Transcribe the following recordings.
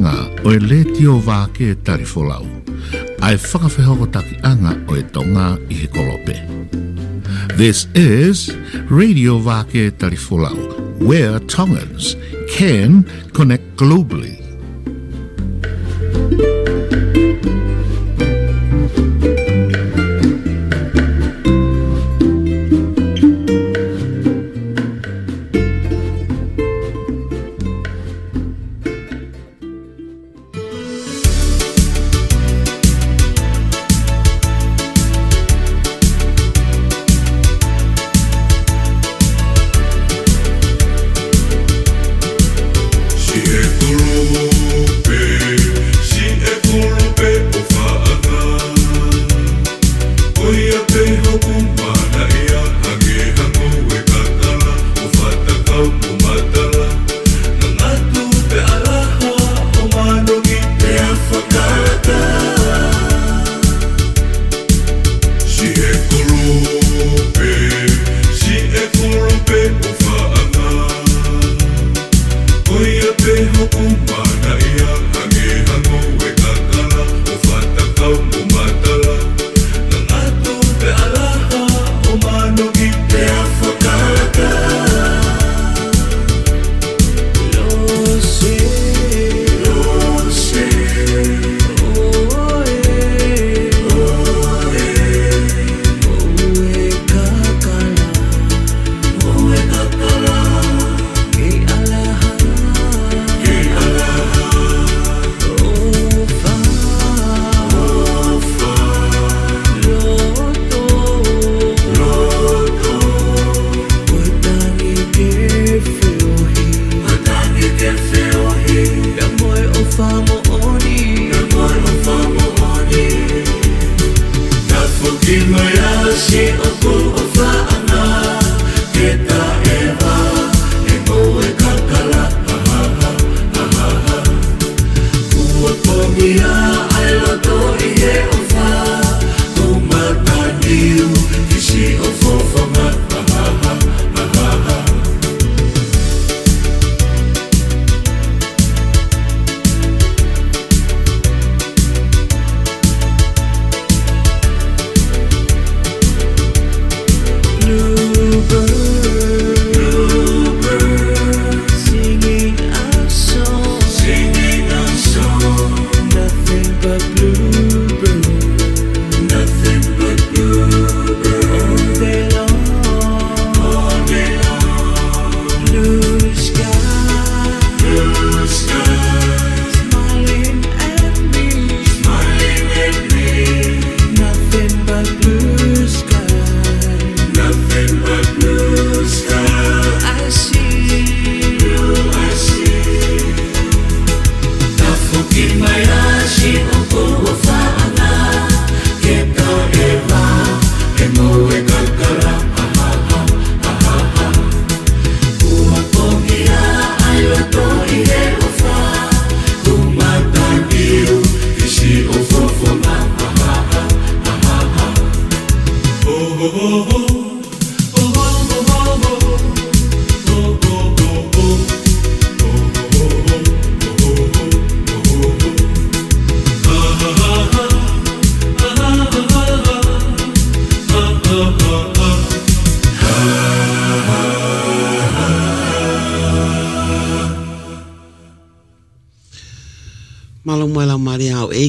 anga o Letio Vake Tarifolau. Ai whakawhehoko taki anga o Tonga I he kolope. This is Radio Vake Tarifolau, where Tongans can connect globally.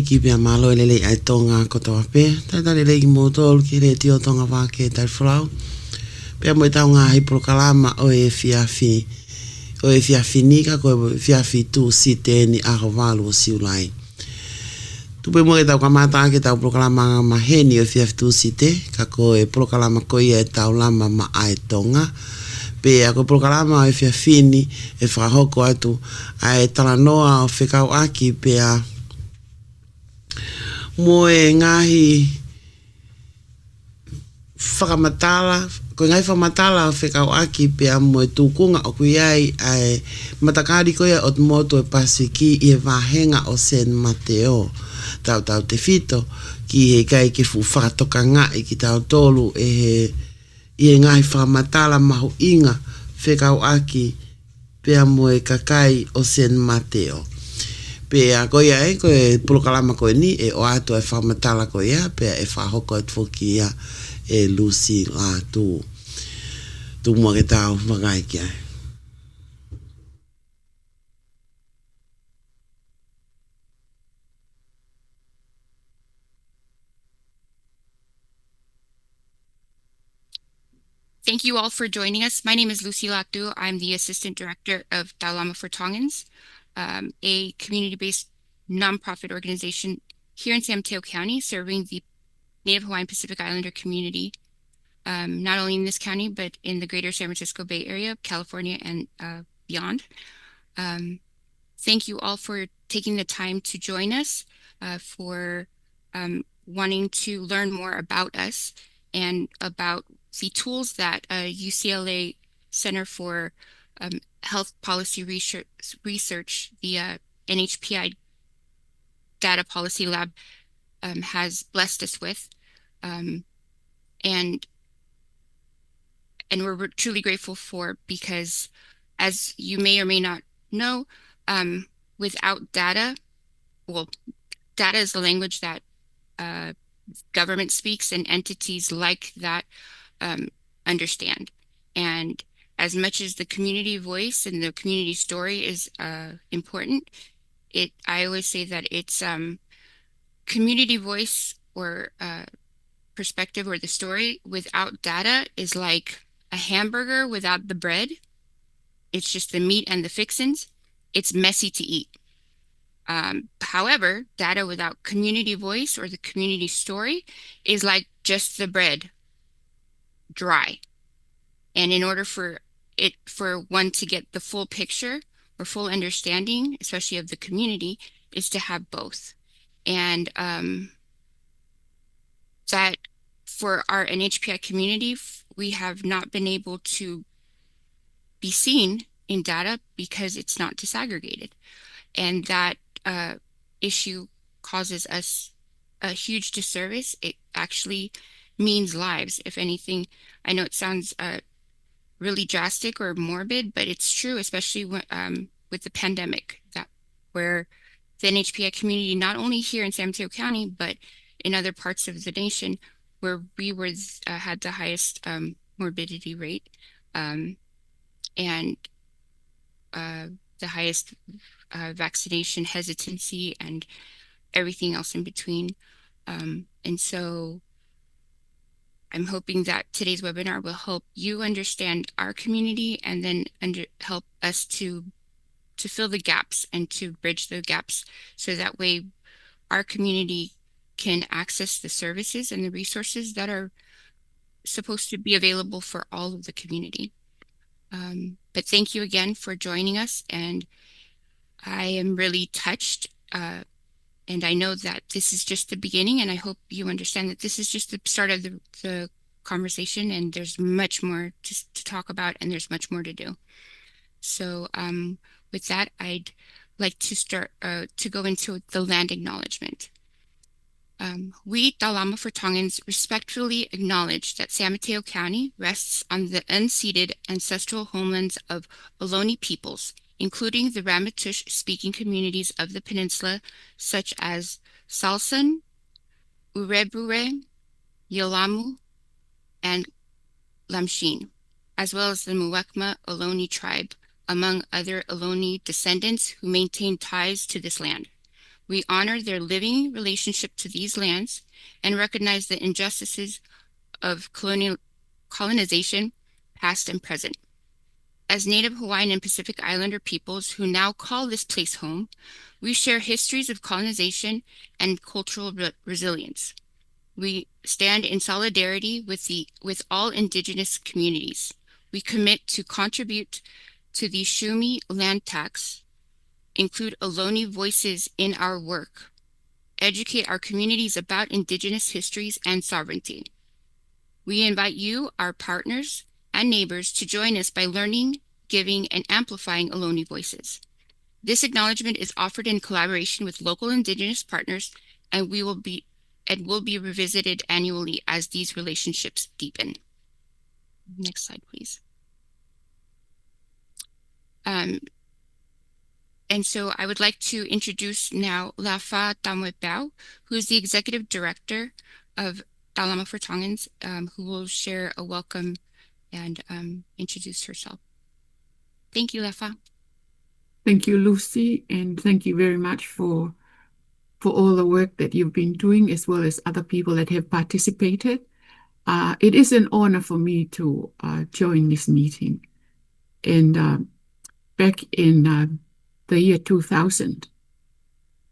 Ki pia malo lele ai tonga kotoa pe tata lele ki motol ki Letio Tonga Vake Tarifolau pia mo taunga hi Polokalama o e fiafi nika ko fiafi tu site ni ahovalu o siulai tu pe mo e tau kamata ke tau Polokalama maheni o fiafi tu site ka ko e Polokalama ko e tau lama ma ai tonga pe a ko Polokalama o e fiafini e whakahoko atu ai talanoa o whekau aki pe a mo e ngahi whakamatala, ko ngai whakamatala whekau aki pia mo e tūkunga o kui ai ai matakari koia o moto e pasiki I e wahenga o San Mateo tau te fito ki he kai ke fu whakatoka ngai ki tau tolu I e ngai whakamatala mahu inga whekau aki pia mo e kakai o San Mateo Pe a koe ai, koe Polokalama koe ni, e o ato e whamatala koe ia, pe e whahoko atu foki ia e Lucy la tu mua ke tau magai ki ai. Thank you all for joining us. My name is Lucy Latu. I'm the Assistant Director of Taulama for Tongans, a community-based nonprofit organization here in San Mateo County, serving the Native Hawaiian Pacific Islander community, not only in this county, but in the greater San Francisco Bay Area, California, and beyond. Thank you all for taking the time to join us, for wanting to learn more about us and about the tools that UCLA Center for Health Policy Research, the NHPI Data Policy Lab, has blessed us with. And we're truly grateful for, because as you may or may not know, without data, well, data is the language that government speaks and entities like that understand. And as much as the community voice and the community story is important, I always say that it's community voice or perspective or the story without data is like a hamburger without the bread. It's just the meat and the fixins. It's messy to eat. However, data without community voice or the community story is like just the bread, dry. And in order for one to get the full picture or full understanding, especially of the community, is to have both. And that for our NHPI community, we have not been able to be seen in data because it's not disaggregated. And that issue causes us a huge disservice. It actually means lives, if anything. I know it sounds really drastic or morbid, but it's true, especially when, with the pandemic, that where the NHPI community, not only here in San Mateo County, but in other parts of the nation, where we had the highest morbidity rate and the highest vaccination hesitancy and everything else in between. And so I'm hoping that today's webinar will help you understand our community and then help us to fill the gaps and to bridge the gaps, so that way our community can access the services and the resources that are supposed to be available for all of the community. But thank you again for joining us, and I am really touched, and I know that this is just the beginning, and I hope you understand that this is just the start of the conversation, and there's much more to talk about, and there's much more to do. So with that, I'd like to start to go into the land acknowledgement. We, Taulama for Tongans, respectfully acknowledge that San Mateo County rests on the unceded ancestral homelands of Ohlone peoples, including the Ramaytush-speaking communities of the peninsula, such as Salsan, Urebure, Yelamu, and Lamshin, as well as the Muwekma Ohlone tribe, among other Ohlone descendants who maintain ties to this land. We honor their living relationship to these lands and recognize the injustices of colonization, past and present. As Native Hawaiian and Pacific Islander peoples who now call this place home, we share histories of colonization and cultural resilience. We stand in solidarity with all Indigenous communities. We commit to contribute to the Shumi land tax, include Ohlone voices in our work, educate our communities about Indigenous histories and sovereignty. We invite you, our partners and neighbors, to join us by learning, giving, and amplifying Ohlone voices. This acknowledgement is offered in collaboration with local Indigenous partners, and will be revisited annually as these relationships deepen. Next slide, please. And And so I would like to introduce now Lafa Tamwepao, who is the Executive Director of Taulama for Tongans, who will share a welcome and introduce herself. Thank you, Lafa. Thank you, Lucy, and thank you very much for all the work that you've been doing, as well as other people that have participated. It is an honor for me to join this meeting. And back in the year 2000,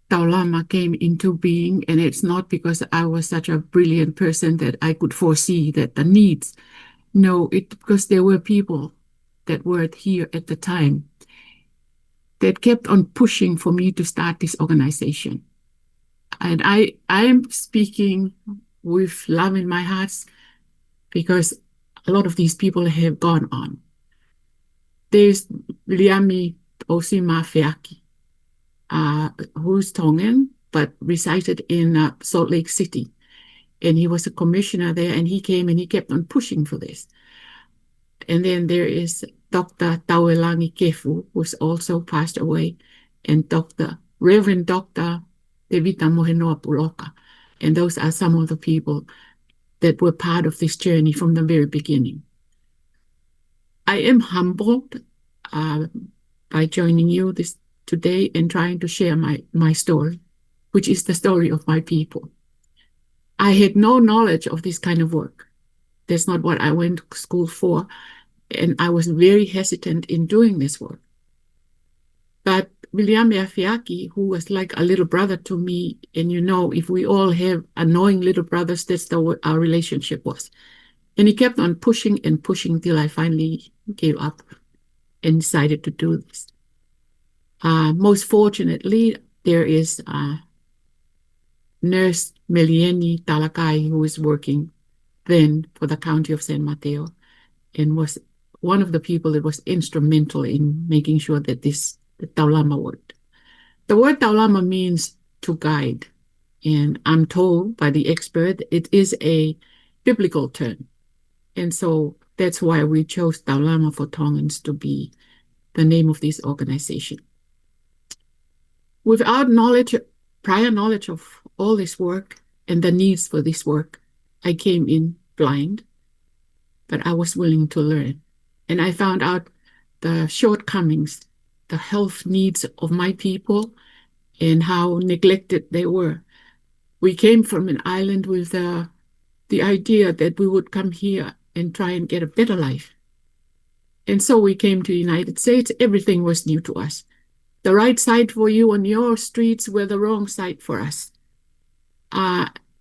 Taulama came into being, and it's not because I was such a brilliant person that I could foresee that the needs. No, it's because there were people that were here at the time that kept on pushing for me to start this organization. And I am speaking with love in my heart because a lot of these people have gone on. There's Liami Osima Feaki, who's Tongan, but resided in Salt Lake City. And he was a commissioner there, and he came and he kept on pushing for this. And then there is Dr. Tauelangi Kefu, who's also passed away, and Reverend Dr. Devita Mohenoa Puloka. And those are some of the people that were part of this journey from the very beginning. I am humbled by joining you today and trying to share my story, which is the story of my people. I had no knowledge of this kind of work. That's not what I went to school for. And I was very hesitant in doing this work. But William Afiaki, who was like a little brother to me, and if we all have annoying little brothers, that's our relationship was. And he kept on pushing and pushing till I finally gave up and decided to do this. Most fortunately, there is Nurse Melieni Talakai, who is working then for the county of San Mateo, and was one of the people that was instrumental in making sure that the Taulama worked. The word Taulama means to guide, and I'm told by the expert it is a biblical term. And so that's why we chose Taulama for Tongans to be the name of this organization. Without prior knowledge of all this work and the needs for this work, I came in blind, but I was willing to learn. And I found out the shortcomings, the health needs of my people, and how neglected they were. We came from an island with the idea that we would come here and try and get a better life. And so we came to the United States. Everything was new to us. The right side for you on your streets were the wrong side for us.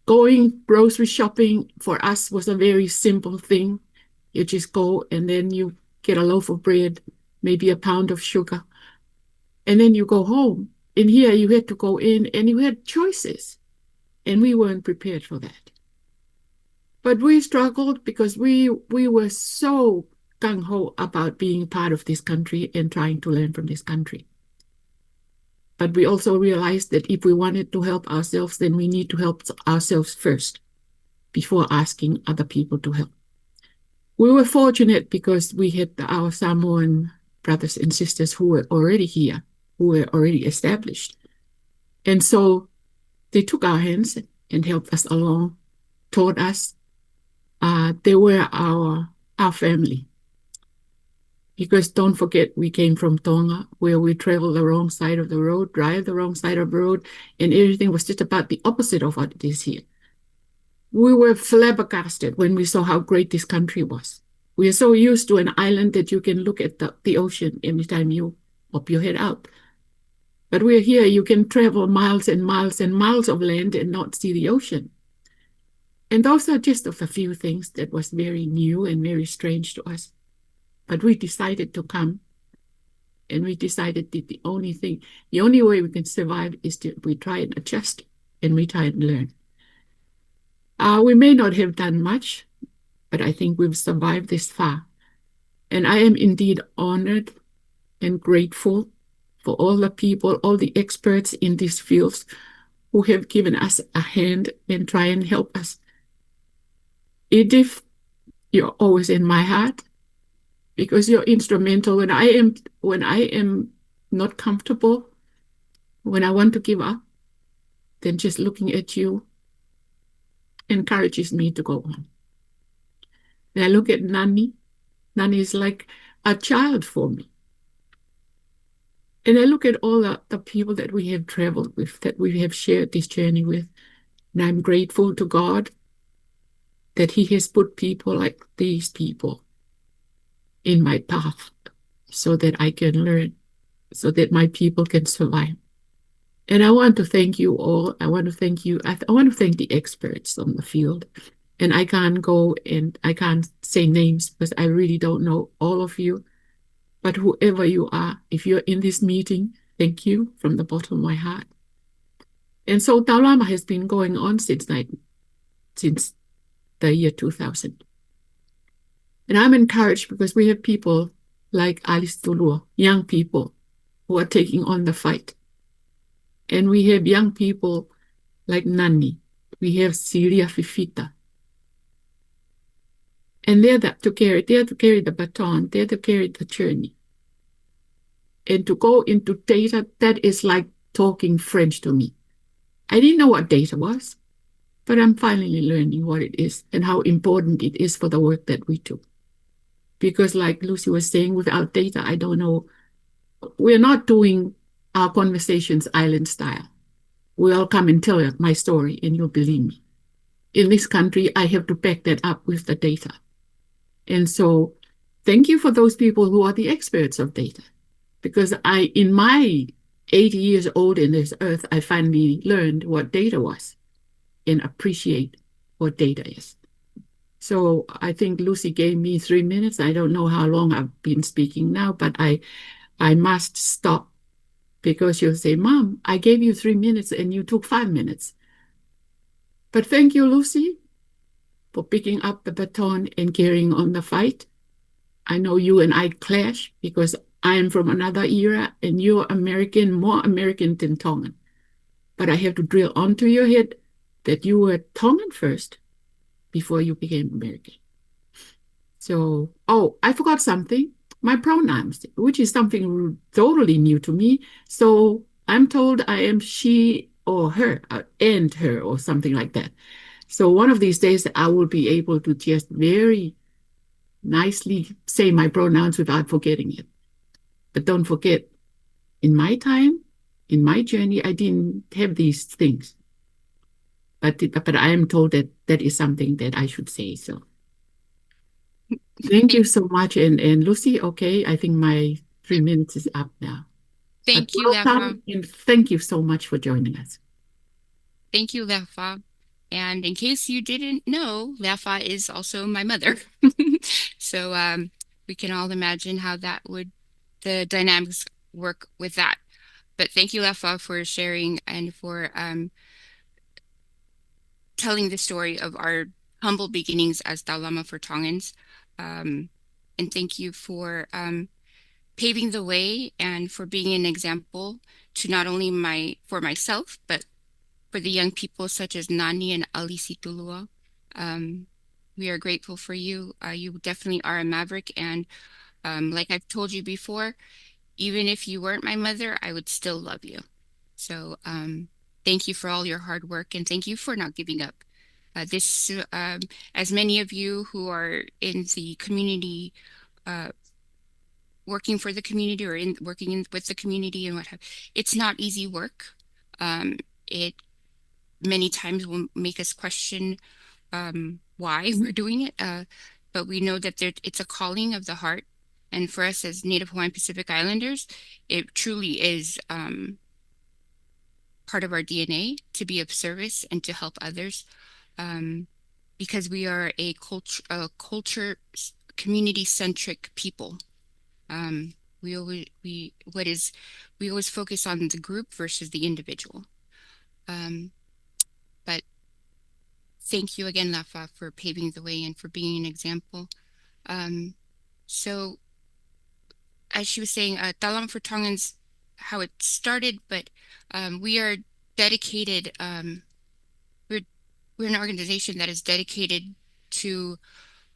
Going grocery shopping for us was a very simple thing. You just go and then you get a loaf of bread, maybe a pound of sugar, and then you go home. And here you had to go in and you had choices, and we weren't prepared for that. But we struggled because we were so gung-ho about being part of this country and trying to learn from this country. But we also realized that if we wanted to help ourselves, then we need to help ourselves first before asking other people to help. We were fortunate because we had our Samoan brothers and sisters who were already here, who were already established. And so they took our hands and helped us along, taught us. They were our family. Because don't forget, we came from Tonga, where we traveled the wrong side of the road, drive the wrong side of the road, and everything was just about the opposite of what it is here. We were flabbergasted when we saw how great this country was. We are so used to an island that you can look at the ocean every time you pop your head out. But we're here, you can travel miles and miles and miles of land and not see the ocean. And those are just of a few things that was very new and very strange to us. But we decided to come, and we decided that the only way we can survive is we try and adjust and we try and learn. We may not have done much, but I think we've survived this far. And I am indeed honored and grateful for all the people, all the experts in these fields who have given us a hand and try and help us. Edith, you're always in my heart, because you're instrumental when I am not comfortable. when I want to give up, then just looking at you encourages me to go on. And I look at Nani. Nani is like a child for me. And I look at all the people that we have traveled with, that we have shared this journey with. And I'm grateful to God that He has put people like these people in my path so that I can learn, so that my people can survive. And I want to thank you all. I want to thank you. I want to thank the experts on the field. And I can't go and I can't say names because I really don't know all of you. But whoever you are, if you're in this meeting, thank you from the bottom of my heart. And so Taulama has been going on since the year 2000. And I'm encouraged because we have people like Alice Tulua, young people who are taking on the fight. And we have young people like Nani. We have Syria Fifita. And they're to carry the baton, they're to carry the journey. And to go into data, that is like talking French to me. I didn't know what data was, but I'm finally learning what it is and how important it is for the work that we do. Because like Lucy was saying, without data, I don't know. We're not doing our conversations island style. We'll come and tell you my story and you'll believe me. In this country, I have to back that up with the data. And so thank you for those people who are the experts of data. Because in my 80 years old in this earth, I finally learned what data was and appreciate what data is. So I think Lucy gave me 3 minutes. I don't know how long I've been speaking now, but I must stop because she'll say, Mom, I gave you 3 minutes and you took 5 minutes. But thank you, Lucy, for picking up the baton and carrying on the fight. I know you and I clash because I am from another era and you're American, more American than Tongan. But I have to drill onto your head that you were Tongan first before you became American. So, I forgot something. My pronouns, which is something totally new to me. So I'm told I am she or her, and her or something like that. So one of these days I will be able to just very nicely say my pronouns without forgetting it. But don't forget, in my time, in my journey, I didn't have these things. But I am told that that is something that I should say. So thank you so much. And Lucy, okay, I think my 3 minutes is up now. Thank you, welcome, Lefa. and thank you so much for joining us. Thank you, Lefa. And in case you didn't know, Lefa is also my mother. So we can all imagine how the dynamics work with that. But thank you, Lefa, for sharing and for telling the story of our humble beginnings as Taulama for Tongans. And thank you for paving the way and for being an example to not only for myself, but for the young people such as Nani and Alisi Tulua. We are grateful for you. You definitely are a maverick. And like I've told you before, even if you weren't my mother, I would still love you. So thank you for all your hard work and thank you for not giving up. As many of you who are in the community, working for the community or with the community and what have, it's not easy work. It many times will make us question why we're doing it, but we know that it's a calling of the heart. And for us as Native Hawaiian Pacific Islanders, it truly is part of our DNA to be of service and to help others, because we are a culture community-centric people. We always focus on the group versus the individual. But thank you again, Lafa, for paving the way and for being an example. So as she was saying, Taulama for Tongans, how it started, but we are dedicated, we're an organization that is dedicated to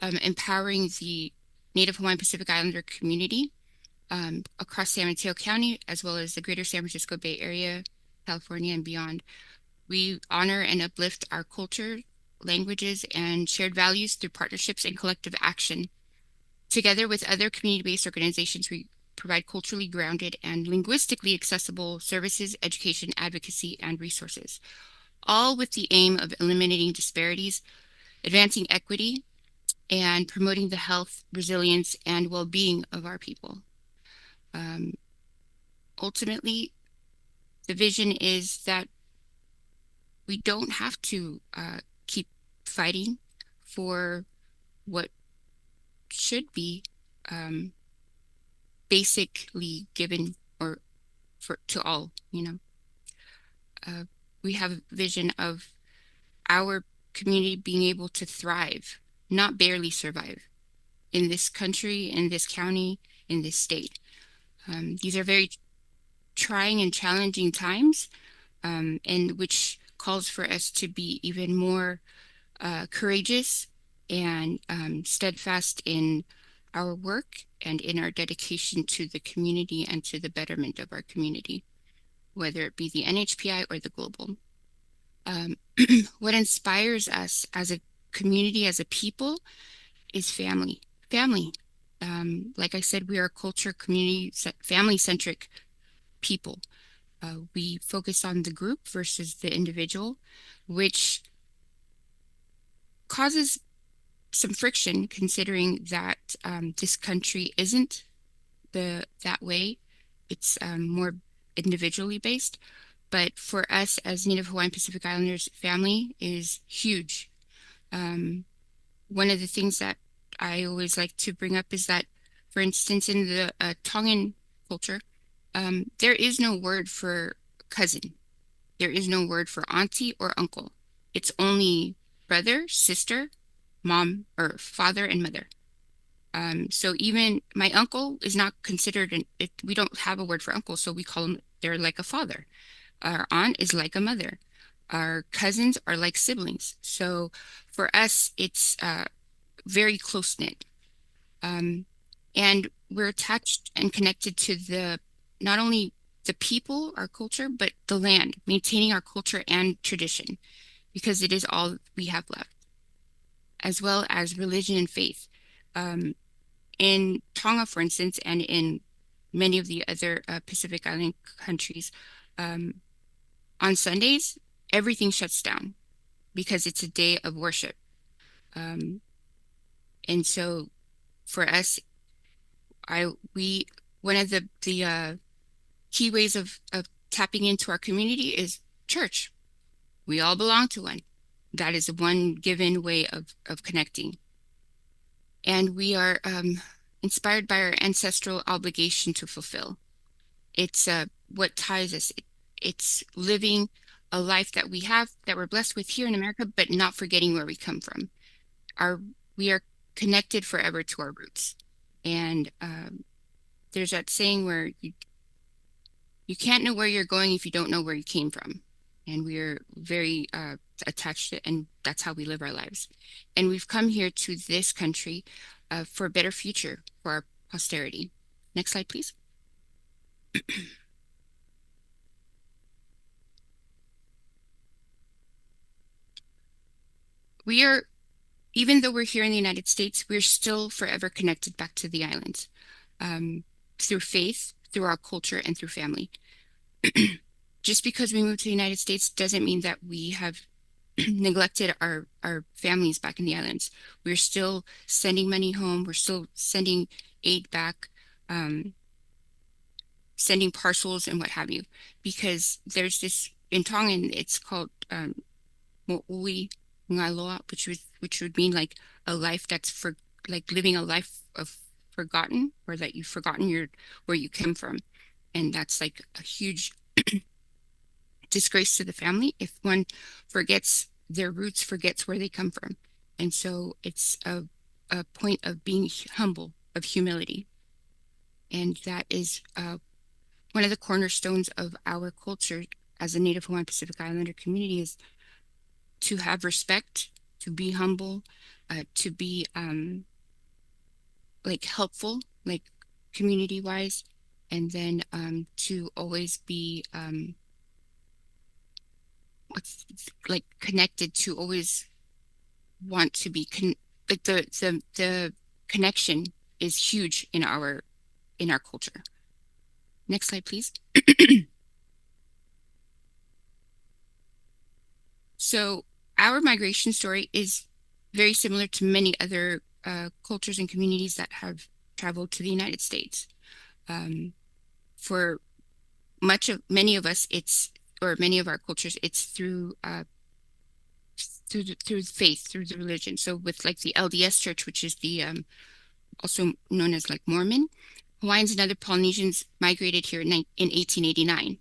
empowering the Native Hawaiian Pacific Islander community across San Mateo County, as well as the greater San Francisco Bay Area California, and beyond. We honor and uplift our culture, languages, and shared values through partnerships and collective action. Together with other community-based organizations, we provide culturally grounded and linguistically accessible services, education, advocacy, and resources, all with the aim of eliminating disparities, advancing equity, and promoting the health, resilience, and well-being of our people. Ultimately, the vision is that we don't have to keep fighting for what should be basically given or to all, we have a vision of our community being able to thrive, not barely survive, in this country, in this county, in this state. These are very trying and challenging times, and which calls for us to be even more courageous and steadfast in our work and in our dedication to the community and to the betterment of our community, whether it be the NHPI or the global. What inspires us as a community, as a people, is family. Family. Like I said, we are a culture, community, family-centric people. We focus on the group versus the individual, which causes some friction considering that this country isn't that way. It's more individually based. But for us as Native Hawaiian Pacific Islanders, family is huge. One of the things that I always like to bring up is that, for instance, in the Tongan culture, there is no word for cousin. There is no word for auntie or uncle. It's only brother, sister, mom, or father and mother. So even my uncle is not considered, we don't have a word for uncle, so we call them, they're like a father. Our aunt is like a mother. Our cousins are like siblings. So for us, it's very close-knit. And we're attached and connected to not only the people, our culture, but the land, maintaining our culture and tradition, because it is all we have left, as well as religion and faith. In Tonga, for instance, and in many of the other Pacific Island countries, on Sundays, everything shuts down because it's a day of worship. And so for us, one of the key ways of tapping into our community is church. We all belong to one. That is one given way of connecting. And we are inspired by our ancestral obligation to fulfill. It's what ties us. It's living a life that we're blessed with here in America, but not forgetting where we come from. We are connected forever to our roots. And there's that saying where you can't know where you're going if you don't know where you came from. And we are very attached to it, and that's how we live our lives. And we've come here to this country for a better future for our posterity. Next slide, please. Even though we're here in the United States, we're still forever connected back to the islands through faith, through our culture, and through family. Just because we moved to the United States doesn't mean that we have neglected our families back in the islands. We're still sending money home. We're still sending aid back, sending parcels and what have you, because there's this, in Tongan, it's called mo'ui ngaloa, which would mean like a life that's like living a life of forgotten, or that you've forgotten where you came from. And that's like a huge disgrace to the family if one forgets their roots, forgets where they come from. And so it's a point of being humble, of humility. And that is one of the cornerstones of our culture as a Native Hawaiian Pacific Islander community, is to have respect, to be humble, to be like helpful, like community-wise, and then to always be like connected to always want to be like the connection is huge in our culture. Next slide, please. So our migration story is very similar to many other cultures and communities that have traveled to the United States. For many of us, many of our cultures, it's through faith, through the religion. So with like the LDS Church, which is the also known as like Mormon, Hawaiians and other Polynesians migrated here in 1889,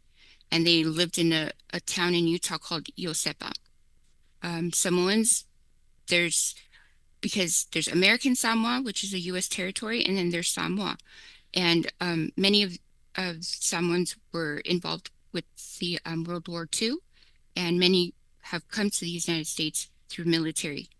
and they lived in a town in Utah called Iosepa. Samoans, because there's American Samoa, which is a U.S. territory, and then there's Samoa. And many of Samoans were involved with the World War II, and many have come to the United States through military.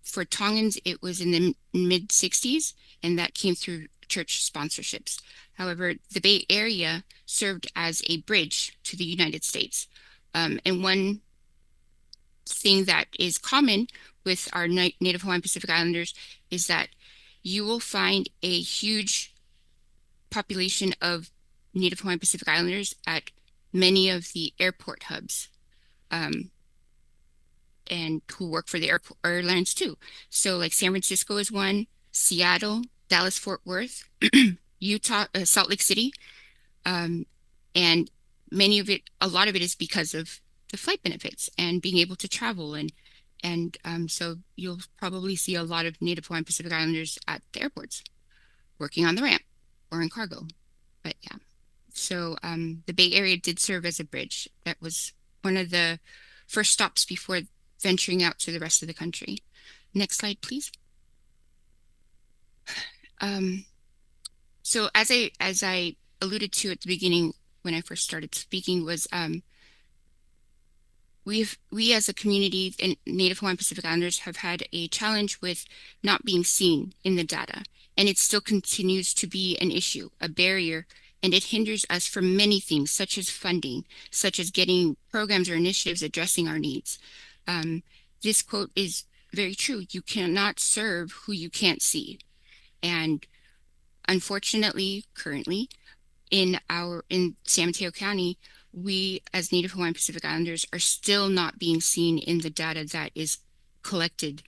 For Tongans, it was in the mid-60s, and that came through church sponsorships. However, the Bay Area served as a bridge to the United States. And one thing that is common with our Native Hawaiian Pacific Islanders is that you will find a huge population of Native Hawaiian Pacific Islanders at many of the airport hubs, and who work for the airlines too. So like San Francisco is one, Seattle, Dallas, Fort Worth, Utah, Salt Lake City, and a lot of it is because of the flight benefits and being able to travel, and so you'll probably see a lot of Native Hawaiian Pacific Islanders at the airports working on the ramp or in cargo. But yeah, so the Bay Area did serve as a bridge. That was one of the first stops before venturing out to the rest of the country. Next slide, please. So as I alluded to at the beginning when I first started speaking was we as a community in Native Hawaiian Pacific Islanders have had a challenge with not being seen in the data, and it still continues to be an issue, a barrier, and it hinders us from many things, such as funding, such as getting programs or initiatives addressing our needs. This quote is very true. You cannot serve who you can't see. And unfortunately, currently, in San Mateo County, we as Native Hawaiian Pacific Islanders are still not being seen in the data that is collected,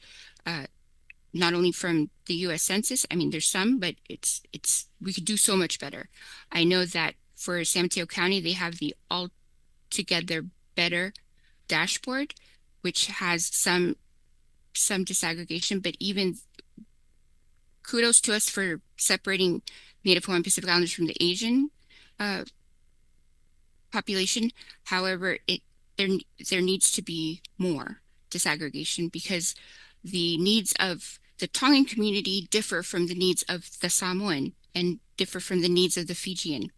not only from the U.S. Census. I mean, there's some, but we could do so much better. I know that for San Mateo County, they have the Altogether Better dashboard, which has some disaggregation, but even kudos to us for separating Native Hawaiian Pacific Islanders from the Asian population. However, there needs to be more disaggregation because the needs of the Tongan community differ from the needs of the Samoan and differ from the needs of the Fijian.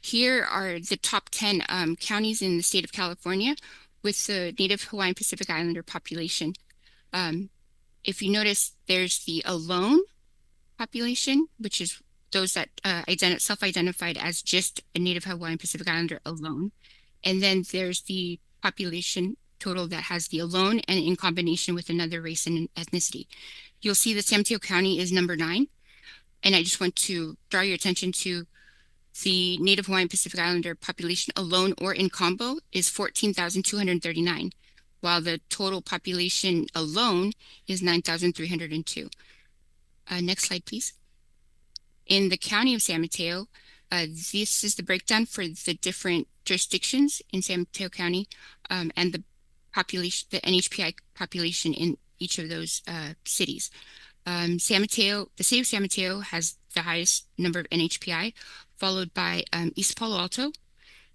Here are the top 10 counties in the state of California with the Native Hawaiian Pacific Islander population. If you notice, there's the alone population, which is those that self-identified as just a Native Hawaiian Pacific Islander alone. And then there's the population total that has the alone and in combination with another race and ethnicity. You'll see that San Mateo County is number 9. And I just want to draw your attention to the Native Hawaiian Pacific Islander population alone or in combo is 14,239, while the total population alone is 9,302. Next slide, please. In the county of San Mateo, this is the breakdown for the different jurisdictions in San Mateo County and the population, the NHPI population in each of those cities. The city of San Mateo has the highest number of NHPI, followed by East Palo Alto,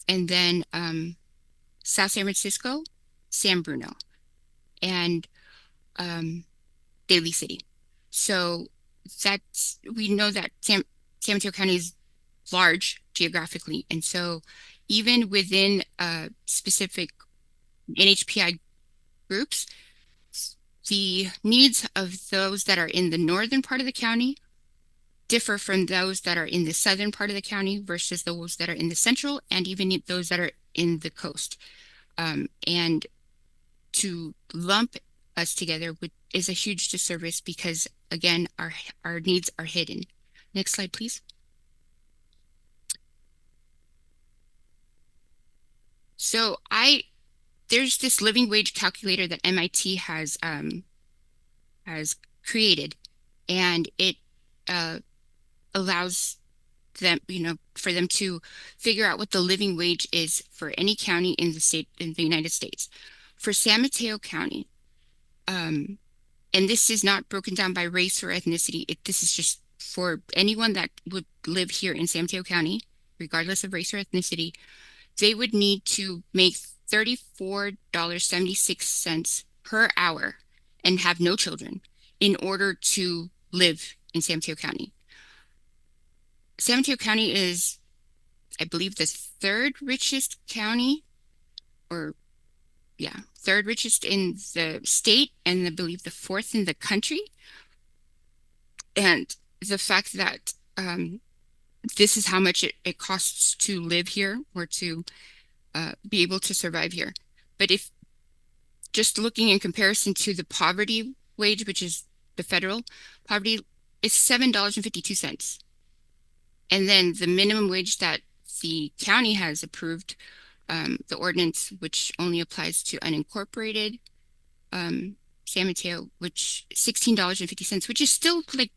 and then South San Francisco, San Bruno, and Daly City. So we know that San Mateo County is large geographically, and so even within specific NHPI groups, the needs of those that are in the northern part of the county differ from those that are in the southern part of the county versus those that are in the central and even those that are in the coast. And to lump us together is a huge disservice because, again, our needs are hidden. Next slide, please. So there's this living wage calculator that MIT has created, and it allows them, for them to figure out what the living wage is for any county in the United States. For San Mateo County, and this is not broken down by race or ethnicity. This is just for anyone that would live here in San Mateo County, regardless of race or ethnicity. They would need to make $34.76 per hour and have no children in order to live in San Mateo County. San Mateo County is, I believe, the third richest county, third richest in the state, and I believe the fourth in the country. And the fact that this is how much it costs to live here or to be able to survive here. But if just looking in comparison to the poverty wage, which is the federal poverty, is $7.52. And then the minimum wage that the county has approved, the ordinance, which only applies to unincorporated San Mateo, which $16.50, which is still like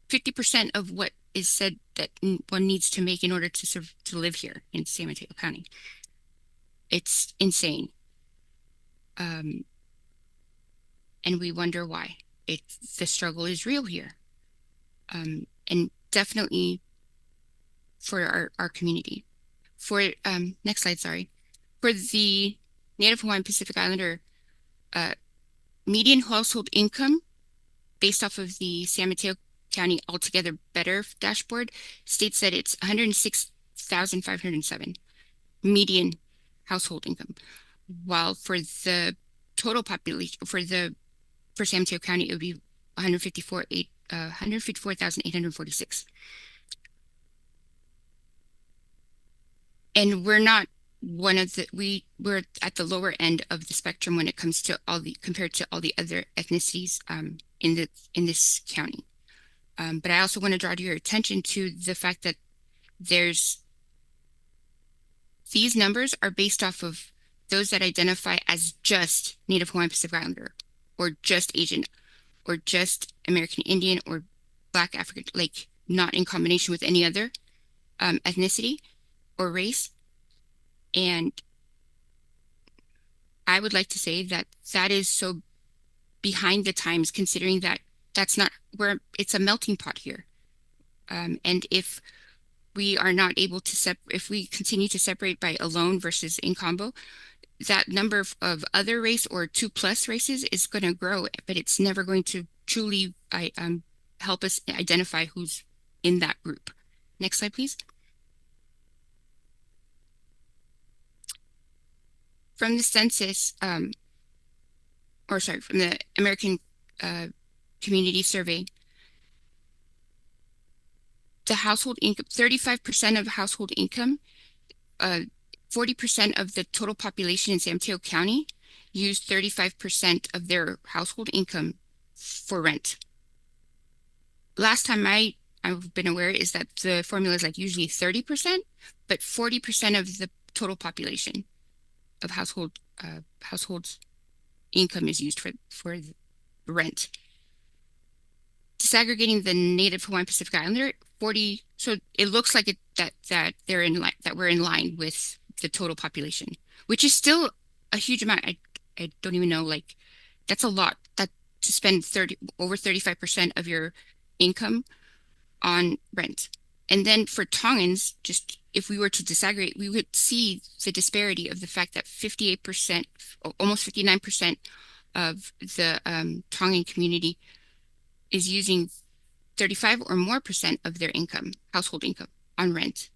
50% of what is said that one needs to make in order to live here in San Mateo County. It's insane. And we wonder why. The struggle is real here. And definitely for our community. Next slide, sorry. For the Native Hawaiian Pacific Islander, median household income based off of the San Mateo County Altogether Better dashboard states that it's $106,507 median household income, while for the total population for San Mateo County it would be 154,846. And we're not we're at the lower end of the spectrum when it comes to compared to all the other ethnicities in this county. But I also want to draw to your attention to the fact that these numbers are based off of those that identify as just Native Hawaiian Pacific Islander, or just Asian, or just American Indian, or Black African, like not in combination with any other ethnicity or race. And I would like to say that is so behind the times, considering that that's not where it's a melting pot here. And if we are not able to if we continue to separate by alone versus in combo, that number of other race or 2+ races is going to grow, but it's never going to truly help us identify who's in that group. Next slide, please. From the census, from the American Community Survey, the household income, 35% of household income, 40% of the total population in San Mateo County use 35% of their household income for rent. Last time I've been aware is that the formula is like usually 30%, but 40% of the total population of households income is used for rent. Disaggregating the Native Hawaiian Pacific Islander, 40. So it looks like that they're in line, that we're in line with the total population, which is still a huge amount. I don't even know, like that's a lot. That to spend over 35% of your income on rent. And then for Tongans, just if we were to disaggregate, we would see the disparity of the fact that 58%, almost 59% of the Tongan community is using 35 or more % of their income, household income, on rent.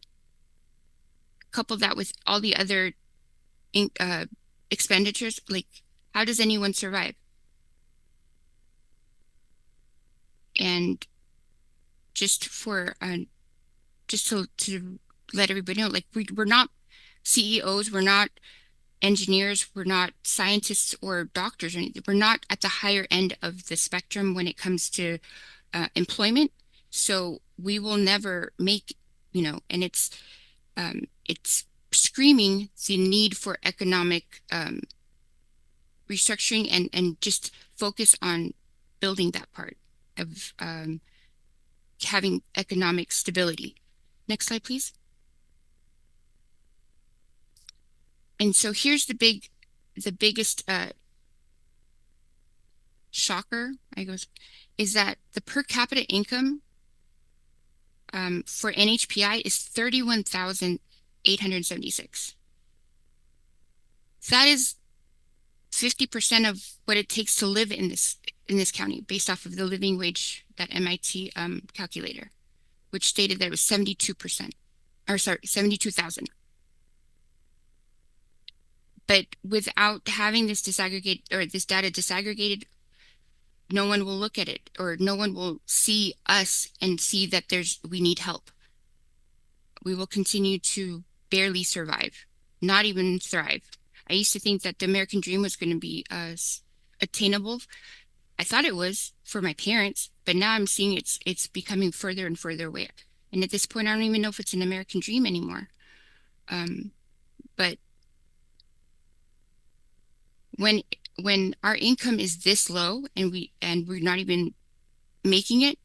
Couple that with all the other expenditures, like how does anyone survive? And just for just to let everybody know, like we're not CEOs, we're not engineers, we're not scientists or doctors or anything. We're not at the higher end of the spectrum when it comes to employment. So we will never make, and it's screaming the need for economic restructuring and just focus on building that part of having economic stability. Next slide, please. And so here's the biggest shocker, I guess, is that the per capita income for NHPI is 31,876. That is 50% of what it takes to live in this county, based off of the living wage, that MIT calculator, which stated that it was 72%, or sorry, 72,000. But without having this disaggregate or this data disaggregated, no one will look at it, or no one will see us and see that we need help. We will continue to barely survive, not even thrive. I used to think that the American dream was going to be attainable. I thought it was for my parents, but now I'm seeing it's becoming further and further away. And at this point, I don't even know if it's an American dream anymore. But when our income is this low and we're not even making it,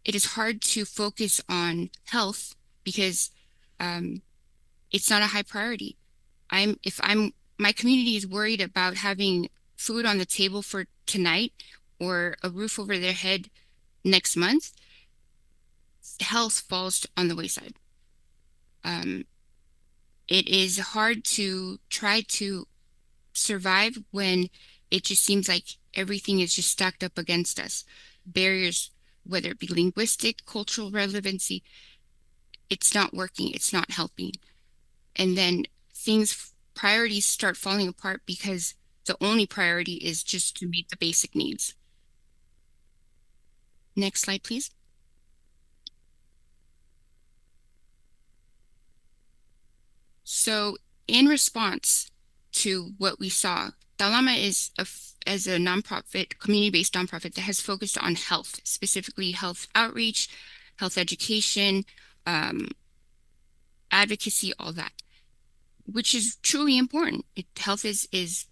it is hard to focus on health because it's not a high priority. My community is worried about having food on the table for tonight or a roof over their head next month, health falls on the wayside. It is hard to try to survive when it just seems like everything is just stacked up against us. Barriers, whether it be linguistic, cultural relevancy, it's not working, it's not helping. And then priorities start falling apart because the only priority is just to meet the basic needs. Next slide, please. So in response to what we saw, Taulama is as a nonprofit, community-based nonprofit that has focused on health, specifically health outreach, health education, advocacy, all that, which is truly important. Health is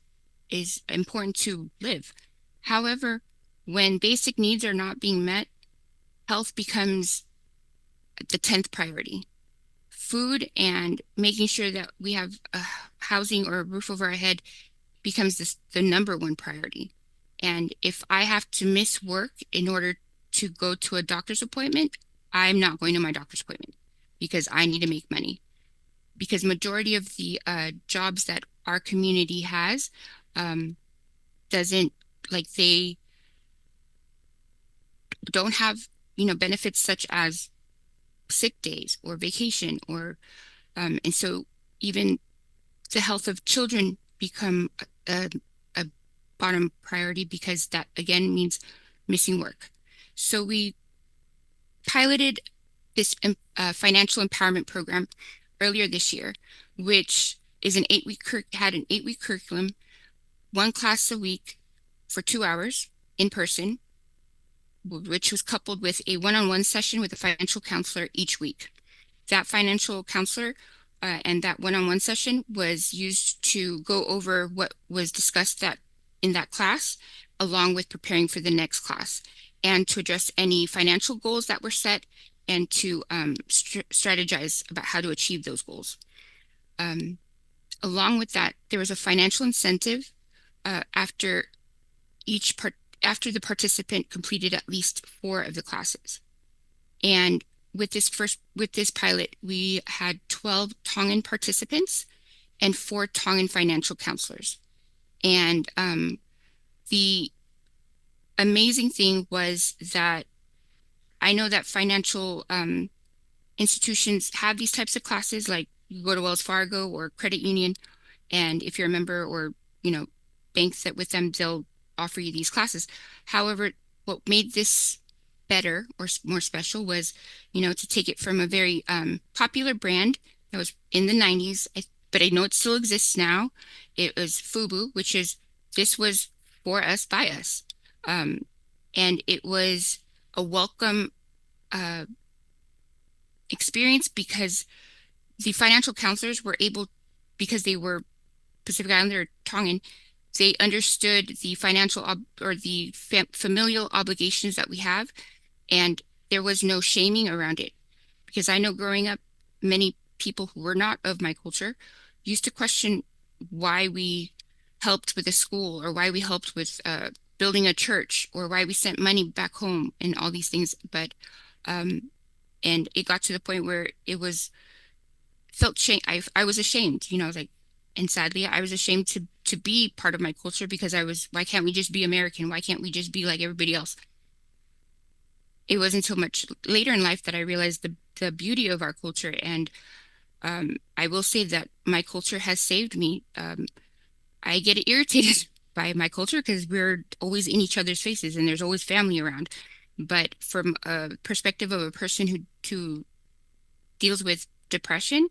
important to live. However, when basic needs are not being met, health becomes the 10th priority. Food and making sure that we have housing or a roof over our head becomes the number one priority. And if I have to miss work in order to go to a doctor's appointment, I'm not going to my doctor's appointment because I need to make money. Because majority of the jobs that our community has they don't have benefits such as sick days or vacation, or and so even the health of children become a bottom priority because that again means missing work. So we piloted this financial empowerment program earlier this year, which is had an 8-week curriculum, 1 class a week for 2 hours in person, which was coupled with a one-on-one session with a financial counselor each week. That financial counselor and that one-on-one session was used to go over what was discussed in that class, along with preparing for the next class, and to address any financial goals that were set and to strategize about how to achieve those goals. Along with that, there was a financial incentive after the participant completed at least 4 of the classes. And with this pilot, we had 12 Tongan participants and 4 Tongan financial counselors. And the amazing thing was that I know that financial institutions have these types of classes, like you go to Wells Fargo or credit union, and if you're a member or banks that with them, they'll offer you these classes. However, what made this better or more special was, to take it from a very popular brand that was in the 90s. but I know it still exists now. It was FUBU, this was for us, by us. And it was a welcome experience because the financial counselors were able, because they were Pacific Islander Tongan, they understood the financial or the familial obligations that we have, and there was no shaming around it. Because I know growing up, many people who were not of my culture used to question why we helped with a school or why we helped with building a church or why we sent money back home and all these things. But and it got to the point where it was felt shame. I was ashamed, you know, like, and sadly, I was ashamed to be part of my culture because why can't we just be American? Why can't we just be like everybody else? It wasn't until much later in life that I realized the beauty of our culture. And I will say that my culture has saved me. I get irritated by my culture because we're always in each other's faces and there's always family around. But from a perspective of a person who deals with depression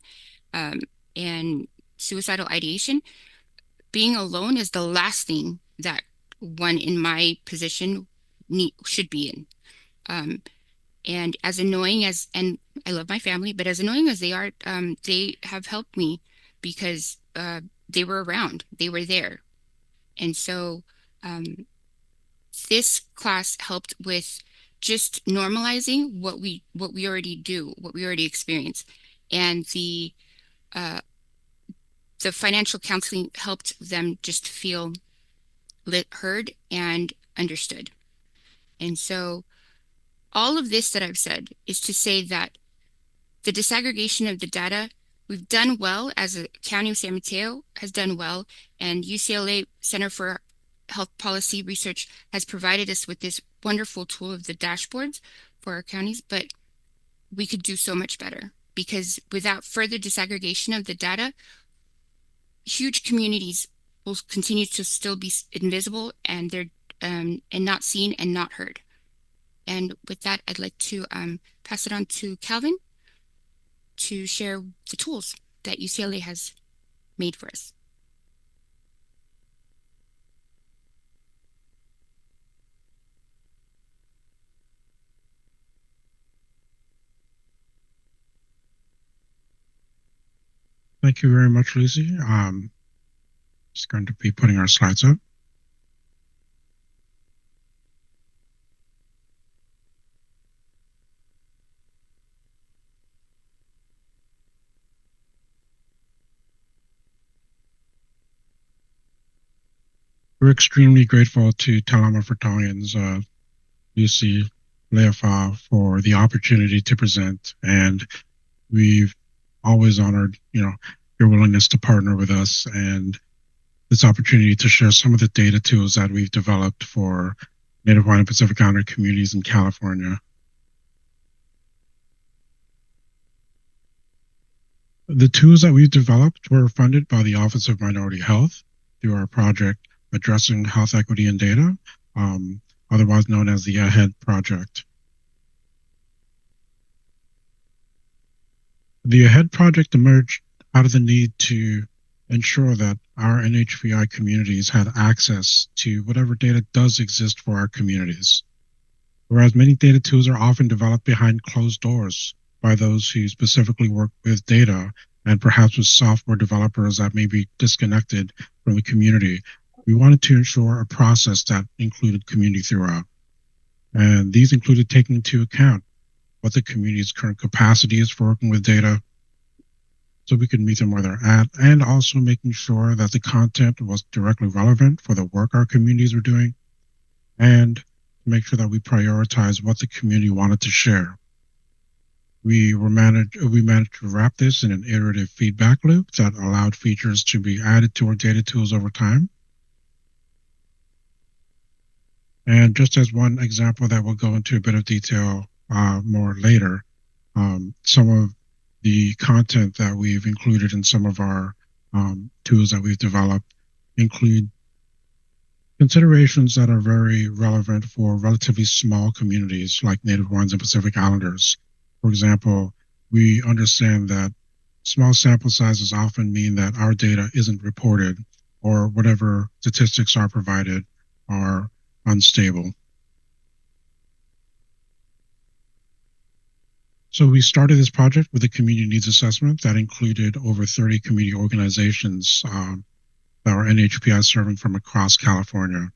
and suicidal ideation, being alone is the last thing that one in my position should be in. And as annoying as, and I love my family, but as annoying as they are, they have helped me because they were around, they were there. And so this class helped with just normalizing what we already do, what we already experience. And the financial counseling helped them just feel heard and understood. And so all of this that I've said is to say that the disaggregation of the data, we've done well as a county of San Mateo has done well, and UCLA Center for Health Policy Research has provided us with this wonderful tool of the dashboards for our counties, but we could do so much better because without further disaggregation of the data, huge communities will continue to still be invisible and they're and not seen and not heard. And with that, I'd like to pass it on to Calvin to share the tools that UCLA has made for us. Thank you very much, Lucy. Just going to be putting our slides up. We're extremely grateful to Tailoring for Tongans, Lucy Leafa, for the opportunity to present, and we've always honored, your willingness to partner with us and this opportunity to share some of the data tools that we've developed for Native Hawaiian and Pacific Islander communities in California. The tools that we've developed were funded by the Office of Minority Health through our project Addressing Health Equity and Data, otherwise known as the AHEAD project. The AHEAD project emerged out of the need to ensure that our NHVI communities had access to whatever data does exist for our communities. Whereas many data tools are often developed behind closed doors by those who specifically work with data and perhaps with software developers that may be disconnected from the community, we wanted to ensure a process that included community throughout. And these included taking into account what the community's current capacity is for working with data so we could meet them where they're at, and also making sure that the content was directly relevant for the work our communities were doing, and make sure that we prioritize what the community wanted to share. We managed to wrap this in an iterative feedback loop that allowed features to be added to our data tools over time. And just as one example that we'll go into a bit of detail more later, some of the content that we've included in some of our tools that we've developed include considerations that are very relevant for relatively small communities like Native Hawaiians and Pacific Islanders. For example, we understand that small sample sizes often mean that our data isn't reported or whatever statistics are provided are unstable. So we started this project with a community needs assessment that included over 30 community organizations that are NHPI serving from across California.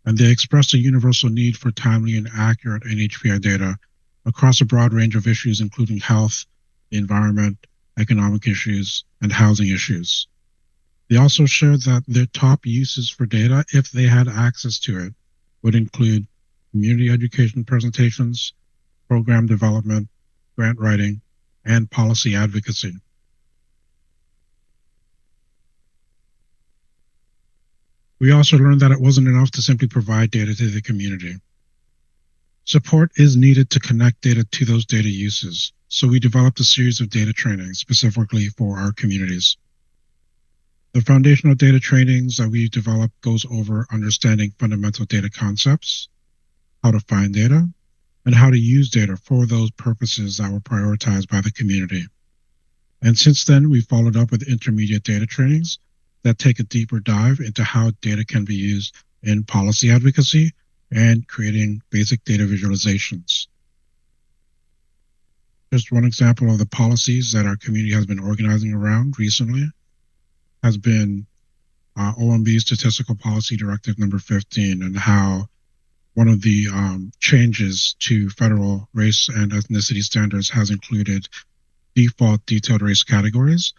And they expressed a universal need for timely and accurate NHPI data across a broad range of issues, including health, the environment, economic issues, and housing issues. They also shared that their top uses for data, if they had access to it, would include community education presentations, program development, grant writing, and policy advocacy. We also learned that it wasn't enough to simply provide data to the community. Support is needed to connect data to those data uses, so we developed a series of data trainings specifically for our communities. The foundational data trainings that we developed goes over understanding fundamental data concepts, how to find data, and how to use data for those purposes that were prioritized by the community. And since then, we followed up with intermediate data trainings that take a deeper dive into how data can be used in policy advocacy and creating basic data visualizations. Just one example of the policies that our community has been organizing around recently has been OMB Statistical Policy Directive number 15, and how one of the changes to federal race and ethnicity standards has included default detailed race categories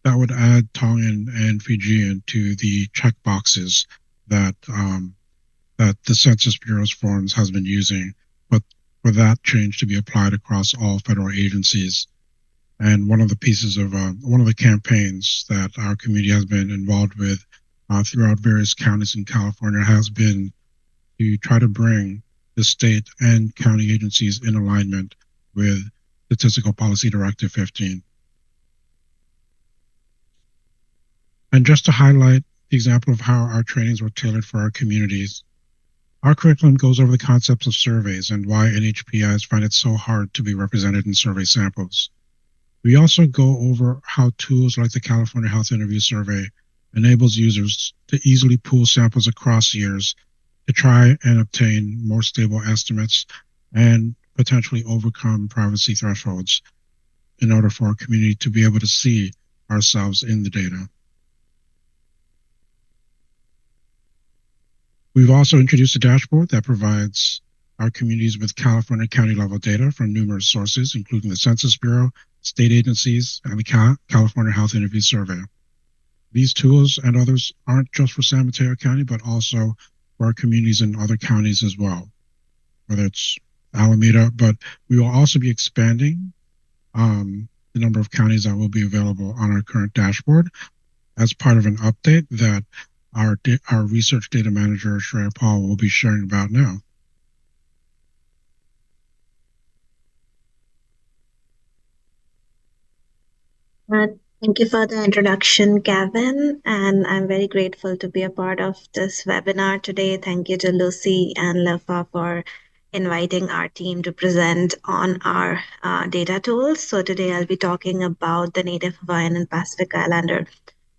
that would add Tongan and Fijian to the checkboxes that that the Census Bureau's forms has been using, but for that change to be applied across all federal agencies. And one of the pieces of one of the campaigns that our community has been involved with throughout various counties in California has been to try to bring the state and county agencies in alignment with Statistical Policy Directive 15. And just to highlight the example of how our trainings were tailored for our communities, our curriculum goes over the concepts of surveys and why NHPIs find it so hard to be represented in survey samples. We also go over how tools like the California Health Interview Survey enables users to easily pool samples across years to try and obtain more stable estimates and potentially overcome privacy thresholds in order for our community to be able to see ourselves in the data. We've also introduced a dashboard that provides our communities with California county level data from numerous sources, including the Census Bureau, state agencies, and the California Health Interview Survey. These tools and others aren't just for San Mateo County, but also for our communities in other counties as well, whether it's Alameda, but we will also be expanding the number of counties that will be available on our current dashboard as part of an update that our research data manager, Shreya Paul, will be sharing about now. Thank you for the introduction, Gavin, and I'm very grateful to be a part of this webinar today. Thank you to Lucy and Lefa for inviting our team to present on our data tools. So today I'll be talking about the Native Hawaiian and Pacific Islander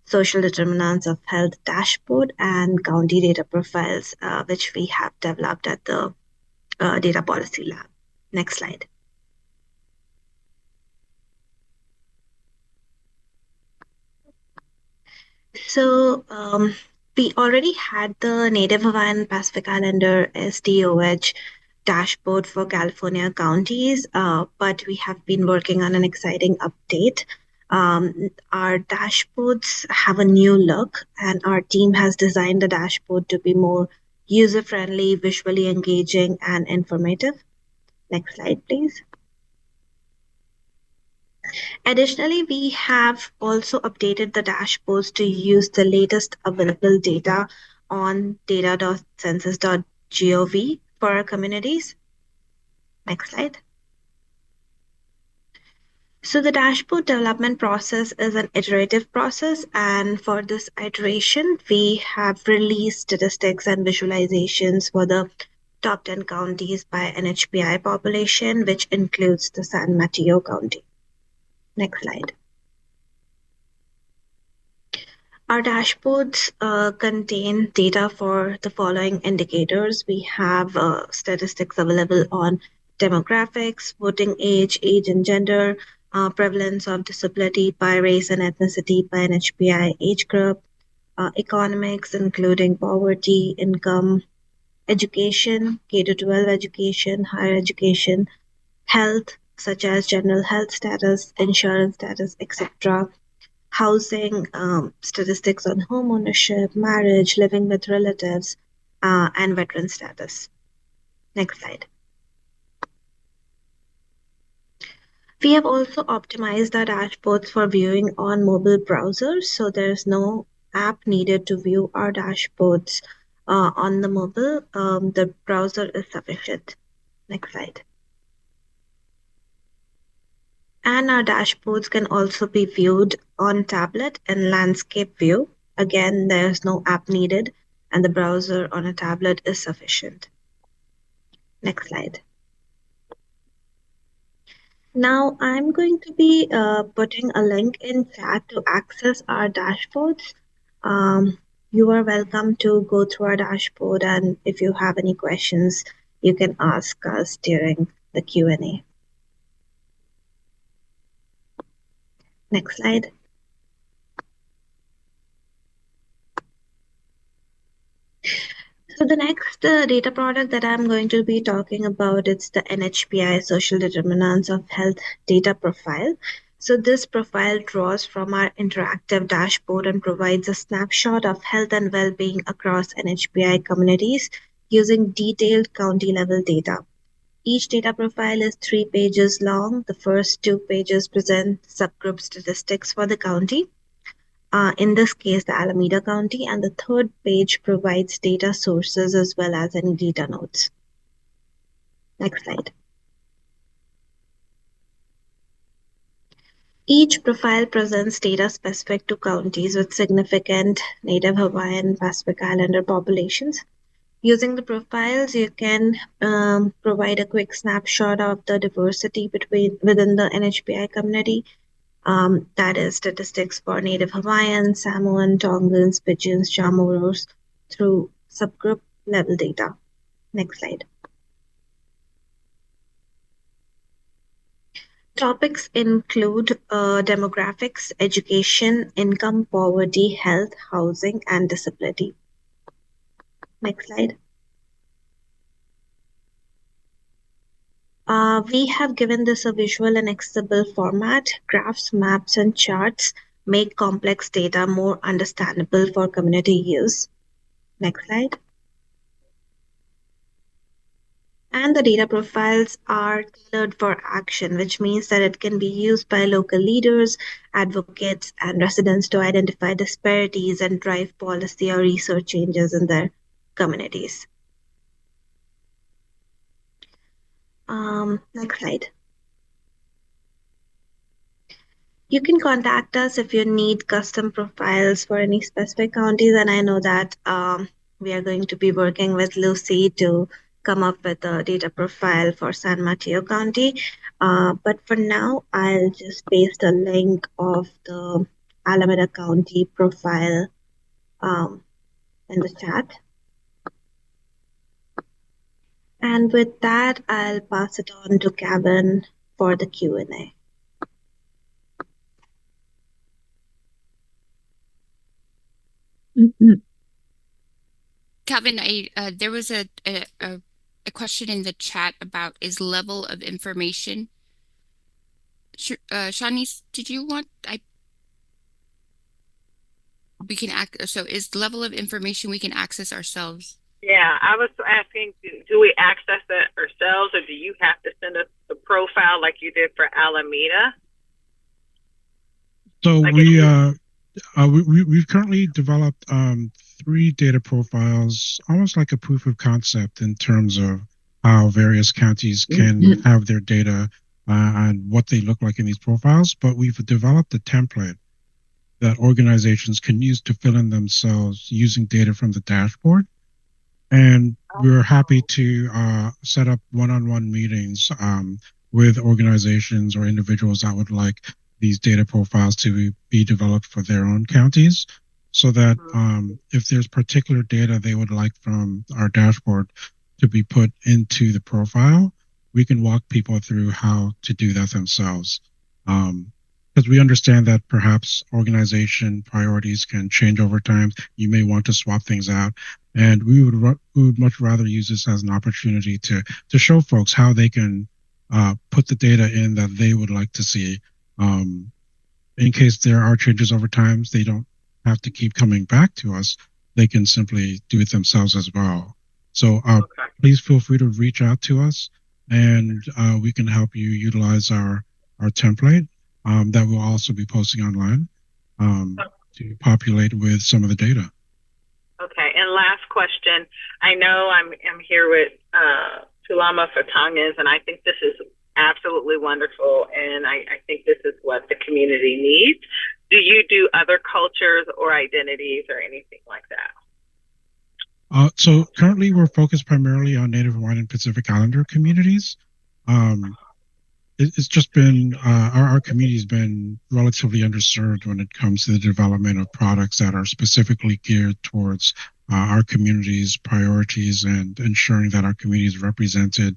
social determinants of health dashboard and county data profiles, which we have developed at the Data Policy Lab. Next slide. So we already had the Native Hawaiian Pacific Islander SDOH dashboard for California counties, but we have been working on an exciting update. Our dashboards have a new look, and our team has designed the dashboard to be more user-friendly, visually engaging, and informative. Next slide, please. Additionally, we have also updated the dashboards to use the latest available data on data.census.gov for our communities. Next slide. So the dashboard development process is an iterative process, and for this iteration, we have released statistics and visualizations for the top 10 counties by NHPI population, which includes the San Mateo County. Next slide. Our dashboards contain data for the following indicators. We have statistics available on demographics, voting age, age and gender, prevalence of disability by race and ethnicity by NHPI age group, economics, including poverty, income, education, K-12 education, higher education, health, such as general health status, insurance status, etc., housing, statistics on home ownership, marriage, living with relatives, and veteran status. Next slide. We have also optimized our dashboards for viewing on mobile browsers, so there's no app needed to view our dashboards on the mobile. The browser is sufficient. Next slide. And our dashboards can also be viewed on tablet and landscape view. Again, there's no app needed, and the browser on a tablet is sufficient. Next slide. Now I'm going to be putting a link in chat to access our dashboards. You are welcome to go through our dashboard, and if you have any questions, you can ask us during the Q&A. Next slide. So the next data product that I'm going to be talking about is the NHPI Social Determinants of Health Data Profile. So this profile draws from our interactive dashboard and provides a snapshot of health and well-being across NHPI communities using detailed county-level data. Each data profile is 3 pages long. The first 2 pages present subgroup statistics for the county. In this case, the Alameda County, and the third page provides data sources as well as any data notes. Next slide. Each profile presents data specific to counties with significant Native Hawaiian Pacific Islander populations. Using the profiles, you can provide a quick snapshot of the diversity within the NHPI community. That is statistics for Native Hawaiian, Samoan, Tongans, Pidgins, Chamorros through subgroup level data. Next slide. Topics include demographics, education, income, poverty, health, housing, and disability. Next slide. We have given this a visual and accessible format. Graphs, maps, and charts make complex data more understandable for community use. Next slide. And the data profiles are tailored for action, which means that it can be used by local leaders, advocates, and residents to identify disparities and drive policy or research changes in their communities. Next slide. You can contact us if you need custom profiles for any specific counties, and I know that we are going to be working with Lucy to come up with a data profile for San Mateo County. But for now, I'll just paste a link of the Alameda County profile in the chat. And with that, I'll pass it on to Kevin for the Q&A. Calvin, there was a question in the chat about is level of information. Shanice, did you want? We can so is level of information we can access ourselves? Yeah, I was asking, do we access it ourselves, or do you have to send us a profile like you did for Alameda? So we've currently developed 3 data profiles, almost like a proof of concept in terms of how various counties can have their data and what they look like in these profiles. But we've developed a template that organizations can use to fill in themselves using data from the dashboard. And we're happy to set up one-on-one meetings with organizations or individuals that would like these data profiles to be developed for their own counties. so that if there's particular data they would like from our dashboard to be put into the profile, we can walk people through how to do that themselves. Because we understand that perhaps organization priorities can change over time. You may want to swap things out. And we would much rather use this as an opportunity to show folks how they can put the data in that they would like to see. In case there are changes over time, they don't have to keep coming back to us. They can simply do it themselves as well. So please feel free to reach out to us, and we can help you utilize our template that we'll also be posting online to populate with some of the data. Okay, and last question. I know I'm here with Tulama for Tongas, and I think this is absolutely wonderful, and I think this is what the community needs. Do you do other cultures or identities or anything like that? So currently we're focused primarily on Native Hawaiian and Pacific Islander communities. It's just been, our community's been relatively underserved when it comes to the development of products that are specifically geared towards our community's priorities and ensuring that our community is represented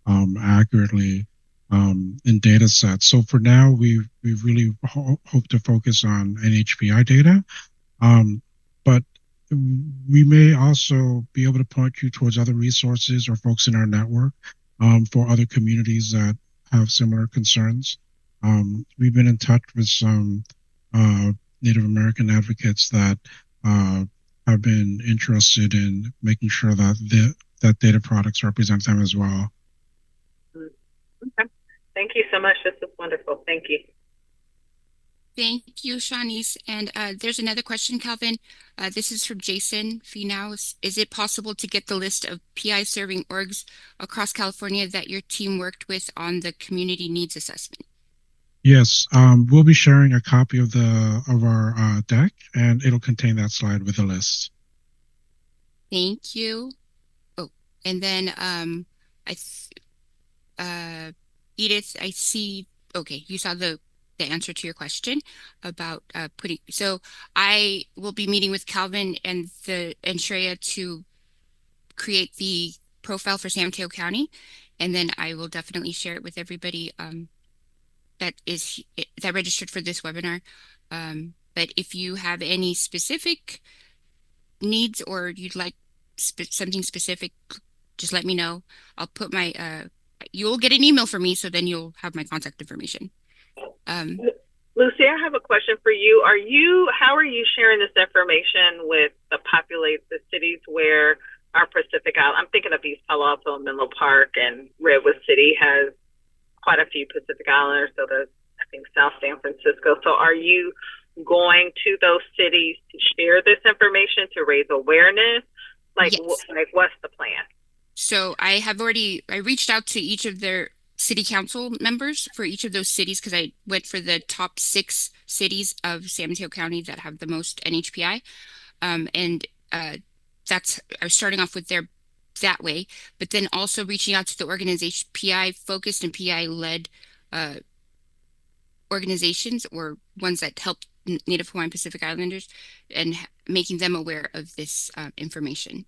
accurately in data sets. So for now, we really hope to focus on NHPI data, but we may also be able to point you towards other resources or folks in our network for other communities that have similar concerns. We've been in touch with some Native American advocates that have been interested in making sure that that data products represent them as well. Okay. Thank you so much. This is wonderful. Thank you. Thank you, Shawnice. And there's another question, Calvin. This is from Jason Finau. Is it possible to get the list of PI serving orgs across California that your team worked with on the community needs assessment? Yes, we'll be sharing a copy of our deck, and it'll contain that slide with a list. Thank you. Oh, and then Edith, I see. Okay, you saw the answer to your question about putting. So I will be meeting with Calvin and Shreya to create the profile for San Mateo County, and then I will definitely share it with everybody that registered for this webinar. But if you have any specific needs or you'd like something specific, just let me know. I'll put my you'll get an email from me, so then you'll have my contact information. Lucy, I have a question for you. How are you sharing this information with the cities where our Pacific Island? I'm thinking of East Palo Alto and Menlo Park, and Redwood City has quite a few Pacific Islanders. So does, I think, South San Francisco. So are you going to those cities to share this information to raise awareness? Like, yes. What's the plan? So I reached out to each of their city council members for each of those cities, because I went for the top 6 cities of San Mateo County that have the most NHPI. I was starting off with that way, but then also reaching out to the organization, PI focused and PI led organizations, or ones that help Native Hawaiian Pacific Islanders, and making them aware of this information.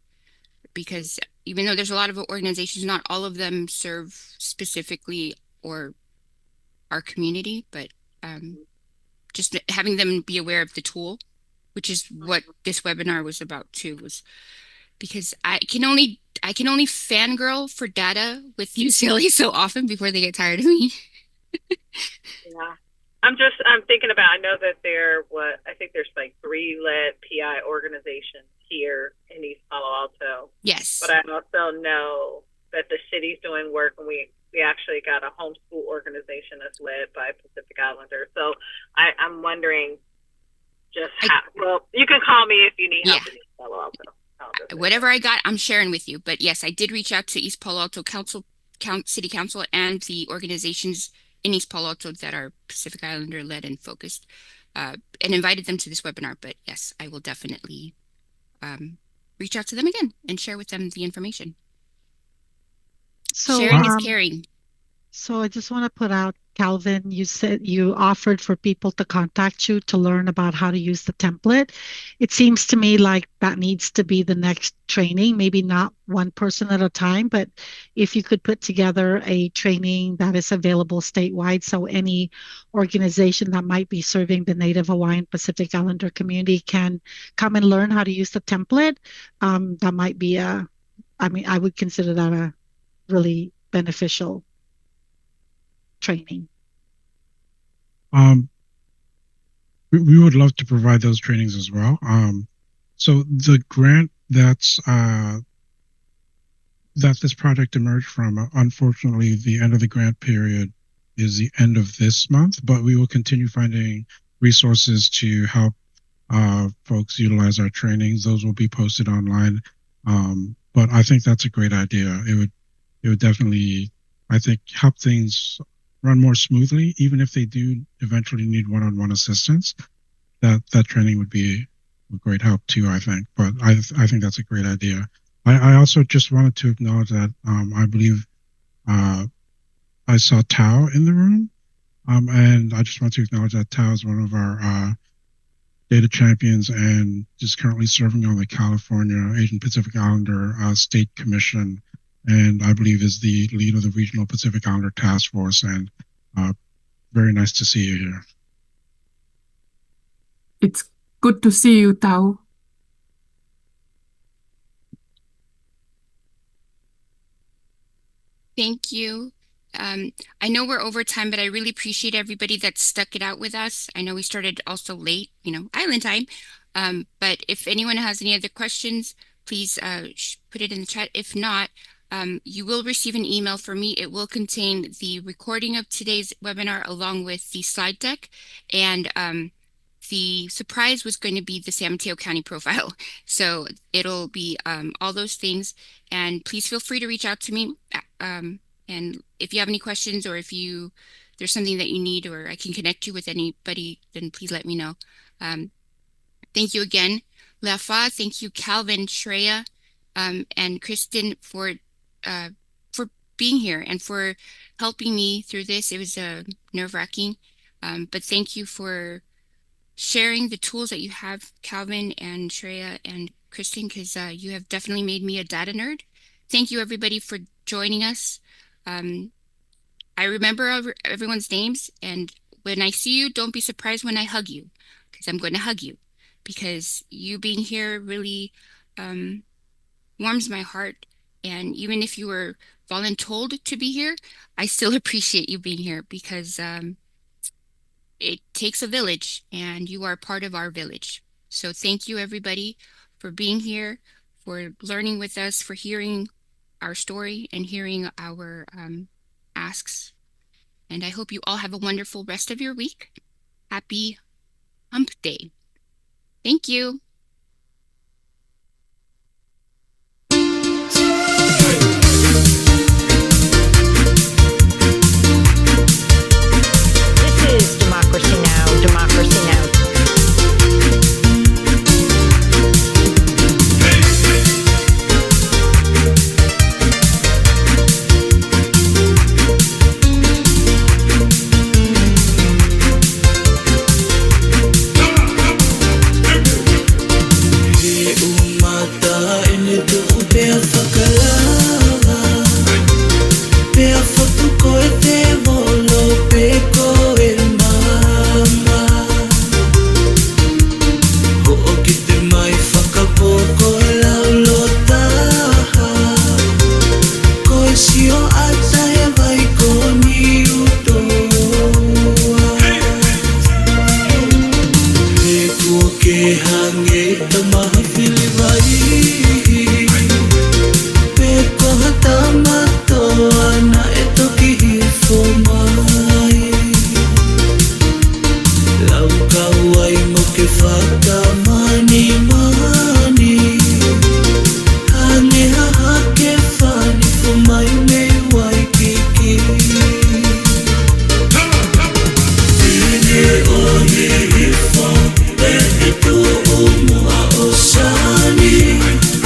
Because even though there's a lot of organizations, not all of them serve specifically or our community, but just having them be aware of the tool, which is what this webinar was about too, was because I can only fangirl for data with UCLA so often before they get tired of me. Yeah. I'm thinking about, I know that I think there's like 3 lead PI organizations here in East Palo Alto. Yes. But I also know that the city's doing work, and we actually got a homeschool organization that's led by Pacific Islanders. So I'm wondering well, you can call me if you need help in East Palo Alto. Whatever I got, I'm sharing with you. But yes, I did reach out to East Palo Alto City Council and the organizations in East Palo Alto that are Pacific Islander led and focused, and invited them to this webinar. But yes, I will definitely reach out to them again and share with them the information. So sharing is caring. So I just want to put out, Calvin, you said you offered for people to contact you to learn about how to use the template. It seems to me like that needs to be the next training, maybe not one person at a time, but if you could put together a training that is available statewide, so any organization that might be serving the Native Hawaiian Pacific Islander community can come and learn how to use the template. That might be I would consider that a really beneficial training. We would love to provide those trainings as well. So the grant that this project emerged from, unfortunately, the end of the grant period is the end of this month, but we will continue finding resources to help folks utilize our trainings. Those will be posted online. But I think that's a great idea. It would definitely, I think, help things run more smoothly, even if they do eventually need one-on-one assistance. That training would be a great help too, I think. But I think that's a great idea. I also just wanted to acknowledge that I believe I saw Tao in the room, and I just want to acknowledge that Tao is one of our data champions and is currently serving on the California Asian Pacific Islander State Commission, and I believe is the lead of the Regional Pacific Islander Task Force. And very nice to see you here. It's good to see you, Tao. Thank you. I know we're over time, but I really appreciate everybody that stuck it out with us. I know we started also late, island time. But if anyone has any other questions, please put it in the chat. If not, you will receive an email from me. It will contain the recording of today's webinar along with the slide deck. And the surprise was going to be the San Mateo County profile. So it'll be all those things. And please feel free to reach out to me. And if you have any questions, or if there's something that you need, or I can connect you with anybody, then please let me know. Thank you again, Lefa. Thank you, Calvin, Shreya, and Kristen for being here and for helping me through this. It was nerve-wracking, but thank you for sharing the tools that you have, Calvin and Shreya and Kristen, because you have definitely made me a data nerd. Thank you, everybody, for joining us. I remember everyone's names, and when I see you, don't be surprised when I hug you, because I'm going to hug you, because you being here really warms my heart. And even if you were voluntold to be here, I still appreciate you being here, because it takes a village, and you are part of our village. So thank you, everybody, for being here, for learning with us, for hearing our story and hearing our asks. And I hope you all have a wonderful rest of your week. Happy Hump Day. Thank you. This is Democracy Now!, Democracy Now! Osani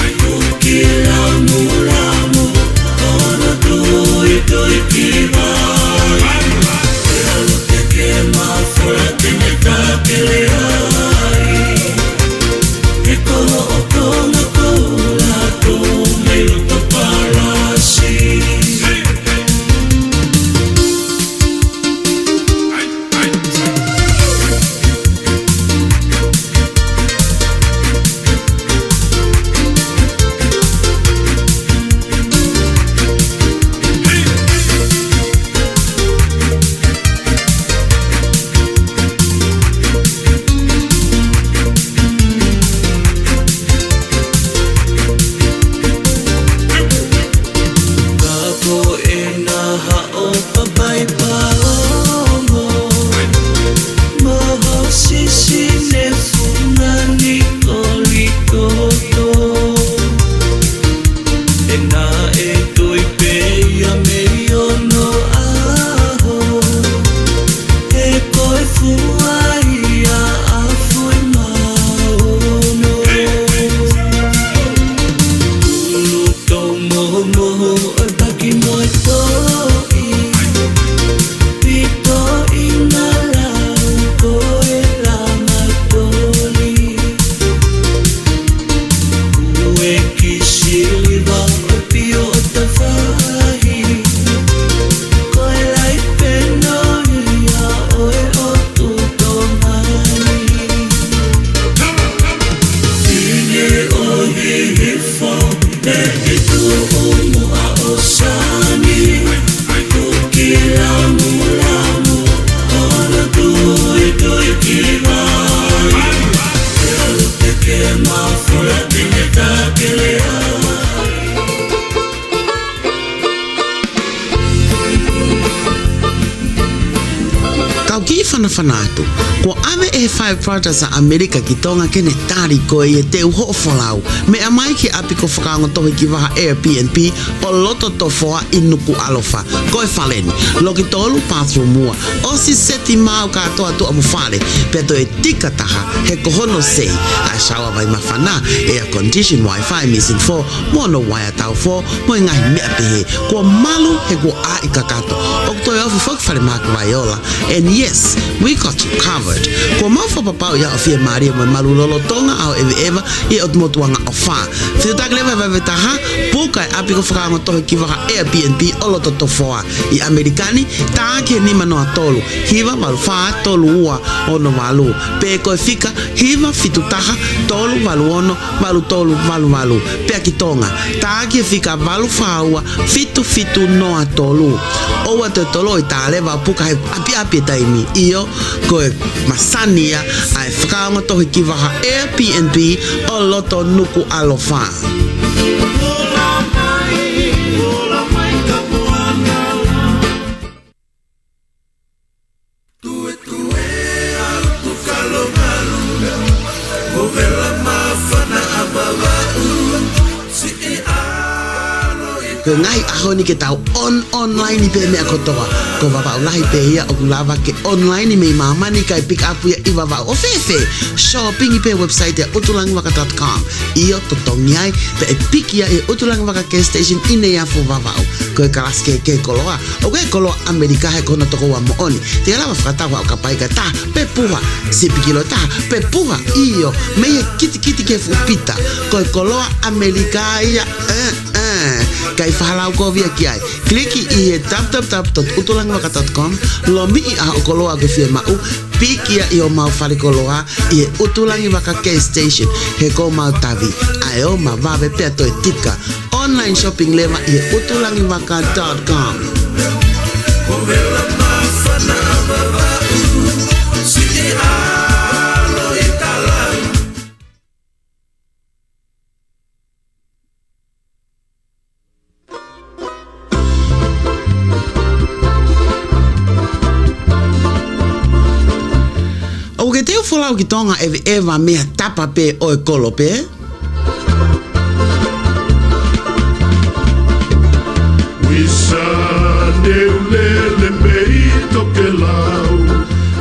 whanawhanatu. Ko ave e 5 products a Amerika ki tonga kene tari ko e te uho whalau. Me a mai ki api ko whakaongo tohi ki waha Airbnb o loto tofoa inuku alofa. Ko e whaleni. Loki tolu bathroom mua. O si seti mau katoa tu amu whale. Peto e tika taha he kohono sei. A shawa vai mawhana. Air condition Wi-Fi missing 4. Mono wire tau 4. Mo ngai mea pehe. Ko malu he ko a i kakato. O toi ofi whak whale maka vaiola. And yes, we got you covered. Ko mau whapapau ia o fia maria mo malu lolo tonga au eva i o tumotuanga o wha. Whiu taklewa vavetaha, puka e api ko whakaongo tohi ki waka Airbnb o loto tofoa. I Amerikani, tāke ni manoa tolu. Hiva walu wha tolu ua ono walu. Pe koe fika, hiva fitu taha, tolu walu ono, walu tolu walu walu. Pea ki tonga, tāke fika walu wha ua, fitu noa tolu. Oua te tolo i tālewa puka he api taimi. Iyo, koe masania ai whakaongo tohi ki waka Airbnb o loto nuku alofa. Ko ngai aho ni ke tau online ni pe mea kotoa. Ko wawau lahi pe ia o kulawa ke online ni mei mama ni kai pick up ia i wawau o fefe. Shopping i pe website e utulangwaka.com. Iyo totongiai pe e piki ia e utulangwaka ke station ine ia fo wawau. Ko e kalas ke koloa. O ke koloa Amerika he kono toko wa mooni. Te alawa whakatawa o kapai ka ta pe puha. Si pikilo ta pe puha. Iyo mei e kiti ke fupita. Ko e koloa Amerika ia kai whahalau ko via ki ai. Kliki i e tap.utulangwaka.com. Lomi i a o koloa ke fia mau. Pikia i o mau whare koloa i e Utulangiwaka K Station. He ko mau tavi. Ai o ma wawe pia toi tika. Online shopping lewa i e utulangiwaka.com. O ke teo wholau ki tonga eva mea tapa pe o e kolo pe. Wisa neulele mei toke lau.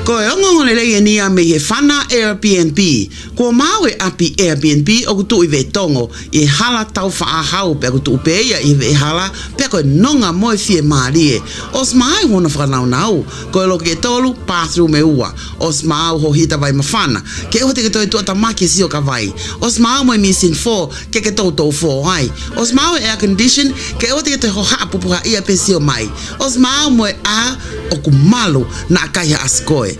Ko e ongo lelei e nia me he whana Airbnb. Ko mau e api Airbnb o kutu i ve tongo i hala tau whaahau pe kutu upeia i ve hala pe koe nonga moe fie maarie. Os maai hona whanau nau. Ko e loke e tolu bathroom e ua. Os maau ho hita vai mawhana. Ke o te ke toi tuata maki si o ka vai. Os maau moe misin 4 ke tau 4 ai. Os maau e air condition ke o te ke toi ho haa pupuha ia pe si o mai. Os maau moe a o kumalu na kaiha askoe.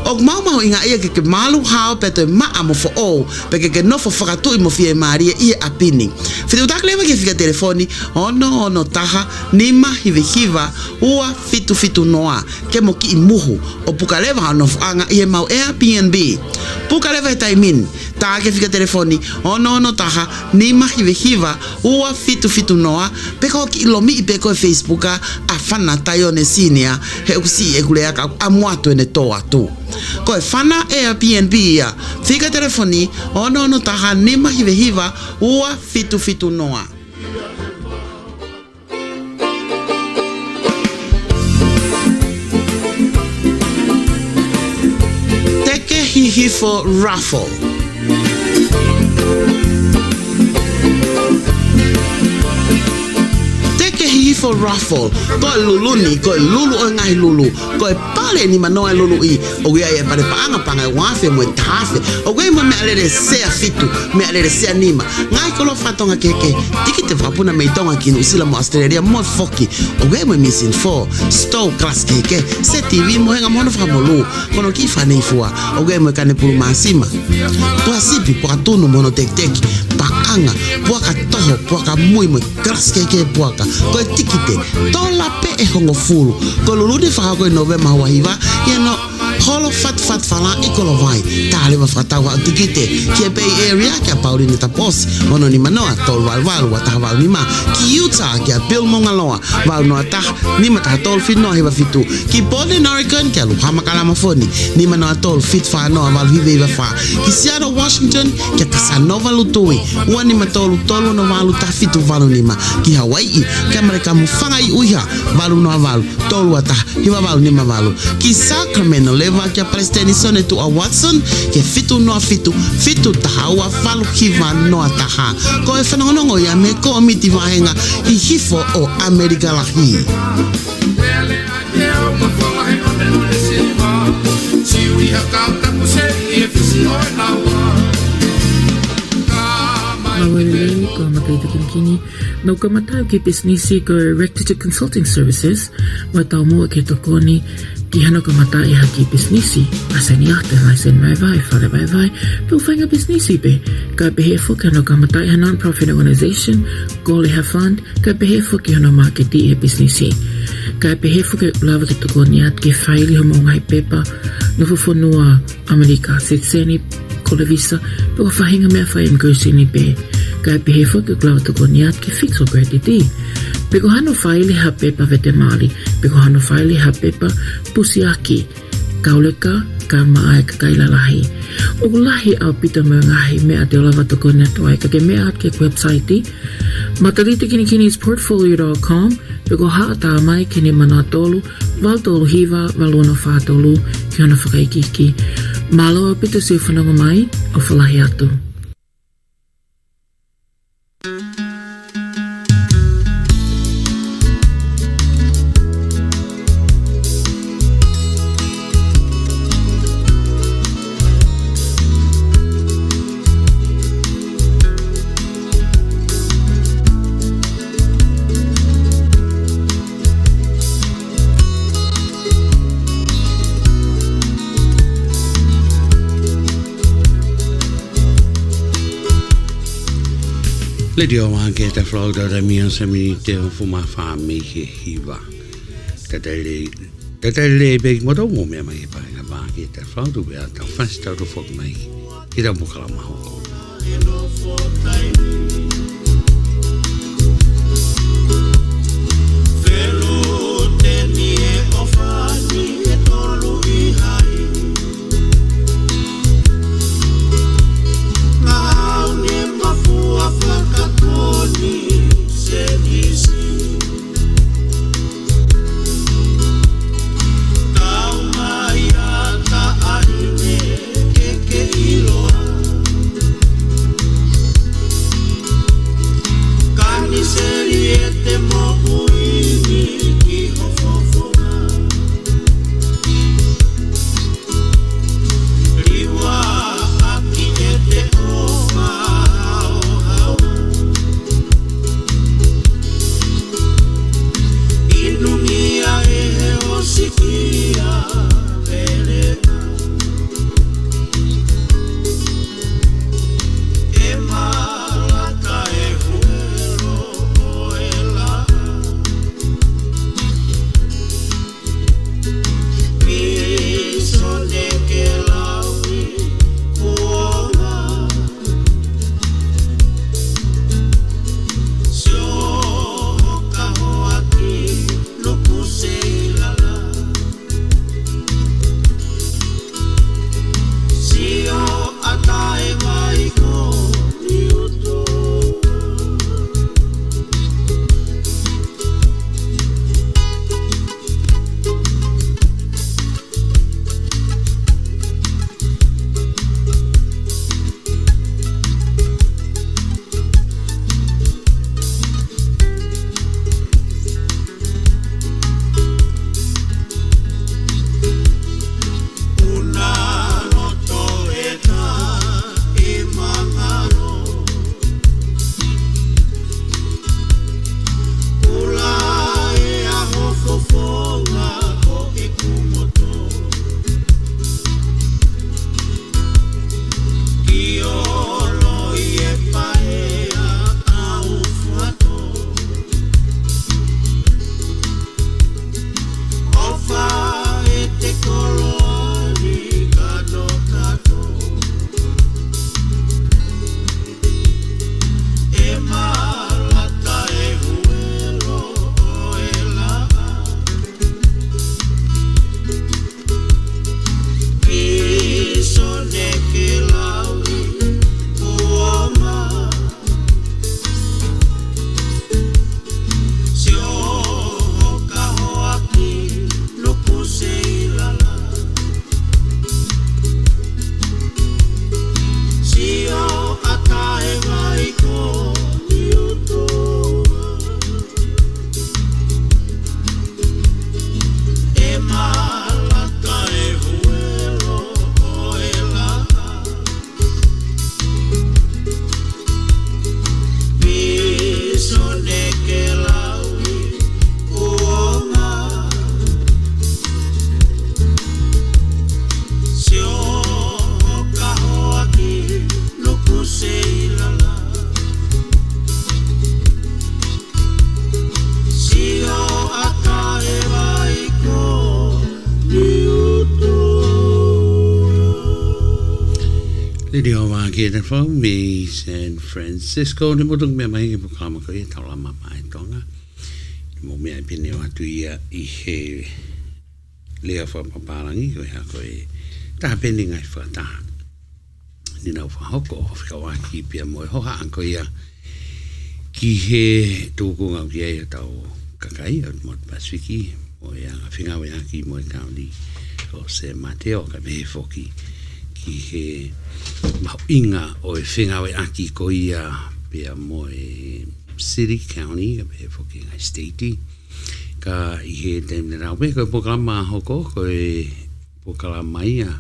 O mau inga ia ke malu hao pe te maa mo fo o pe ke nofo whakatu i mo fie maria i apini. Whitu taklewa ke fika telefoni ono taha nima hiva ua fitu noa ke mo ki i muhu o pukalewa hao nofu anga i mau Airbnb. Pukalewa e taimin ta ke fika telefoni ono taha nima hiva ua fitu noa pe ko ki lomi i pe ko Facebooka a whana taione sinia he usi e kulea ka amuatu ene toa tu. Ko e whana Airbnb ia. Fika telefoni ono taha nima hiva ua fitu noa. Teke hihifo raffle. Hifo raffle, ko lulu ni, ko lulu o ngai lulu, ko pale ni manoa lulu i, o gea e pare panga wafe mo tafe, o gea mo me alere sea fitu, me alere sea nima, ngai kolo fatonga keke, tiki te whapuna me tonga ki usila mo Australia mo foki, o gea mo missing 4, stove class keke, se TV mo henga mono whamolu, kono ki whanei fua, o gea mo kane puru maasima, tua sipi puka tunu mono teki, paanga, puaka toho, puaka mui mo class keke puaka, ko tikite tola pe e hongo fulu ko lulu de fa ko no ve ma wahiva ye no Holo fat fala ikolo vai. Tale wa fatawa tikite. Kia Bay Area kia Pauline tapos. Ono ni manoa tol wal wa tahwal ni ma. Ki Utah kia Bill Mongaloa. Wal no tah ni mata tol fit no hiwa fitu. Ki Portland Oregon kia Luhama Kalama Foni. Ni manoa tol fit fa no wal hiwe fa. Ki Seattle Washington kia Casanova Lutui. Wani matolu tolu no walu ta fitu valu ni ma. Ki Hawaii kia mereka mufanga i uiha. Valu no valu tolu ata hiwa valu ni ma valu. Ki Sacramento leva kia Palestine sone tu a Watson kia fitu no fitu tahawa valu hiva no taha. Ko e whanongongo ya me ko omiti vahenga hi hifo o Amerika lahi. Mawalele ko makaita kini no kamatao ki businessi ko rectitude consulting services watau mo ke tokoni ki hano kamata e haki businessi asani ate laisen vai fare vai to fanga businessi be ka behefo ka no kamata e non-profit organization ko le fund ka behefo ki hano market e businessi ka behefo ke lava ke tokoni at ke faili ho mo ngai pepa no fofonua Amerika setseni kola visa pero fahinga me fa immigration ni be ka behefo ke klava to koniat ke fixo graditi pero hano faili ha pepa vetemali pero hano faili ha pepa pusiaki kauleka kama ai ka kailalahi o lahi au pita mengahi me ate lava to koniat ai ka ke me at ke website matalite kini is portfolio.com pero ha ta mai kini manatolu valtolu hiva valuno fatolu ki hano whakaikiki malo pita si whanonga mai o whalahi atu. Letio anche te flauta da mia seminite fuma fame che hiva. Tatele be modo mo me mai pa na ba che te flauta be ta fasta do fok mai. Ida Polokalama ho. Letio Vtf from me San Francisco. Ni mutung me mai Polokalama ko Tailama mai Tonga. Mo me ai pine atu ia I he lea fa paparangi ko ha ko ta pene ngai fa ta. Ni no fa hoko fa wa ki pia mo ho ha ko ia ki he tu ko ngau ye tau kakai mo Pasifiki mo ia finga wa ki mo kauli o se Mateo ka me foki ki he inga o e whengawe aki ko ia pia mo e City County ka pe foki ngai statey ka I he teimne rau pe ko Polokalama hoko ko e Polokalama ia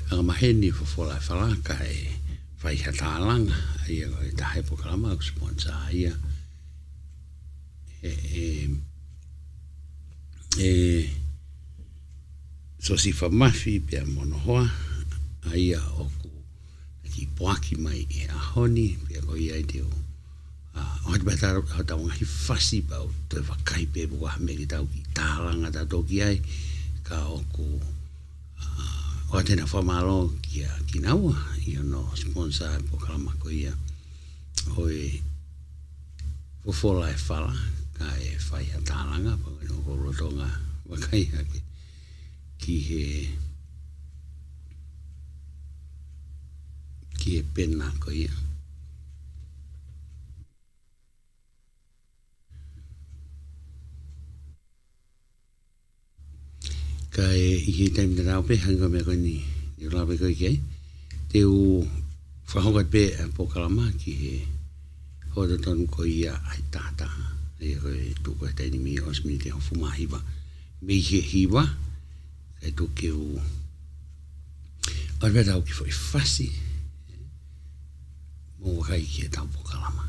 ang maheni fo fola fala ka e fai hatalanga ia ko e tahe Polokalama ko sponsor ia so si fa mafi pia monohoa aia oku ki poaki mai e a honi pia ko ia ideo o hati bata hata wangahi fasi pau te wakai pe buka me ki tau ki tālanga ta toki ai ka oku o atena whamalo ki a kinaua ia no sponsor Polokalama ko ia hoi fofola e whala ka e whai a tālanga pa no ko rotonga wakai hake ki he pena ko ia ka I he taim na rau pe hanga me ko ni lawe ko ke te u whahokat pe a Polokalama ki he hodoton ko ia ai tata e ko tu ko te ni mi osmi te hofu mahiwa me he hiwa e tu ke u arvera o ki foi fasi mo kai ki ta Polokalama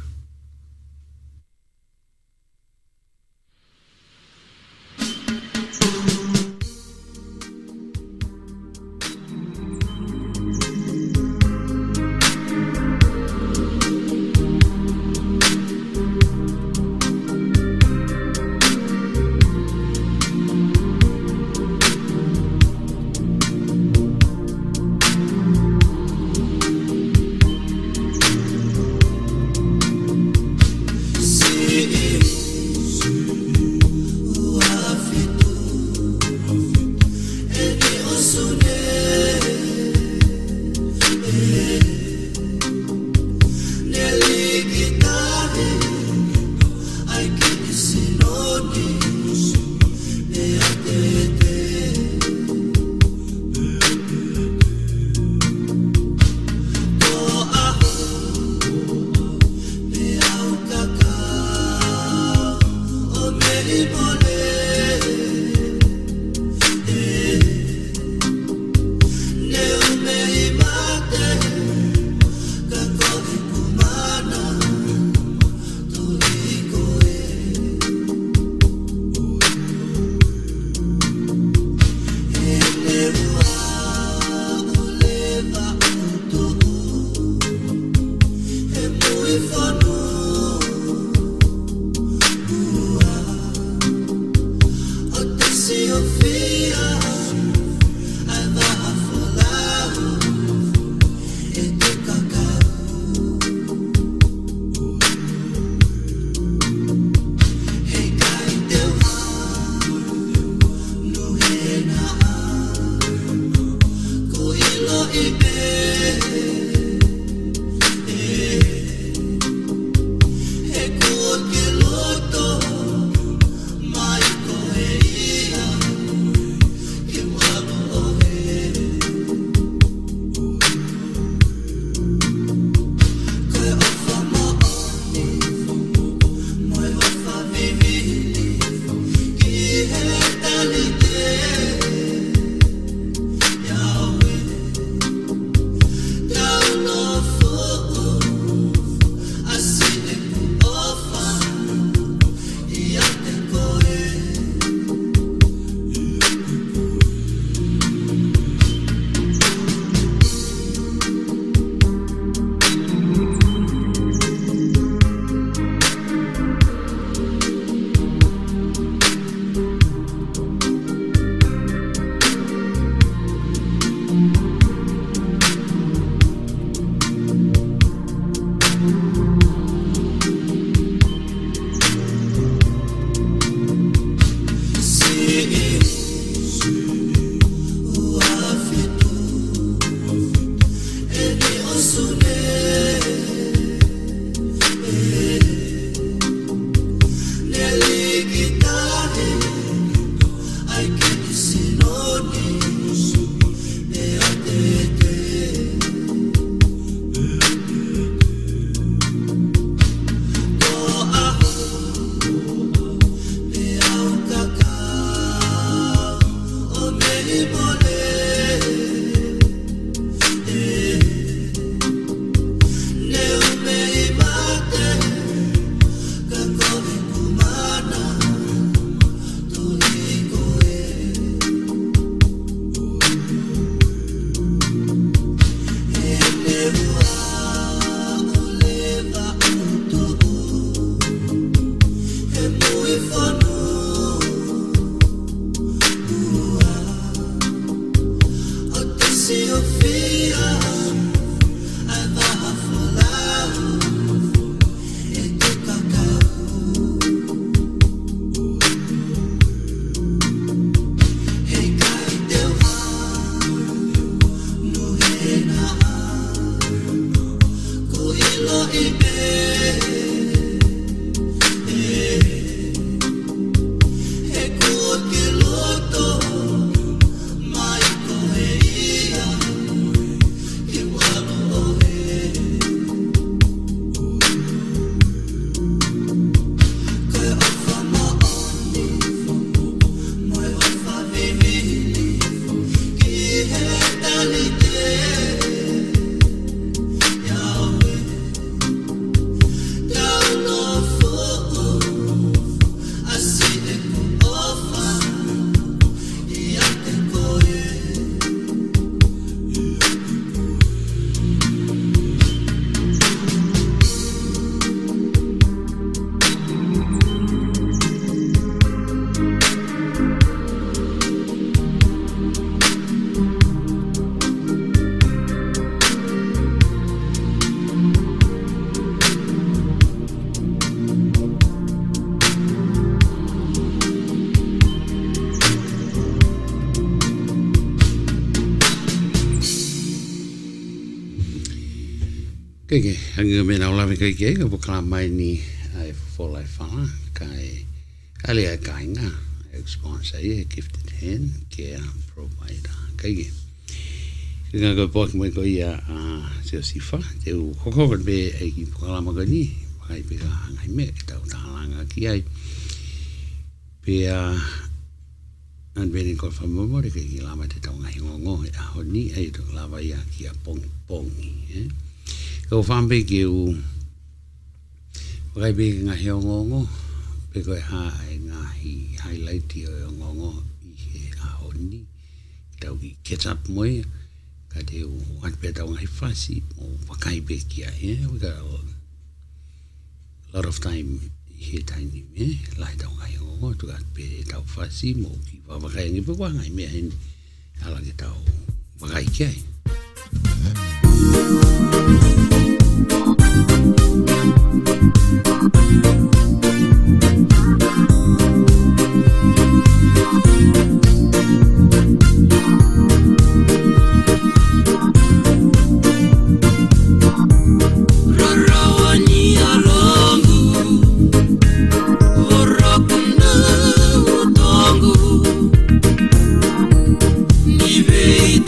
Keke, hanga me nau lawe kai kei, ka Polokalama mai ni ai wholai whana, kai ale ai kainga, sponsor e gifted hand, care provider, keke. Kika ka pōki mai ko ia teo sifa, teo kokokat be ai ki Polokalama ka ni, kai pe ka hangai me, ki tau tālanga ki ai. Pe an beni ko whamamore kai ki lama te tau ngai ngongo, e aho ni ai tu lawa ia ki a pongi, Kau whampe ki u wakai pe ngā heo ngongo, pe koe hae ngā hi highlighti o ngongo i he ahoni, tau ki ketchup moe, ka te u wakpe tau ngai whasi, o wakai pe ki a he, we got a lot of time i he taini me, lai tau ngai ngongo, tu kat pe tau whasi, mo ki wakai ngi pe kwa ngai mea hen, ala ke tau wakai ki ai.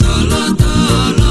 Tala tala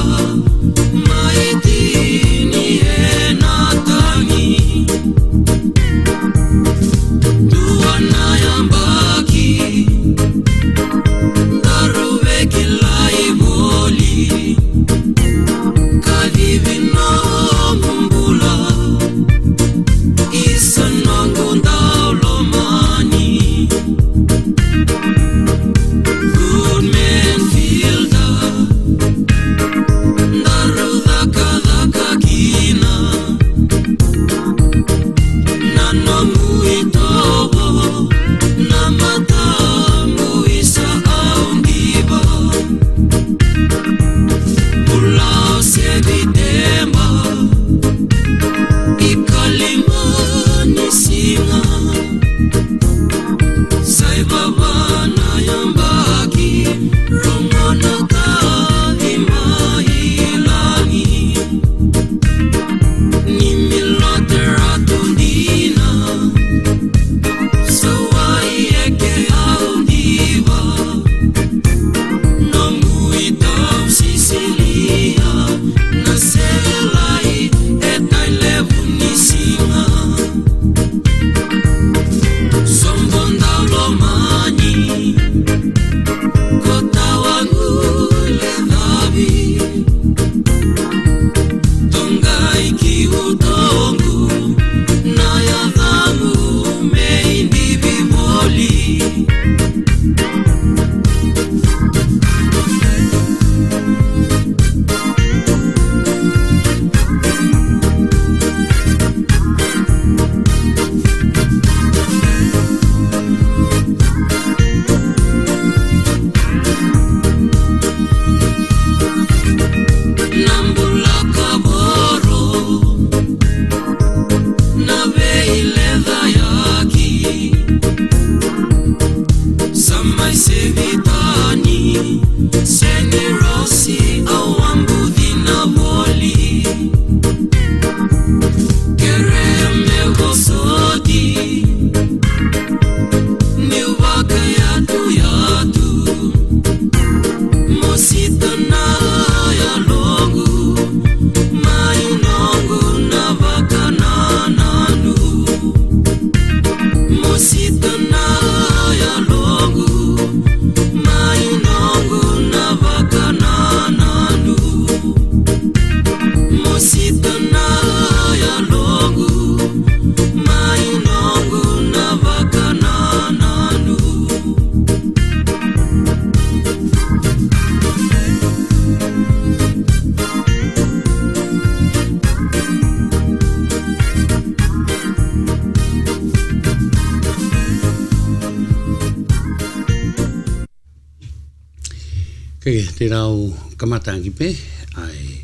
Kei te rau kamatangi pe ai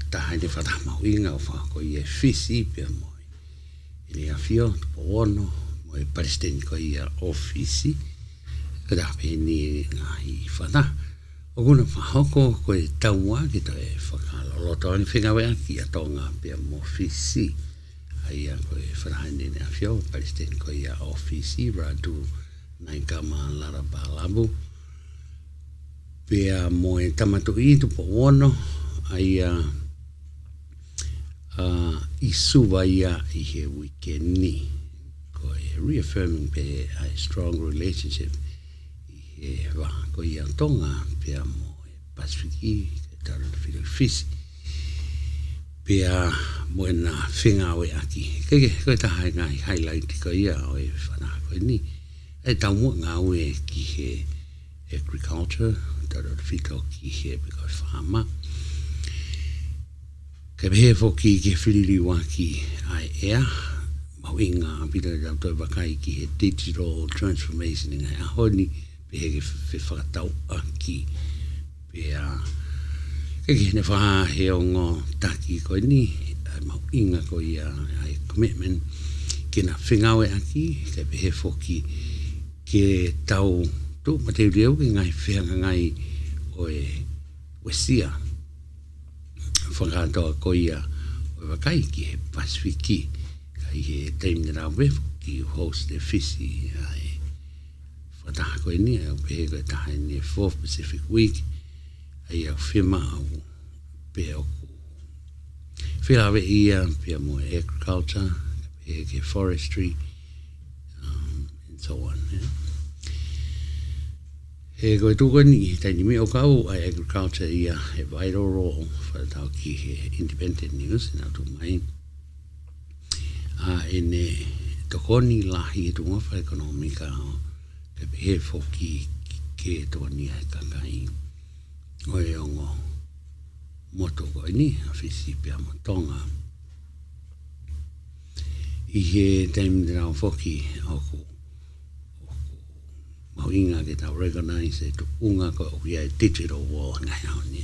tahai te whatamau inga o whako i e fisi pia moi. I le awhio, po ono, mo e paristeni ko i a ofisi. Kada pe ni ngā i whata. O kuna whahoko ko e taua ki to e whakaloloto ani whengawe aki a tonga pia mo fisi. Ai a ko e whanahani ne awhio, paristeni ko i a ofisi, radu nai kama lara balabu. Pea mo e tamatu i tu po ono ai i suwa ia i he weekend ko e reaffirming pe a strong relationship i he wa ko i Tonga pea mo e Pasifiki ke taru na whiro fisi pea mo e na whenga oe aki keke koe taha e ngai highlight ko ia o e whanaa koe ni e tau mua ngā oe ki he agriculture taro whito ki he biko whama. Ka pehe foki ke whiriri waki ai ea, mau inga apita tau wakai ki he digital transformation inga ahoni, pehe ke whakatau aki. Pea, ke ne whaha he o ngō taki koe ni, mau inga koe ia ai commitment, ke na whingawe aki, ka pehe foki ke tau tu mateu leo ke ngai whenga ngai o e wesia whakatoa koia o e wakai ki he Pasifiki kai he teim nera wefu ki host e fisi ai whataha koe ni au pehe koe taha ni 4th Pacific Week ai au whima au pehe oku whilawe ia pia mo agriculture pehe ke forestry and so on He koe tūko ni, taini me o kau ai agriculture ia he vital role wharatau ki he independent news in atu mai. Ene tokoni lahi e tunga wha ekonomika o ke pehe foki ke toa ni ai kakai. O e ongo moto koe ni, a whisi pia mo Tonga. I he taimi rao foki oku mau inga ke tau recognize e tu unga ko o ia digital wall ngai au ni.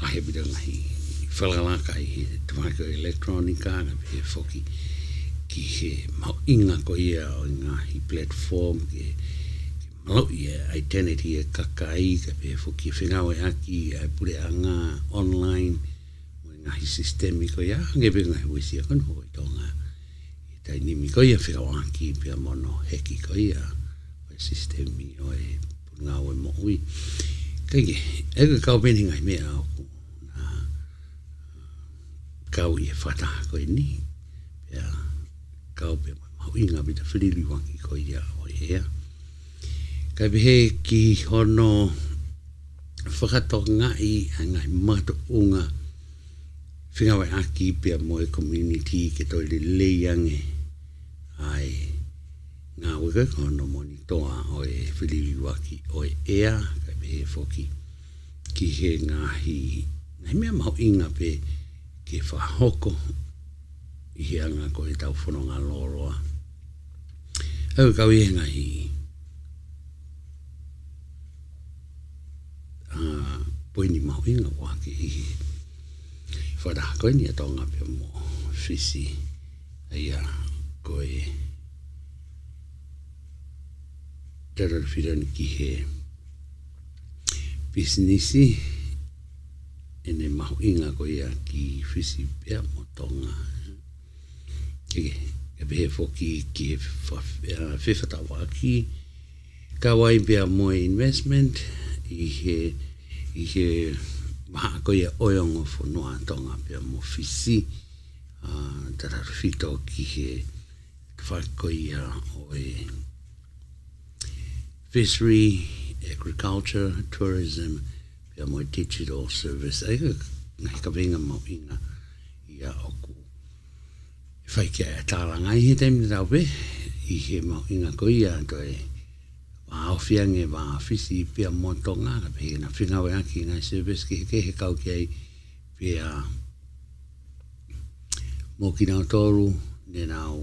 Ahe bida ngai whalalaka i te whaiko electronica na pe foki ki he mau inga ko ia o ngahi platform ke mau ia identity e kakai ka pe foki whengawe aki e pure anga online mo ngahi systemi ko ia ngebe ngai wisi a kono i Tonga. I tainimi ko ia whengawa aki pia mono heki ko ia sistemi o e punga o e moui. Kenge, ega kau peni ngai mea oku na kau i e whataha koe ni. Pea kau pe mau inga bita whiriri wangi koe ia o ea. Kai pehe ki hono whakato ngai a ngai mato unga whingawe aki pia mo e community ke toi le leiange ai ngā wika kono monitoa o e whiliwaki o e ea ka pe foki ki he ngahi nai mea mau inga pe ke whahoko i he anga ko e tau whanonga loroa au kau i he ngahi poini mau inga waki i he whara koe ni a tonga pe mo whisi aia koe tera whirani ki he businessi ene mahu inga ko ia ki whisi pia mo tonga ke behe foki ki whiwhata waki ka wai pia mo investment i he maha ko ia oiongo whanua tonga pia mo whisi tera whito ki he whako ia o e fishery, agriculture, tourism, pia mo digital service. Ai ka venga mo inga ia oku. Whai kia e tālanga i he teimi tau pe, i he mo inga ko ia toi whaofiange whaafisi pia mo tonga, ka pe na whingawe aki ngai service ke he kau ki ai pia mo ki nao toru, ne nao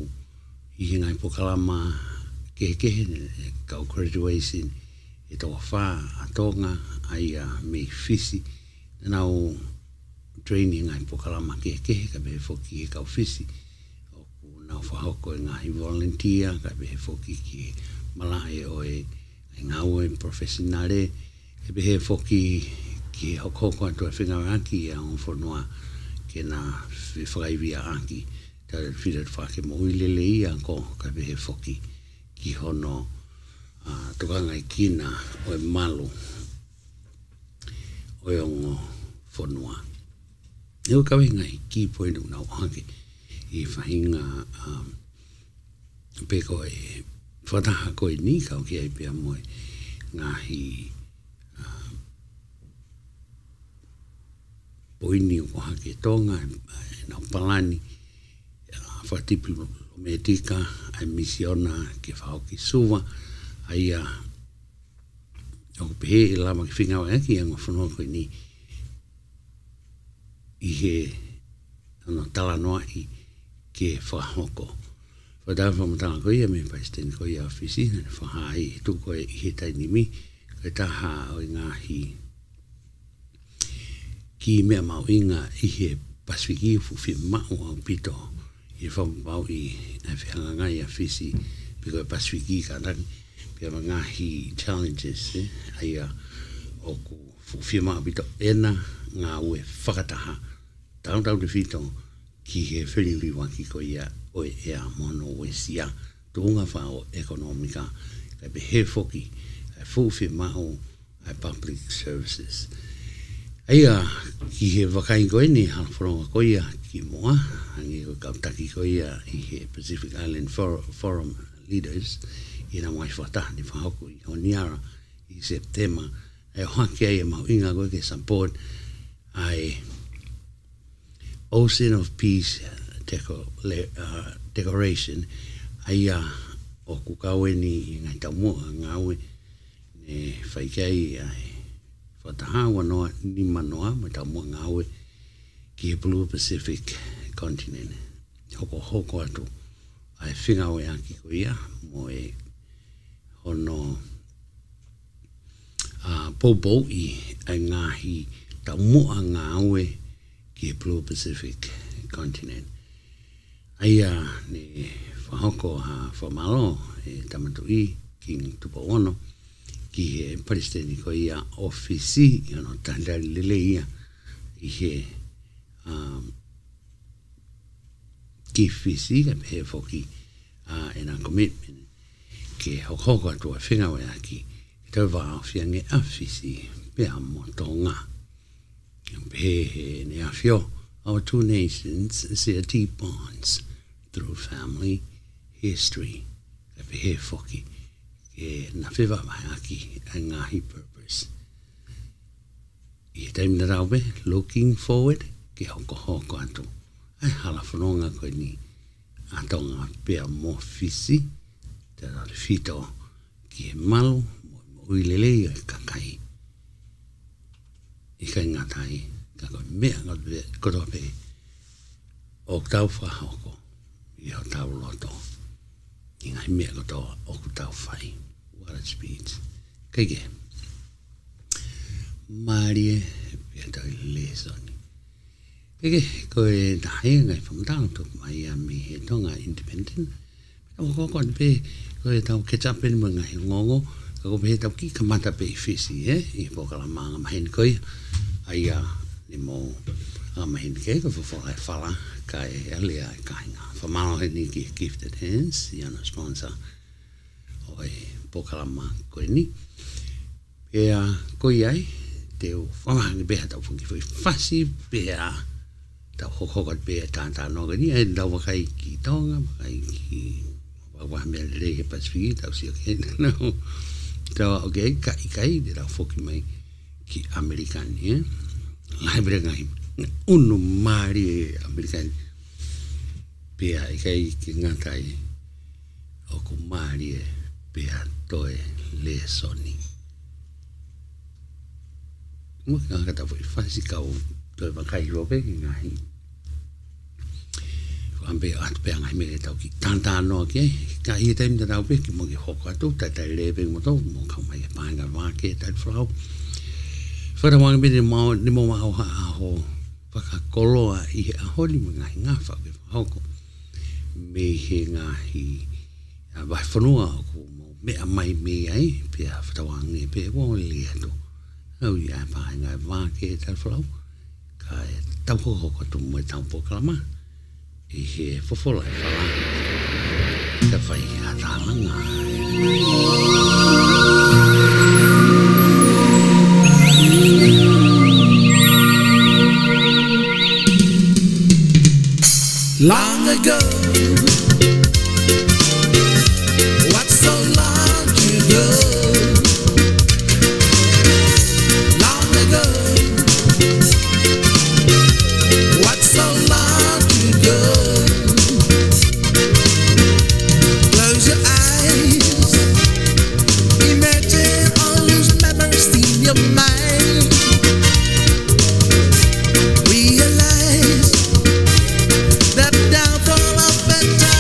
i he ngai Polokalama, ke kau graduation e tō whā a tonga ai a me whisi nau training ai Polokalama ke ka behe whoki e kau whisi o ku nau whahoko e ngahi volunteer ka behe whoki ki malae o e ngau e professionale ke behe whoki ki hoko atu e whingawa aki a on whanua ke na whakaivia aki tare whira whake mo uilele ia ko ka behe whoki ki hono tukanga i kina o e malu o e ongo whanua. Eo kawenga i ki poinu nau hangi i whahinga peko e whataha koe ni kau ki ai pia moe ngahi poini o kohake tonga e nau palani whatipi me tika ai misiona ke whaoki suwa ai a o pehe e lama ki whingawa eki ango whanua koe ni i he ano tala noa i ke whahoko whadawa whamatanga koe ia me paisteni koe ia whisi nane whaha i tu koe i he tainimi koe taha o i ngahi ki mea mau inga i he paswiki fufi mau au pito i whamau i whihanga ngai a whisi piko e paswiki ka rangi pia ngahi challenges ai a o ku fuwhima apito ena ngā ue whakataha tau te whito ki he whiriwa ki ko ia o ea mono wesia tuunga whao ekonomika ka behe foki ai fuwhima o ai public services ai a ki he wakai koe ni halwharonga ko ia ki moa hangi ko kautaki ko ia i he Pacific Island Forum leaders i na mai whata ni whahoku i Honiara i September ai hake ai mau inga koe ke support ai Ocean of Peace decoration ai a o kukawe ni ngai taumua ngawe ne whaikai ai whatahawa noa ni manoa ma taumua ngawe ki he Blue Pacific continent hoko atu ai whingawe aki ko ia mo e hono popo i ai ngahi taumua ngawe ki he Blue Pacific continent ai a ne whahoko ha whamalo e tamatu i King Tupaono ki he paristeni ko ia ofisi i ano tandari lele ia i he ki fisi ka he foki in a commitment ke hoko atu a whingawe aki tau wā whiange a fisi pia mo tonga he ne a whio our two nations share deep bonds through family history ka he foki ke na whiwa mai aki a ngahi purpose i taim na rawe looking forward ki hoko atu. Ai hala whanonga koe ni a tonga pia mo fisi, te rare fito ki he malu, mo uilelei o kakai. I kai ngatai, ka koe mea kotoa pe, o tau whahoko, i o tau loto. I ngai mea kotoa o tau whai. What a speed. Kaike. Marie, pia tau i lesoni. Kaike, koe tahe ngai whamatau tuk mai a mi he tonga independent. Tau koko pe, koe tau ketchup ni mga he ngongo, ko pe tau ki kamata pe i fisi, i Polokalama nga mahin koe, ai a ni mo nga mahin ke, ko whawhai whala, kai alia kai ngā. Whamalo he ni ki gifted hands, i ana sponsor, oi Polokalama koe ni. Pea koe ai, teo whamahangi beha tau whungi whui whasi, pea tau hokokat pea tātā noga ni, ai tau wakai ki Tonga, wakai ki wawaha mea lere he Pasifiki, tau si okay, no. Tau okay, kai, te tau whoki mai ki Amerikani, Lai bere ngai, unu maari e Amerikani, pea ikai ki ngatai, o ku maari e pea toe le soni. Mo ka kata foi fasi kau toe makai robe ki ngai. Ko ambe at pe ngai me tau ki tanta no ki ka i tem da tau pe ki mo ki hoko atu ta ta le pe mo to mo ka mai pa nga wa ke ta frau. Fora mo ngi ni mo ma ho paka koloa i a holi mo ngai nga fa ke hoko. Me he ngahi a vai whanua ko mo me a mai me ai pe a whatawangi pe wo le ato. Au ia pa ngai wa ke ta frau. Ka tau hoko tu mo tau Polokalama. I he fofola e whala. Ka whai a tālanga. Long ago, what's so long ago? Long ago, what's so long ago? Close your eyes, imagine all those memories in your mind. Realize that downfall of a time.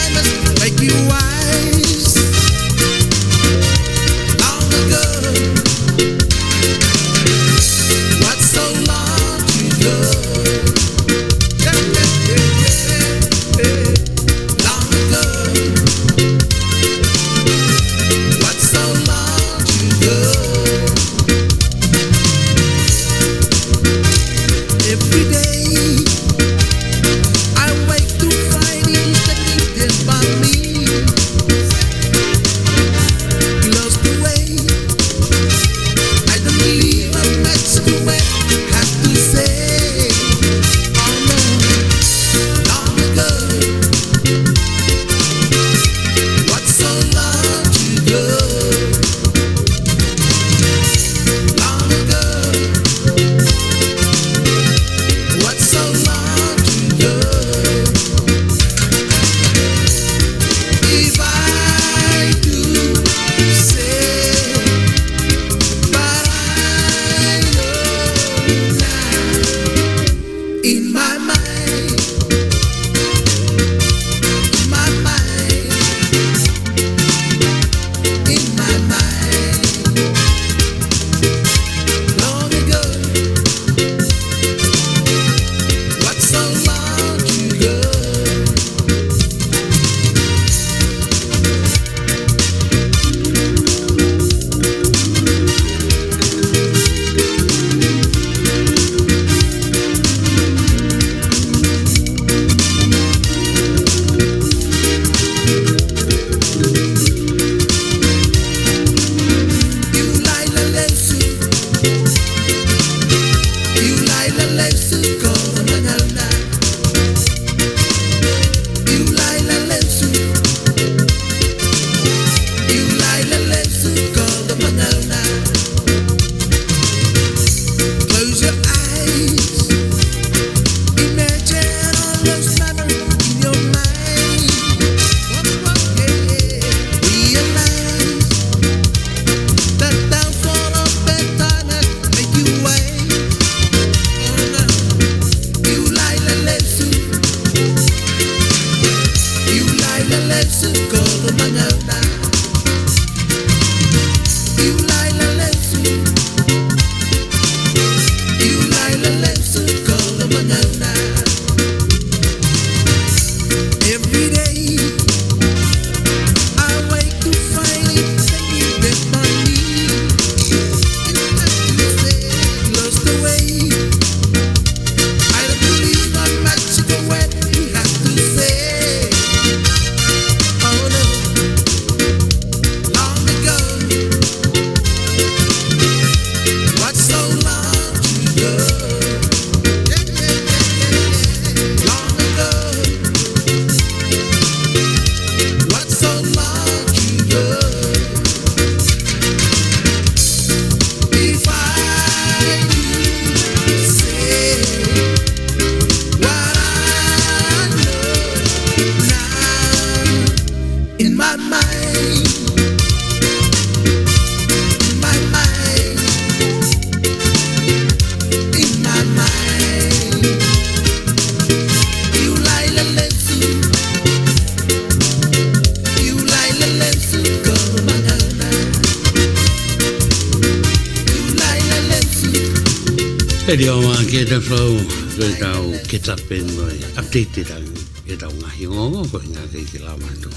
Letio Tonga Vtf ko tau catch up in my updated ang tau ngahi ngongo ko nga kay kilama to.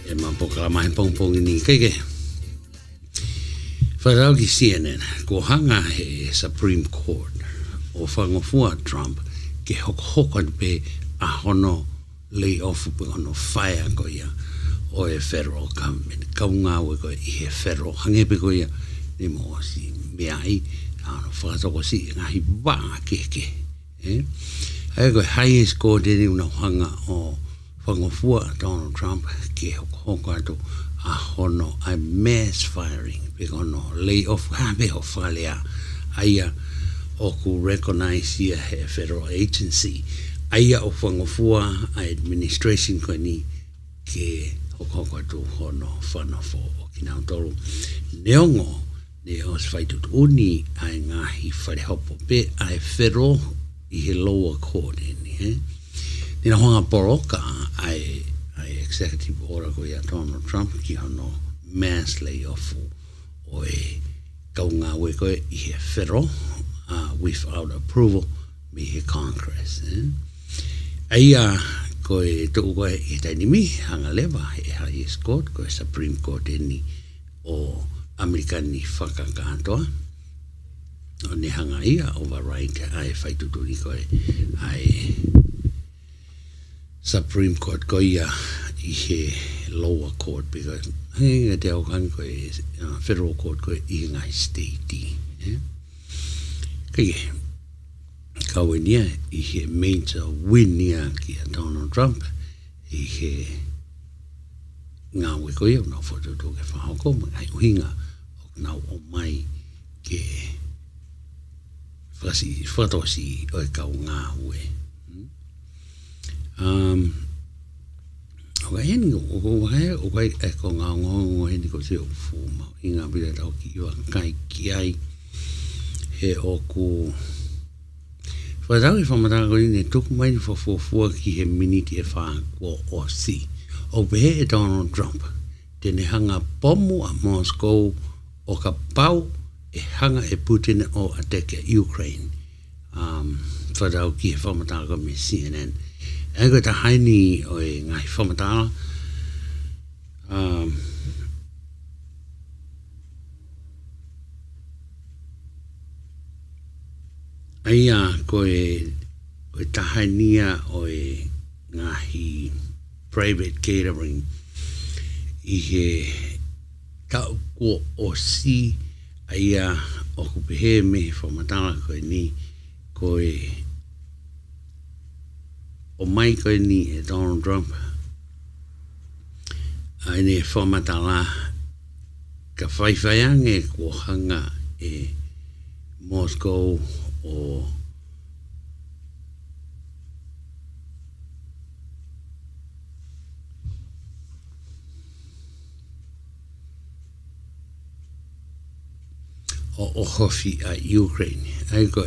E ma Polokalama pong ni kay Wharau ki CNN ko hanga he Supreme Court o whangofua Trump ke hokon pe a hono lay off pe ono fire ko ia o e federal government kaunga we ko i he federal hange pe ko ia ni mo si meai ano whakato ko si ngahi wā keke ai ko highest court ni una hanga o whangofua Donald Trump ke hoko atu a hono a mass firing pe ono lay off ha be ho falea aia o ku recognize ia he federal agency aia o whangofua a administration ko ni ke hoko atu hono whanofo o kinau tolu neongo ne os faitut uni ai ngahi whare hopo pe ai federal i he lower court ni Nina honga poroka ai executive order ko ia Donald Trump ki hono mass layoff o e kaunga we ko i he federal without approval me he Congress aia ko e tu ko e tainimi hanga leva e highest court ko Supreme Court ni o Amerikani whakakantoa o ne hanga ia override ai whaituturi ko ai Supreme Court ko ia i he lower court because hinga te au kan ko federal court ko i ngai state kaya kawenia i he major win ia ki Donald Trump i he ngā we ko ia no foto to ke whahoko mai hinga o nau o mai ke whatosi o e kau ngā we o kai heni o kai e ko ngā ngongo heni ko te o fuma i ngā bira tau ki iwa kai ki ai he o ku whatau i whamatanga ko ni tuku mai ni whafua ki he miniti e wha kua o si o pehe e Donald Trump tene hanga pomu a Moscow o ka pau e hanga e Putin o ateke Ukraine whatau ki he whamatanga ko me CNN e ko ta haini o e ngai whamatanga aia ko e ta hainia o e ngahi private catering i he tau ko o si aia o kupehe me whamatanga ko ni ko e o mai ko ni e Donald Trump ai ne whamatala ka whaiwhaiange ko hanga e Moscow o hofi a Ukraine. I go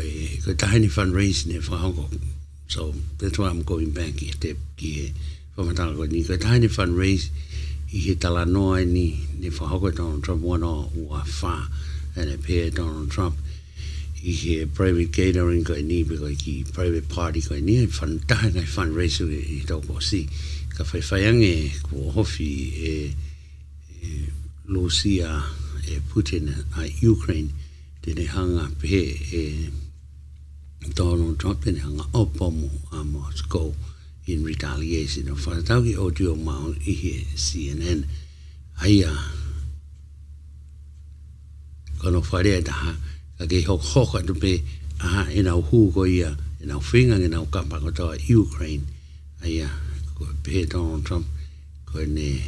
tiny fundraising for Hong Kong. So that's why I'm going back here. From a tiny fundraise, he hit Talanoa ni for Hong Kong Donald Trump one or far and appear Donald Trump. He private catering ko ni because he private party ko ni fundraise he don't go see. Ka whaiwhaiange ko hofi Lucia Putin a Ukraine tene hanga pe Donald Trump tene hanga opomo a Moscow in retaliation of whanatauki audio mao i he CNN aia kono wharea taha ka ke hoka tupe aha e nau hu ko ia e nau whinga e nau kapa ko toa Ukraine aia ko pe Donald Trump ko ne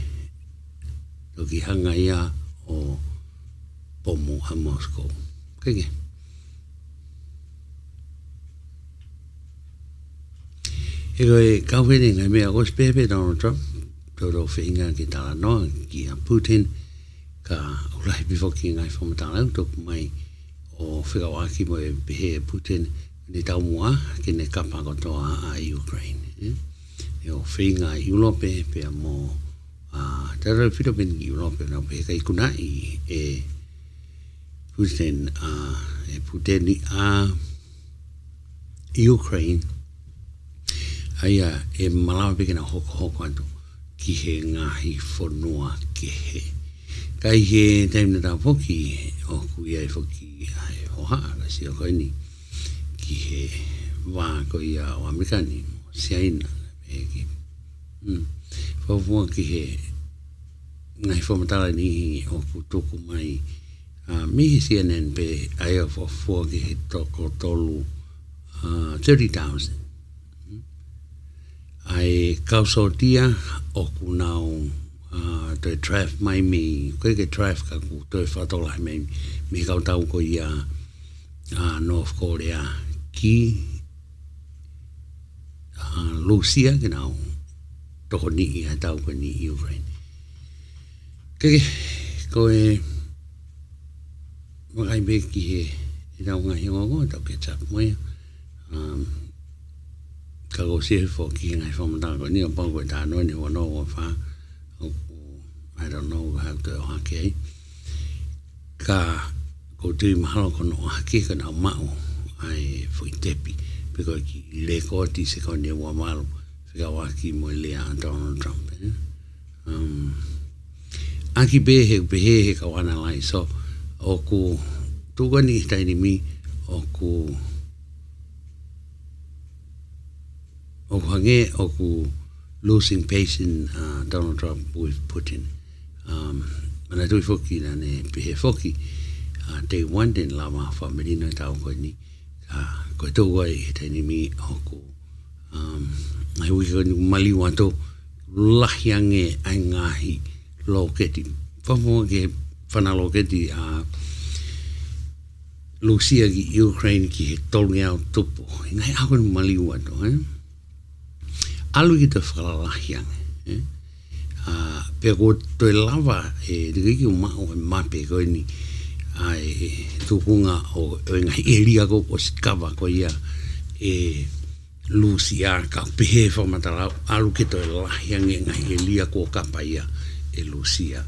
toki hanga ia o pomo a Moscow kage e kawhene ngai mea ko spepe Donald Trump todo whinga ki tala noa ki a Putin ka ulai bifo ki ngai whamatala tuk mai o whikawaki mo e pehe Putin ni tau mua ki ne kapa kotoa a Ukraine e o whinga i ulope pe a mo tara whito ben i ulope na pe kai kuna i e Putin ni a Ukraine aia e malawa pekena hoko atu ki he ngahi whanua ke he. Kai he taimna tā poki o kui ai poki ai hoha ka si o koe ni ki he wā ko ia o Amerikani siaina e ki whawua ki he ngai whamatala ni o kutuku mai mihi CNN pe ai o whawua ki he toko tolu 30,000 ai kausotia o kunau te traf mai mi koe ke traf ka ku te whatola mai mi kau tau ko ia North Korea ki Lucia ke nau toko ni ia tau ko ni Ukraine ke koe makai me ki he i tau ngahi ngongo tau ke chap moia ka go se fo ki ngai fo mata ko ni o pau ko ta no ni o no o fa I don't know how to hake ka ko te mahalo ko no hake ka na mau ai foi tepi because ki le ko ti se ko ni wa malo fica wa ki mo le a Donald Trump aki be he ka wana lai so o ku tu ko ni tai ni mi o ku o hange o ku losing patience Donald Trump with Putin mana tui foki na ne pehe foki te wanden lama whamerina tau koe ni koe tau koe he taini mi o ku ai wiki koe ni mali wato lahiange ai ngahi loketi whawhunga ke whana loketi Lucia ki Ukraine ki he tolungi au tupu ngai ako ni mali wato alu ki te whakalahiange pe ko te lava e riki umau e mape koe ni ai tukunga o ngai eria ko o sikava ko ia e Lucia ka pehe whamatara alu ki te lahiange ngai eria ko kapa ia e Lucia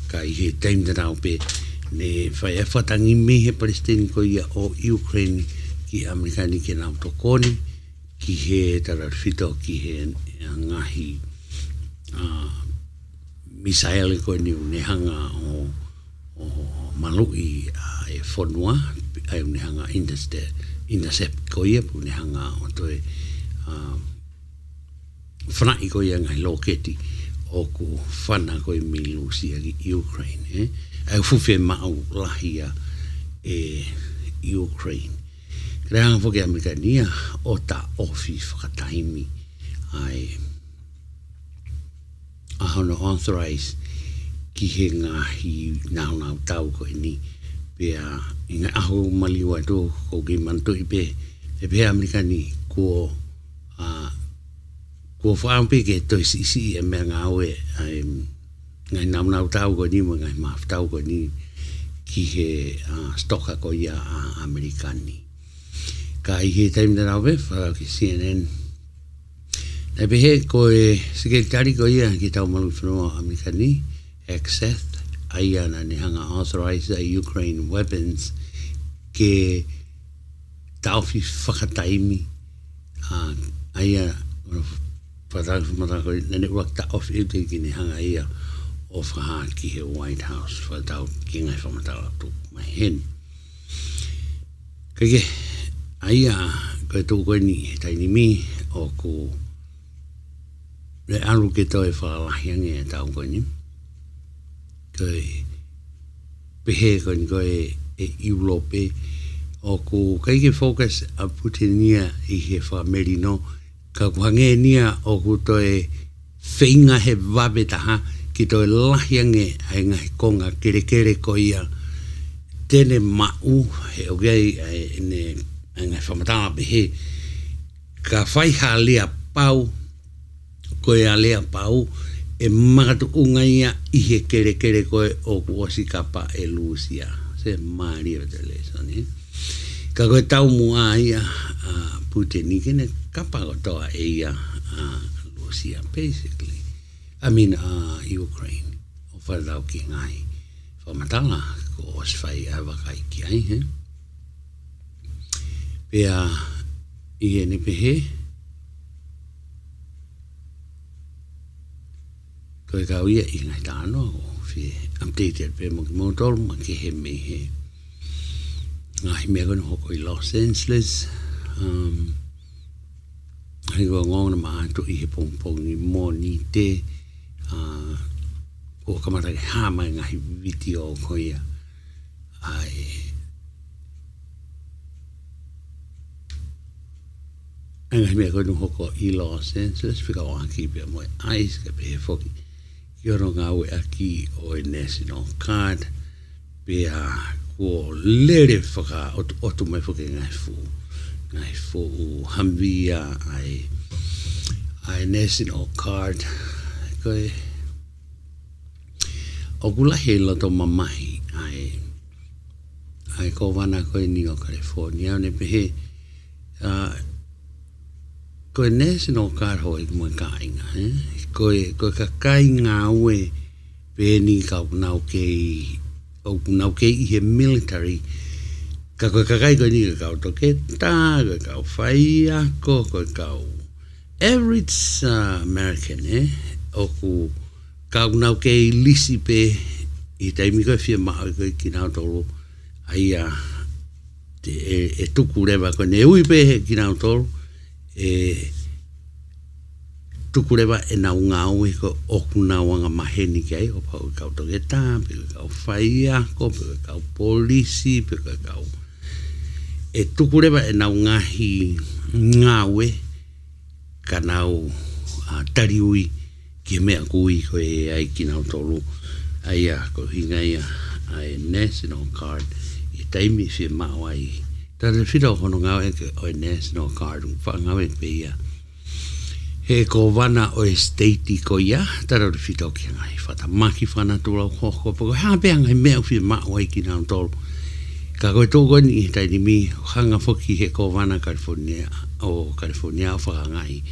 ka i he taim te rau pe ne whai e whatangi me he Palestini ko ia o Ukraine ki Amerikani ki nau tokoni ki he tarawhito ki he ngahi misaele ko ni unehanga o malui e whanua ai unehanga intercept ko ia unehanga o toi whanai ko ia ngai loketi o ku whana ko i Lucia ki Ukraine ai fuwhe mau lahia e Ukraine Kreanga whoke Amerikania o ta ofi whakataimi ai ahono authorize ki he ngahi nau tau ko ni pia inga aho maliwa to ko ki manto ipe e pe Amerikani ko whaampe ke toi si e mea ngawe ngai nau tau ko ni mo ngai maf tau ko ni ki he stoka ko ia Amerikani ka i he taim na rawe whaka ki CNN na pehe ko e sekretari ko ia ki tau malu whanua Amerikani access aia na ne hanga authorize Ukraine weapons ke tauwhi whakataimi aia whatau ko na network ta off ute ki ne hanga ia o whaha ki he White House whatau ki ngai whamatala tu mai hen kake aia koe tō koe ni taini mi o ku le alu ke toi whalahiange e tau koe ni koe pehe koe ni koe e Europe o ku kaike focus a putinia i he whamerino ka kuhange nia o ku toi whainga he wabe taha ki toi lahiange ai ngahi konga kere ko ia tene mau he ogei ne ngai whamatala pehe ka whaiha lea pau koe a lea pau e magatu ungaia i he kere koe o kuosi kapa e Lucia se maari o te lesoni ka koe tau mua ia Putin kene kapa o toa e ia Lucia basically I mean Ukraine o wharadau ki ngai whamatala ko os whai awakai ki ai pea I e ne pehe. Ko e kau ia I ngai tāno o fi updated pe mo ki motol ma ki he me he. Ngai mea kono hoko I Los Angeles. Hai ko ngona ma atu I he pongpongi mo ni te o kamata ke hama ngai video ko ia. Ai ngai mea kono hoko I Los Angeles fika o aki pe mo ice ka pe foki. Ki oro ngā ue aki o national card pe ko lere whaka otu mai foki ngai fu hambia ai national card koe o kulahi loto mamahi ai ko wana koe ni o California ne pehe koe national card hoi mo kainga koe ka kainga ue pe ni kau nau kei I he military ka koe ka kai koe ni kau toke ta koe kau whai ako koe kau average American o ku kau nau kei lisi pe I taimi koe fia maa koe ki nau tolo ai e tuku rewa koe ne ui pe ki nau tolo tuku rewa e nau ngau ko oku nau anga maheni kei o pau kau toke tā pe kau whai ako pe kau polisi pe kau e tuku rewa e nau ngahi ngawe ka nau tariui ki mea kui ko e ai ki nau tolu ai ko hinga ai national card I taimi fia mao ai tare whira o hono ngau e o national card whangau e pe ia he ko wana o state ko ia tare whira o ki ngai whata maki whana tūra o koko poko hapea ngai mea fia mao ai ki nau tolu ka koe tōko ni taini mi hanga foki he ko wana California o whakangai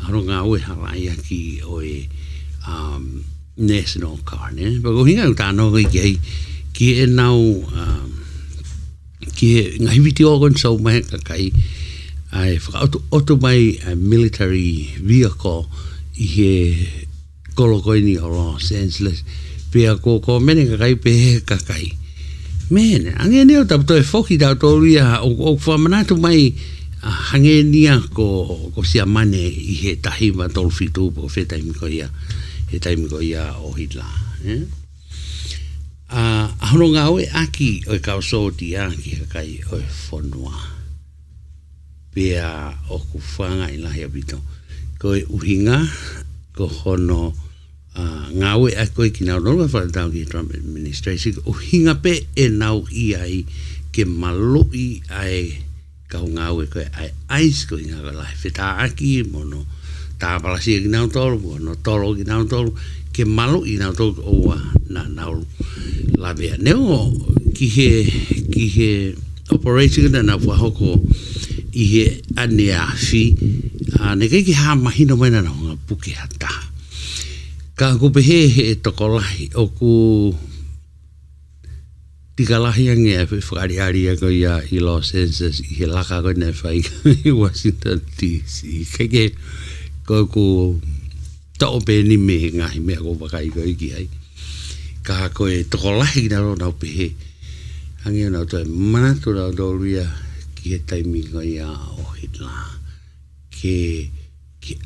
aro ngā ue harai aki o national card Pako hinga u tāno ki e nau ki e ngahi viti o kon sau mai kakai ai whakaoto mai military vehicle I he kolokoini o Los Angeles pia ko mene kakai pe he kakai mene ange neo taputo e foki tau tōria o whamanatu mai hange nia ko sia mane I he tahi ma tolu fitu po he taimi ko ia o Hitler ahono ngā oe aki o kau sōti ki kakai o whanua pia o ku whanga I lahi apito ko e uhinga ko hono ngā oe aki koe ki nau nonga whanatau ki Trump administration uhinga pe e nau I ai ke maloi ai kau ngā ue koe ai ais ko inga ka lahi whetā aki mono tā palasia ki nau tolu mono tolo ki nau tolu ke malo I nau tolu oua na nau la mea neo ki he operation na wahoko I he ane awhi ne kei ki haa mahino mena na hunga puke hata ka kupe he tokolahi o ku tikalahi ange e whakariari ko ia I Los Angeles I he laka ko ne whai I Washington DC keke ko ku tau pe ni me ngahi mea ko wakai ko iki ai ka ko e tokolahi na ro nau pehe ange nau toi manatu nau doria ki he taimi ko ia o Hitler ki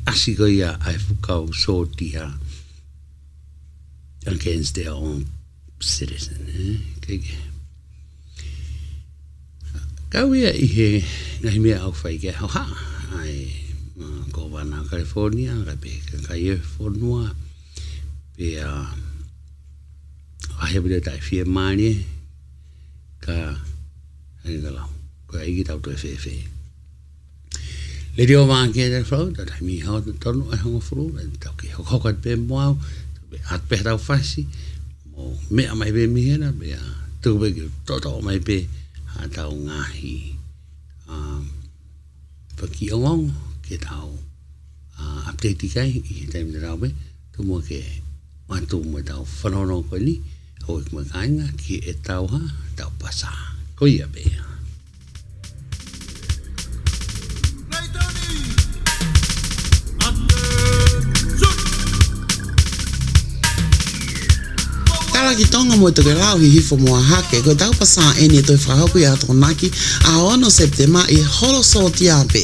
asi ko ia ai fukau sotia against their own citizen keke kau ia I he ngahi mea au whai ke hau ha ai ko wana California ka pe ka ia whanua pe ahe bile tai fie mani ka hai galau ko ai ki tau to fe Letio Tonga Vtf da mi ha tonu e hango fru ta ki ho ka pe mo at pe tau fasi mo me mai be mi hena be tu be to mai be ha tau ngahi pa ki ong ke tau update kai I time de rabe tu mo ke mantu mo tau whanono ko ni ho mo kainga ki e tau ha tau pasa ko ia be Tala ki tonga mo te ke lau hi hifo moa hake, koe tau pasa eni e toi whakahoku i ato naki, a ono septema i holo so tiape,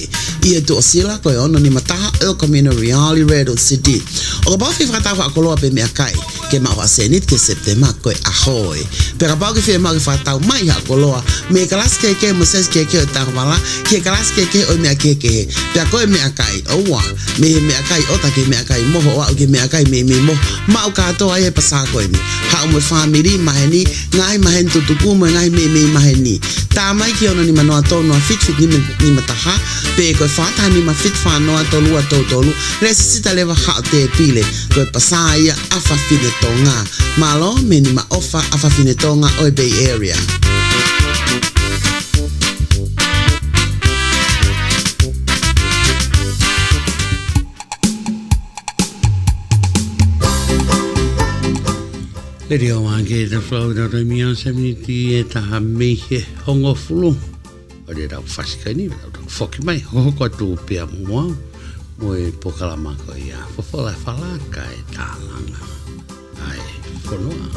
i e tu osila koe ono ni mataha el community reali redo city. O ka bafi whakatau whakakoloa pe mea kai, ke mau asenit ke septema koe ahoe. Pe ka bau ki whia mau ki whakatau mai hakakoloa, me kalas keke mo ses keke o tangwala, ke kalas keke o mea keke, pe a koe mea kai, oua, me mea kai ota ke mea kai moho, o au ke mea kai me moho, mau katoa e pasa koe ni. Ha ume family maheni, ngai mahen tutuku mo ngai me maheni. Tā mai ki ono ni manoa tonu a fit ni mataha, pe koe whata ni ma fit whanoa tolu a tolu, le sisita lewa hao te pile, koe pasa ia afa fine tonga. Malo me ni ma ofa afa fine tonga o Bay Area. Le reo wange na flow na roi mi an seminiti e taha meihe hongo fulu. O re rau whasika ni, rau whoki mai, hoko tu pia mua, mo e Polokalama ko ia, fofola whalaka e tālanga. Ai, whanua.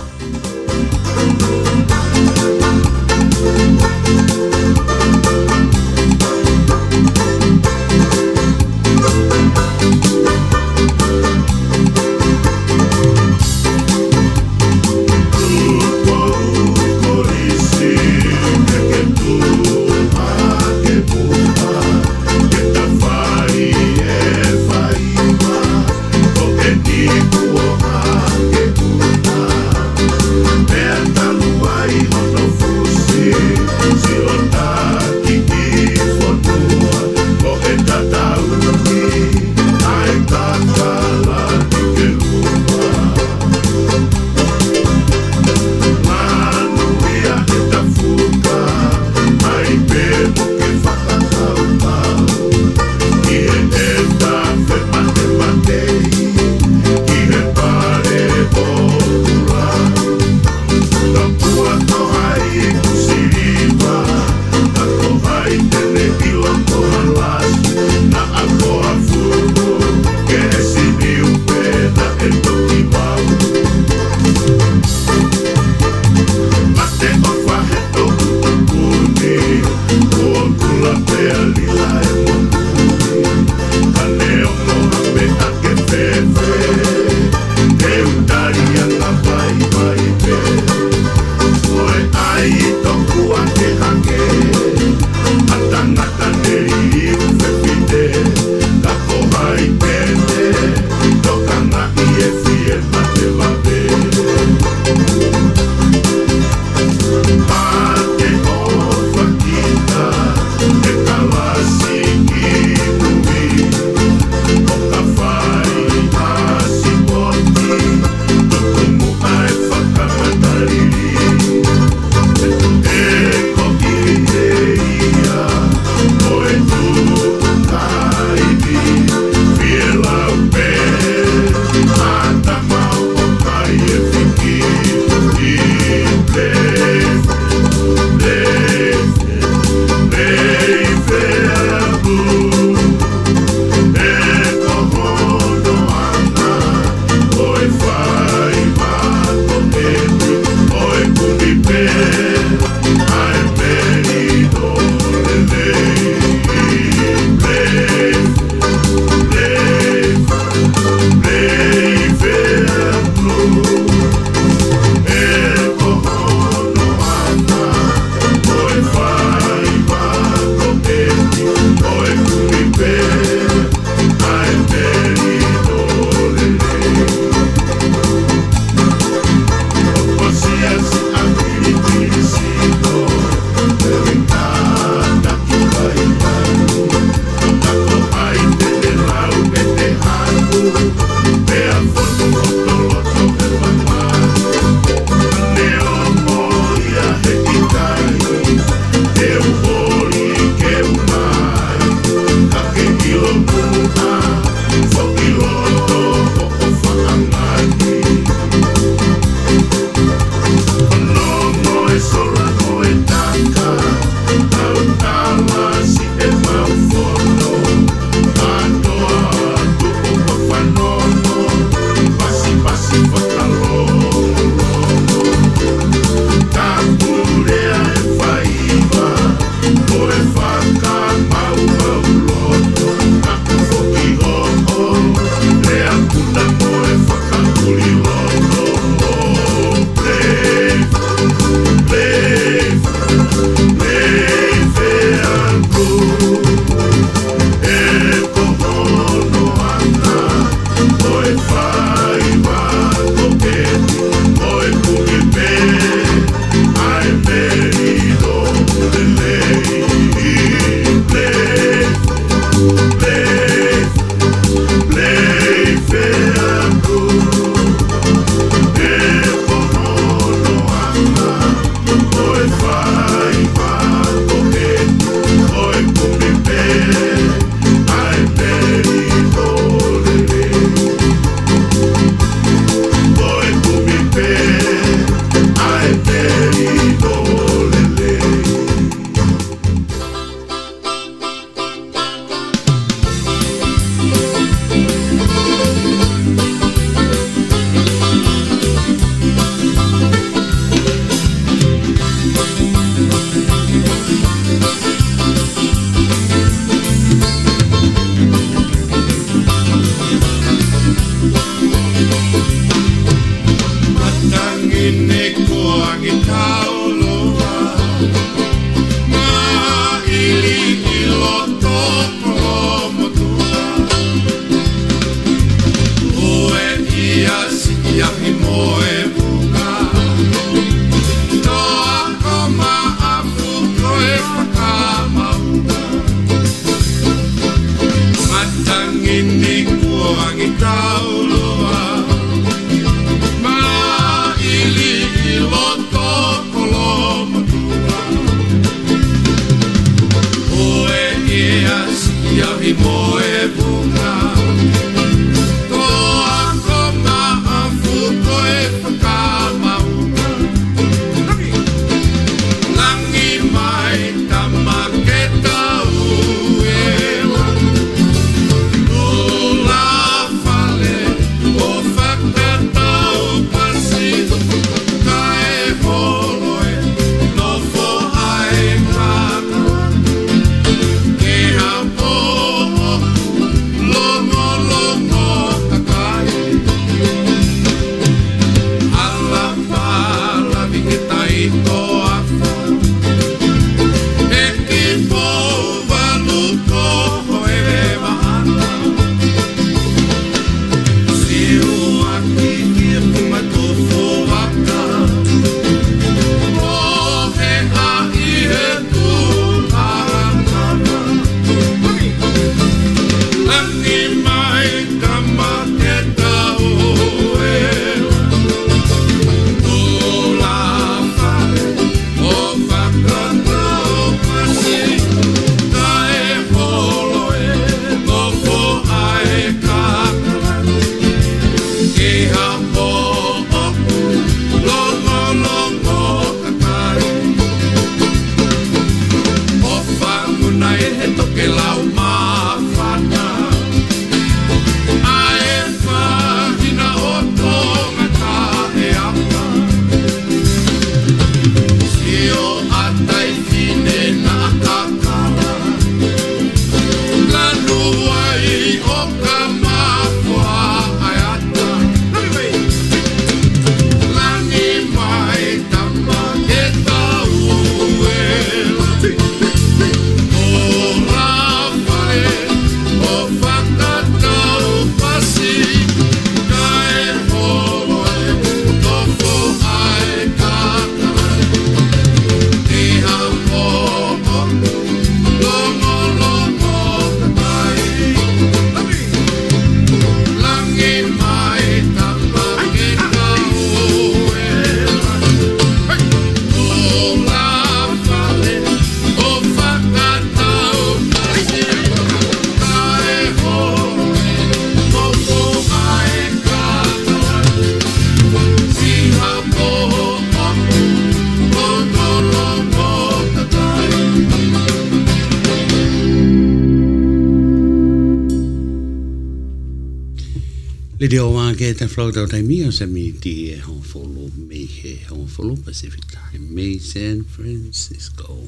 Letio Tonga Vtf float time me as a meeting home follow me home follow Pacific time May San Francisco.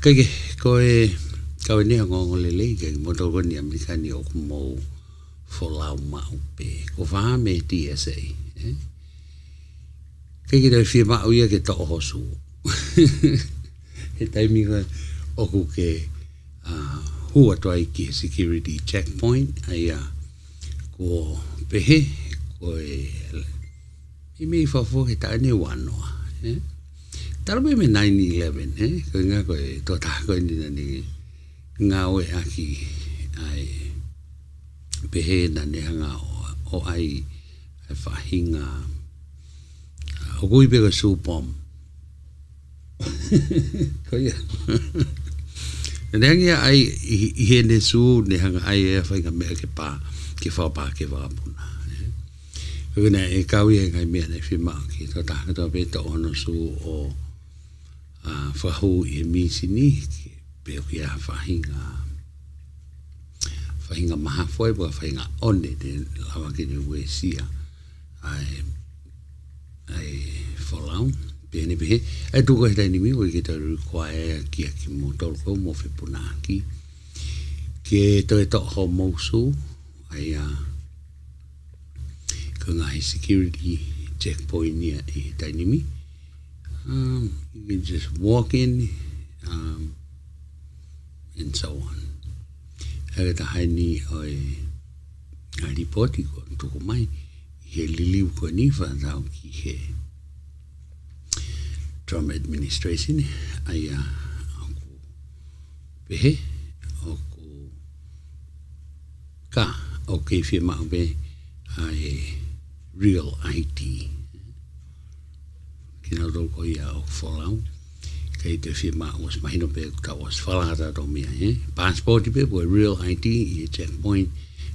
Kaya koe ni ang lele kaya mo to ko ni Amerika ni ok mo follow maupe ko fa me TSA kaya kita firma uya ke to hosu e time ko oku ke who atwai ki security checkpoint aya ko pehe ko i me fa fo ke ta ni wano Tarbe me 9/11 ko nga ko to ta ko ni ngawe aki ai pehe na ne hanga o ai fahinga o goi be ko supom ko ya nengia ai i ne su ne hanga ai fahinga me ke pa ke fa puna ko na e kawi ngai me ne firma ki to ta to be to ono su o fahu i misini pe ya fahinga maha foi bo fahinga onde de lawa ki ni wesia ai follow pe ni be ai tu ko sta ni mi ko ki to require ki mo to ko mo fe punaki ke to ho mo su ai ko ngai security checkpoint ni i ta ni mi you can just walk in and so on. Agata haini oi ripoti ko to mai he liliu ko ni fa dau ki he Trump administration aya aku behe aku ka okay fi ma be ai real ID kina do ko ia o folau kei te fi ma was mahino pe ka was falata do mia passport pe bo real ID i checkpoint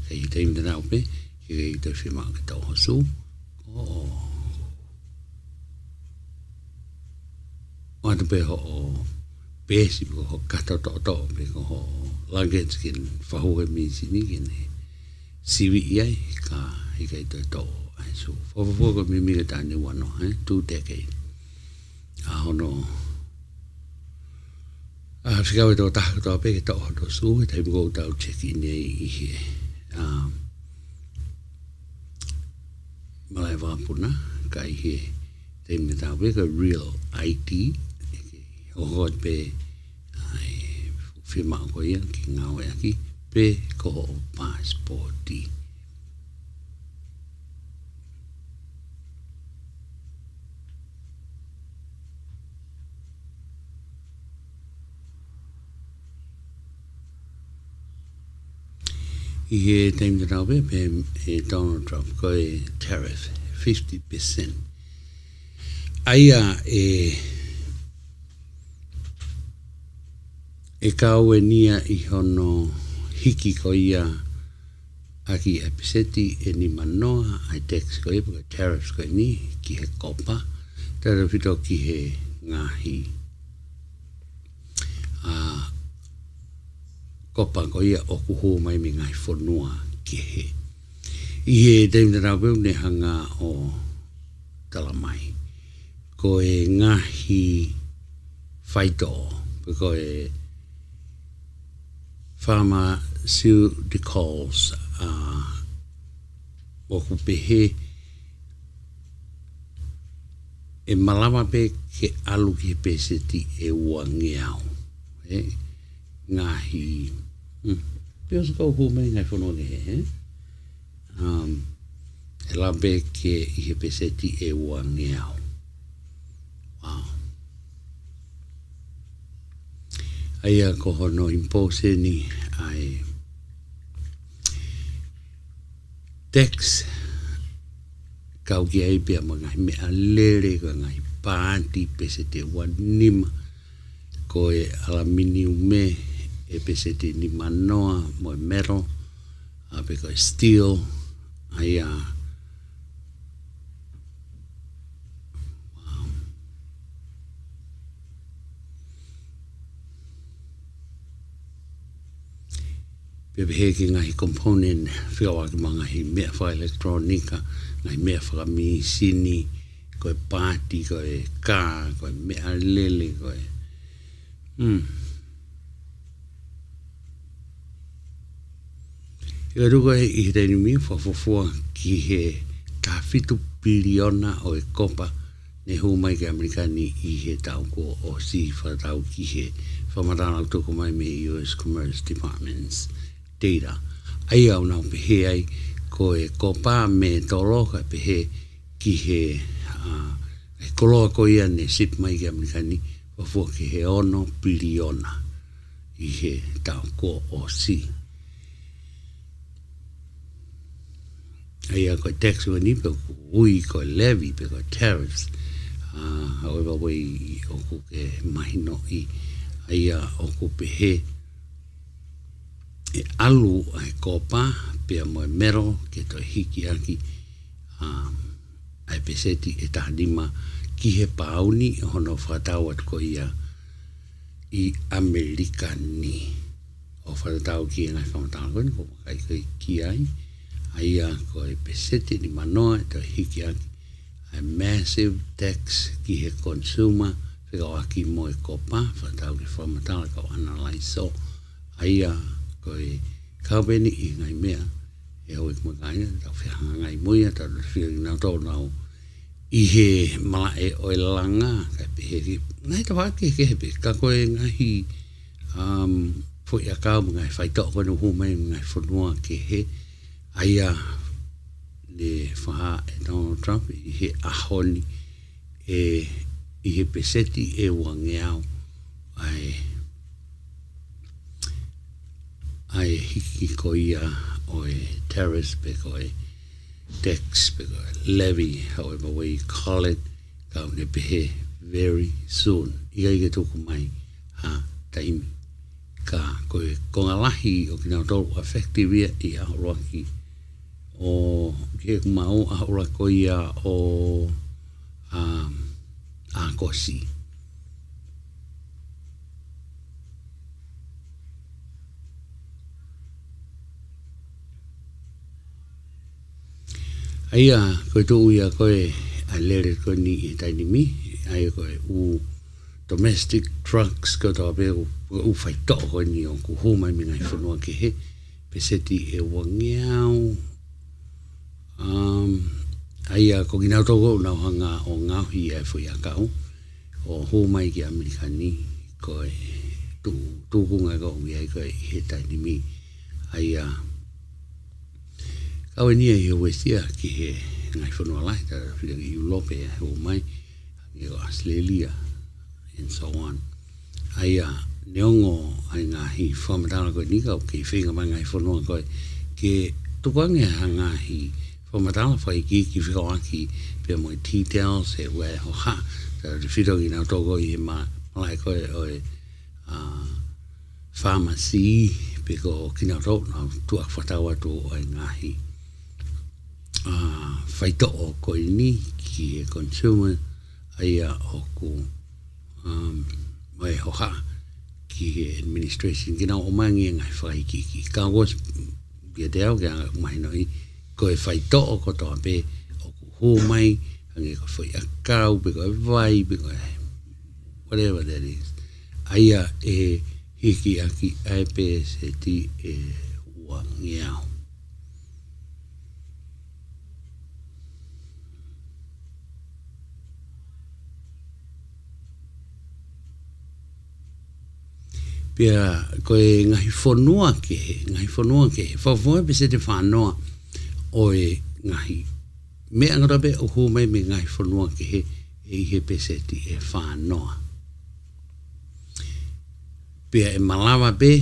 kei te imda na pe kei te fi ma ka to su o te pe ho basic ho kata to pe ho luggage kin fahu mi sini kin CVI ka i kei te to ai so fo ko mi ta ni wano 2 decade hono fika we to ta pe to do su te go ta check in i he malai va puna kai he te me ta we ka real ID ho pe ai firma ko ia ki ngau aki pe ko passport di i he time that I'll be Donald Trump ko tariff 50%. Aia e kaue nia i hono hiki ko ia aki episeti e ni manoa ai tax ko e tariffs ko ni ki he kopa tara fito ki he ngahi kopa ko ia o kuho mai mi ngai whanua ki he. I he teimta rau peu ne hanga o talamai. Ko e ngahi whaito, ko e pharmaceuticals o kupehe e malama pe ke alu ki peseti e wangiau. Ngahi Pios ko hu mai ngai fono ne e la be ke I he peseti e wangiau. Wow. Aia ko hono impose ni ai tax kau ki ai pia mga me alere ko ngai panti peseti wanima ko e alamini ume e peseti ni manoa mo e metal pe ko steel aia wow. Pe heki ngai component whiawa ki mga hi mea wha elektronika ngai mea wha mi sini ko e pāti ko e kā ko e mea lele ko e Ia ruga I reini mi whawhawhua ki he ka whitu piliona o e kopa ne hu mai ke Amerikani I he tau ko o si whatau ki he whamarana tuku mai me US Commerce Department's data. Ai au nau pehe ai ko e kopa me tolo ka pehe ki he e koloa ko ia ne sip mai ke Amerikani whawhua ki he ono piliona I he tau ko o si. Aia ko tax wani pe ui ko levy pe ko tariffs however we o ko ke mahino I aia o ko pehe e alu ai kopa pe mo mero ke to hiki aki ai peseti e tahdima ki he pauni hono whatau at ko ia I Amerikani o whatau ki ngai whamatau ko kai ki ai Aia ko e peseti ni manoa to hiki aki a massive tax ki he consumer whika aki mo e kopa whatau ki whamatala ka analyze so aia ko e kaupeni I ngai mea e hoi kumakaina tau whihanga ngai muia tau whihanga nau tau nau I he mala e oi langa ka pehe ki ngai tau haki ke hepe ka koe ngahi fui a kau ngai whaitau kono humai ngai whanua ke he Aia le whaha e Donald Trump I he ahoni I he peseti e wangeau ai hiki ko ia o e terrace pe ko e tax pe ko levy, however way you call it, ka ne pe very soon. Ia i ke tuku mai ha taimi. Ka koe kongalahi o kina tolu effective ia i ahuroaki o ke kumau ahurako ia o a kosi. Aia koe tu ia koe a lere koe ni i taini mi, aia koe u domestic trucks ko tō pe u whai tō koe ni o ku hōmai mi ngai whanua ke he peseti e wangiau aia ko ki nau tōko nau hanga o ngauhi e whui a kau o hōmai ki Amerikani koe tūkunga ko ui ai koe he taini mi aia kau e nia i he westia ki he ngai whanua lai ta whia ki Ulope e hōmai i o Australia and so on. Aia neongo ai ngahi whamatala koe nika o ke whenga mai ngai whanua koe ke tukange ha ngahi whamatala whai ki whikawaki pia moe details e ue ho ha ta whiro ki nau toko i he malai koe o e pharmacy pe ko ki nau toko nau tuak whatawa tu o ai ngahi whaito o koe ni ki e consumer aia o ku mai hoha ki administration ki na o mangi ngai whai ki ka was bia te au ki anga mai noi ko e whai to o koto pe o ku hō mai ange ko whai a kau pe ko e vai pe ko e whatever that is aia e hiki aki ai pe se ti e wangiau pia koe ngahi whanua ke whawhua pe se te whanoa o e ngahi me angarabe o hūmai me ngahi whanua ke he e he pe se te e whanoa pia e malawa pe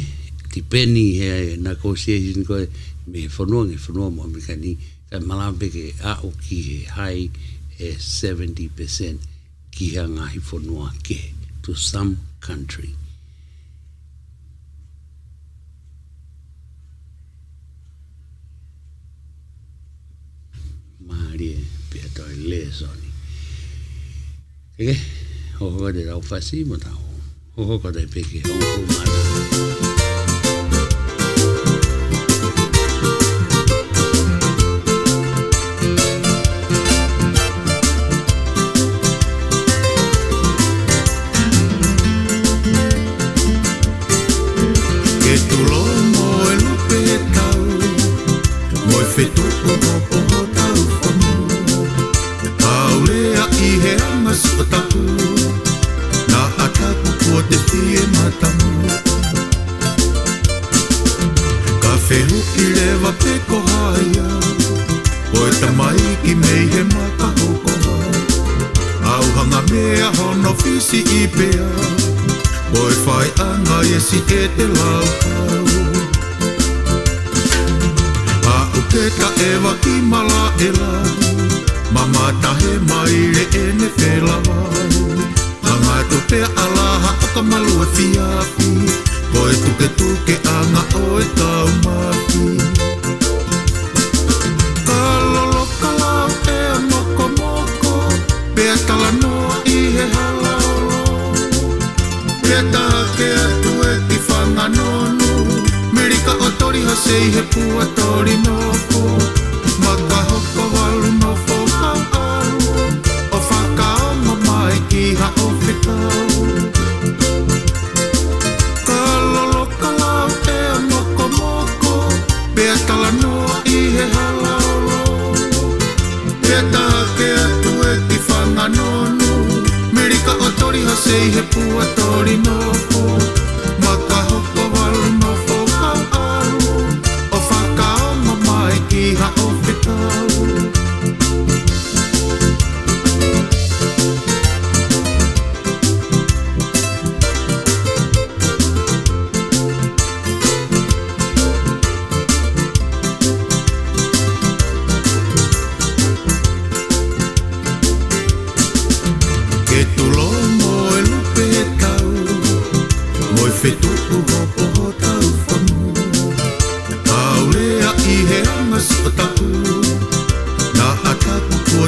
ti peni he negotiation koe me whanua mo Amerikani ka malawa pe ke a o ki he hai e 70% ki ha ngahi whanua ke to some country. Maria pia toi le soni. Eke, hoko de rau fasi mo tau. Hoko de peke hongo mana. Ke tu lomo e lupe tau, mo e fetu o poho tau whanu. Aulea i he anga suataku, na ataku kua te tie matamu. Ka whehu i lewa peko haia, o e tamai ki mei he maka hokoha. Au hanga mea hono fisi i pea, o e whai anga e si e te lau kau. A uketa e waki mala e lau, mama tahe mai le ene whela wau. Anga to pea alaha aka malu e fiapi, o e tuke anga o e tau maki. Ka lolo ka lau e a moko moko, pea tala noa i he halaolo. Pea taha ke atu e ki whanganonu, mirika o tori hasei he pua tori noko. Maka hoko walu no whokau alu, o whakaonga mai ki ha o whikau. Ka lolo ka lau e a moko moko, pea tala noa i he halaolo. Pea taha ke atu e ki whanganonu, mirika o tori hasei he pua tori noko. Maka hoko walu no whokau alu, o whakaonga mai ki ha o whikau.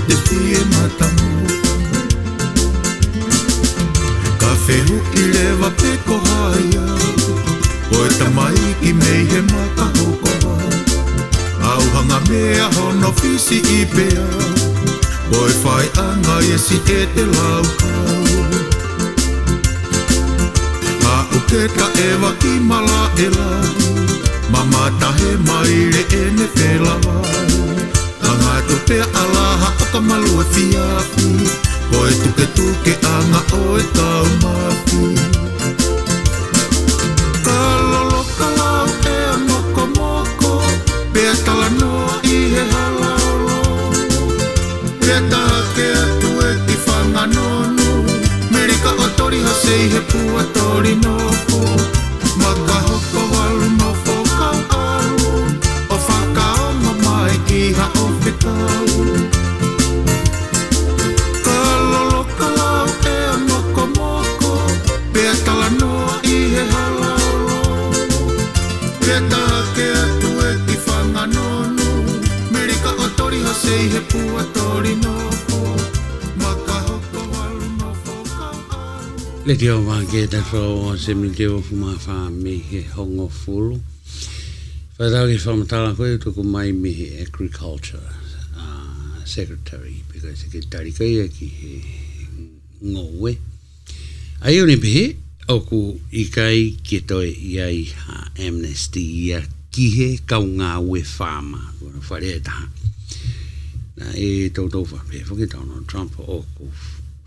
te fie matamu Ka whehu I lewa peko haia O e tamai ki mei he maka hokoa Au hanga mea hono fisi I pea O e whai anga e si e te lau kau A uketa e waki mala e lai Mamata he maire e ne whela wai Anga to pea alaha o ka malu e fiafi O e tuke tuke anga o e tau mafi Ka lolo ka lau e a moko moko Pea tala noa I he halaolo Pea taha ke atu e ki whanganonu Merika o tori hasei he pua tori noko Maka hoko walu no whokau alu O whakao mamai ki ha o whikau Ka lolo ka lau e a moko moko Pea tala noa I he halaolo Pea taha ke atu e ki whanganonu Merika o tori hasei he pua tori noko Maka hoko walu no whokau alu Letio Tonga Vtf se mi teo fuma wha me he hongo fulu. Whaitau ki whamatala koe tuku mai me he agriculture secretary because ke tarikaia ki he ngowe. Ai one pehe oku I kai ke toe iai ha amnesty ia ki he kaunga we whama. Kona whare e taha. Na e tautou whape whaki Donald Trump oku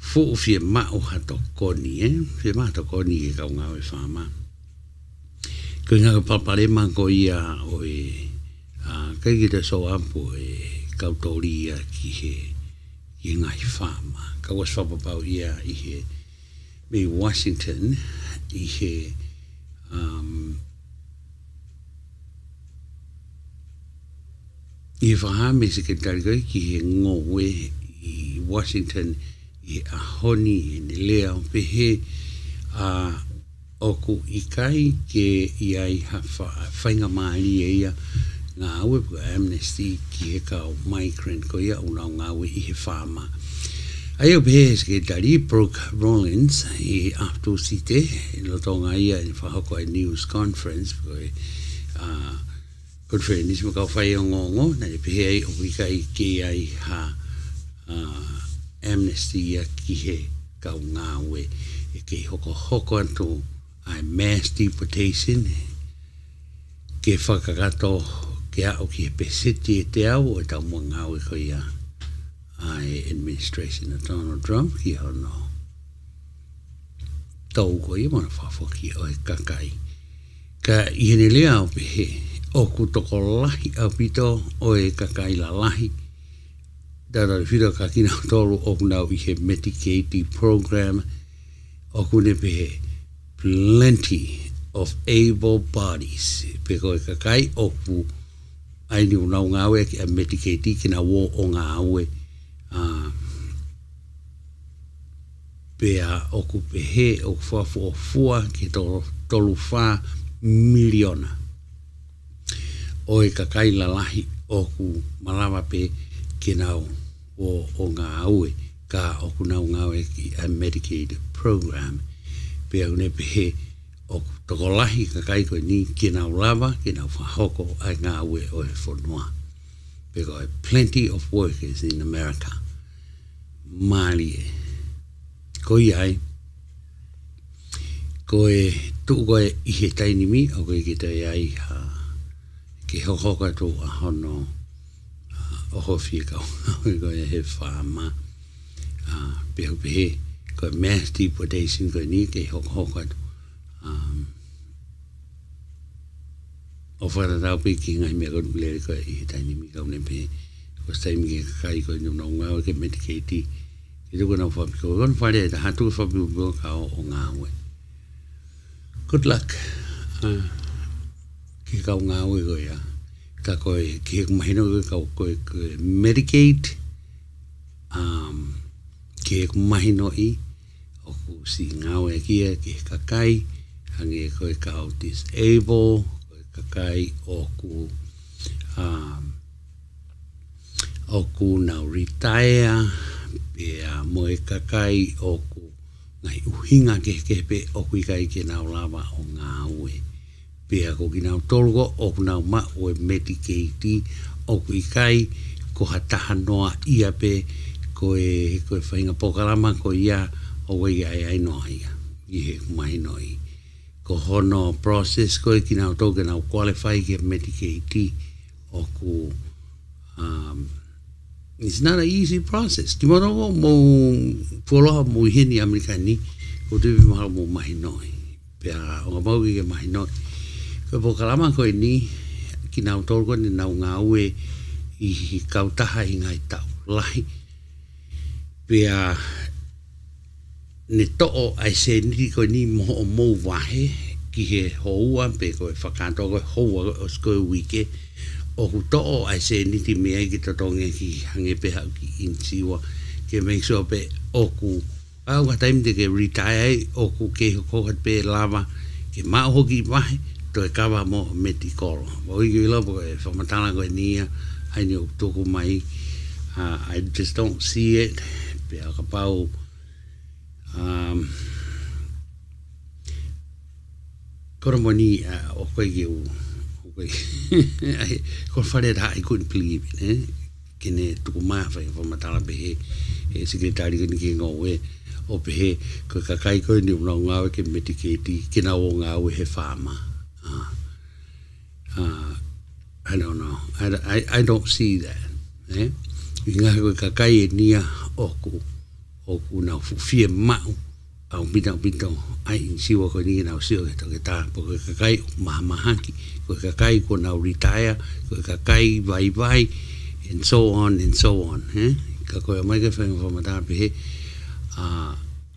fu fie ma o hato koni fie ma hato koni e kaunga we whama. Ko ngā papare ma ko ia o e kai ki te so ampu e kautori ia ki he I ngai whama. Ka was whapapau ia I he me Washington I he I whahame se ke tarikai ki he ngowe I Washington I a honi I ne lea o pehe oku I kai ke I ai whainga maari e ia ngā aue puka amnesty ki he kau migrant ko ia unau ngā aue I he whama. Ai o pehe se ke tari Brooke Rollins I aftu site I lotonga ia I whahoko ai news conference ko e good friend is makau whai o ngongo na le pehe ai o kai ke ai ha amnesty ia ki he kau ngā aue e ke hoko anto ai mass deportation ke whakakato ke au ki he pesiti e te au o tau mua ngā aue ko ia ai administration of Donald Trump ki hono tau ko ia mana whawhoki o e kakai ka ihene lea o pehe o kutoko lahi au pito o e kakai la lahi Dara whira ka kina tolu o kunau I he Medicaid program o kune pehe plenty of able bodies pe koe kakai o ku aini unau ngawe ki a Medicaid kina wo o ngawe pea o ku pehe o kufafu o fua ki tolu wha miliona o e kakai la lahi o ku malawa pe kinau o ngā aue ka o kunau ngawe ki a Medicaid program pe au ne pehe o tokolahi ka kai koe ni kinau lava kinau whahoko ai ngā aue o e whanua pe koe plenty of workers in America Mali e koi ai koe tuku koe I he tainimi o koe ki te ai ke hohoka tu a hono o hofi kau ko he whama pehu pehe ko mass deportation ko ni ke hokat o whara rau pe ki ngai mea kono lere ko I taini mi kau ne pehe ko staimi ke kai ko ni unau ngau ke Medicaid ki tuku nau whapi ko kono whare e ta hatu whapi upo kau o ngawe good luck ki kau ngawe ko ia ka koe ki he mahino koe Medicaid ki he mahino I o ku si ngawe kia ki he kakai hange koe kau disable koe kakai o ku o ku na retire pia mo e kakai o ku ngai uhinga ke pe o ku kai ke na lava o ngā ue pia ko ki na tolgo o ku na ma o medicate o ku kai ko hataha noa ia pe ko e whainga Polokalama ko ia o wei ai noa ia i he mai noi ko hono process ko e ki na tau ke na qualify ke medicate o ku it's not an easy process. Ki mara mo poloha mo hini Amerikani ko te maha mo mahi noi. Pea o mau ke mahi noi. Ko Polokalama ko ni ki nau tolko ni nau ngā ue i kautaha i ngai tau lahi. Pea ne to'o ai se niti ko ni mo mo wahe ki he houa pe ko e whakanto ko houa o sko wike. O ku to'o ai se niti mea ki tatonge ki hange peha ki insiwa ke make sure pe o ku au ka time te ke retire o ku ke hokat pe lava ke maa hoki mahi to e kawa mo metikolo o i ki ilo po e whamatana ko e nia ai ni o tuku mai I just don't see it pe a ka pau kora mo ni o koe ki u ko fare da I couldn't believe it kene tuku mai fa matala be e secretary ni ki ngowe o pe ko kakai ko ni no ngawe ke medicate ki na o ngawe he fama I don't know I don't see that nga ko kakai nia o ku na fie mau au bita ai siwa ko ni na siwa ke ta po kakai mahaki ko kakai ko na retire ko kakai vai and so on ka ko mai ke feng for mata pe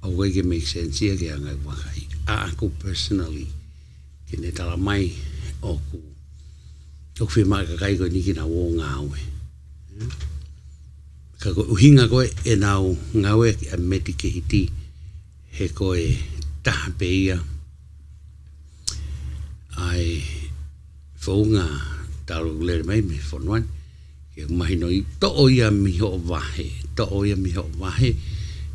we ke make sense ya ke nga wa kai ko personally ke ne tala mai o fi ma kakai ko ni ki na wo ngawe ka ko hinga ko e na ngawe a medicate he koe taha peia ai whaunga taro lere mai me whanuan ke mahi noi to'o ia miho wahe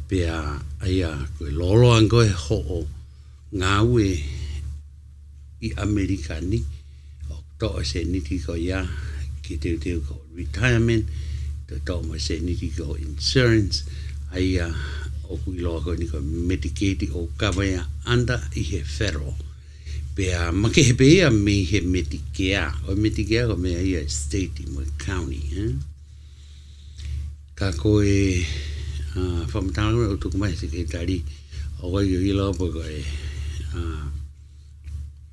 pea aia koe loloan koe ho'o ngā ue i Amerikani o to'o se niti ko ia ki teo ko retirement to'o mo se niti ko insurance aia o kui loa ko ni ko medicate o kawaya anda i he federal pea make he pea me he medicare o medicare ko me ia state mo county ka koe whamatanga o tuku mai secretary o kai i loa po koe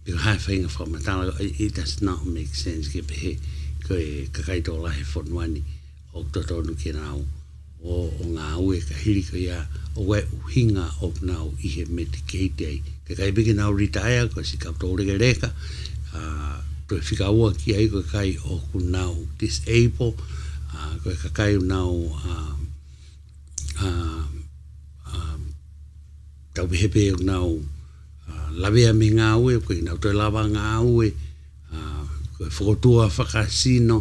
pio hai whainga whamatanga it does not make sense ke pehe koe kakai tō lahe whanuani o totonu ke nao o ngā ue ka hiri ko ia o wai uhinga o nau i he medicate ka kai bigi nau retire ko si kau tōre ke reka to e whika ua ki ai ko kai o ku nau disable ko ka kai nau tau behepe o nau lavea me ngā ue ko i nau toi lava ngā ue ko e whakotua whakasino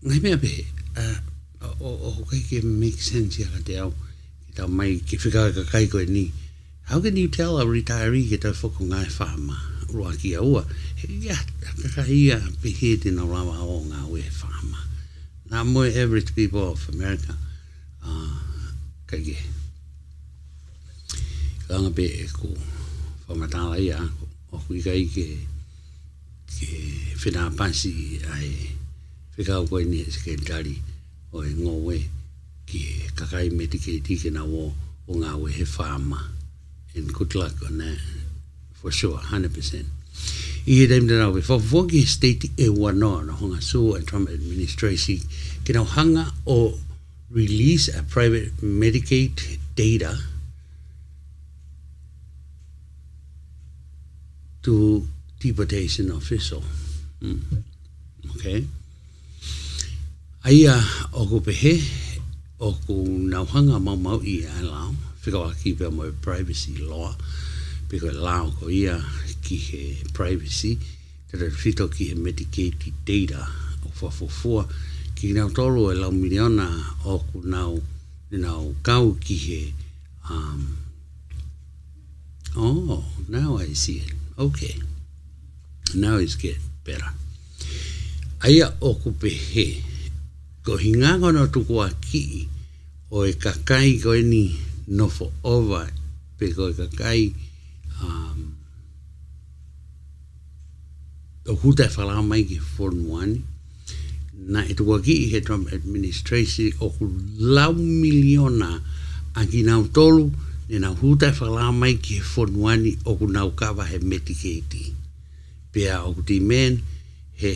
ngai mea behe o kai ke make sense ya te au ki tau mai ke whika ka kai koe ni how can you tell a retiree ke tau whako ngai whama roa ki a ua ia kakaia pehe te na rawa o ngā ue whama nā moe average people of America kai ke kanga pe e ko whamatala ia o kui kai ke whina pansi ai whika koe ni secretary o e ngowe ki kakai medicate ke na o ngā we he whāma and good luck on that for sure 100% i he reim tera we whawoki state e wanoa na honga so and Trump administration ke na hanga o release a private Medicaid data to deportation official okay aia o ko pehe o ko nauhanga mau i a lao whikawa ki pia mo privacy law piko lao ko ia ki he privacy tere whito ki he Medicaid data o whawhawhua ki nau tolu e lau miliona o ku nau kau ki he oh, now I see it. Okay. Now it's getting better. Aia o ku pehe. Ko hinga no tuku a ki o e kakai ko ni nofo ova pe ko e kakai o huta whala mai ki formuani na e tuku a ki he Trump administration o ku lau miliona a ki nau tolu ne na huta whala mai ki formuani o ku nau kawa he metiketi pea o ku ti men he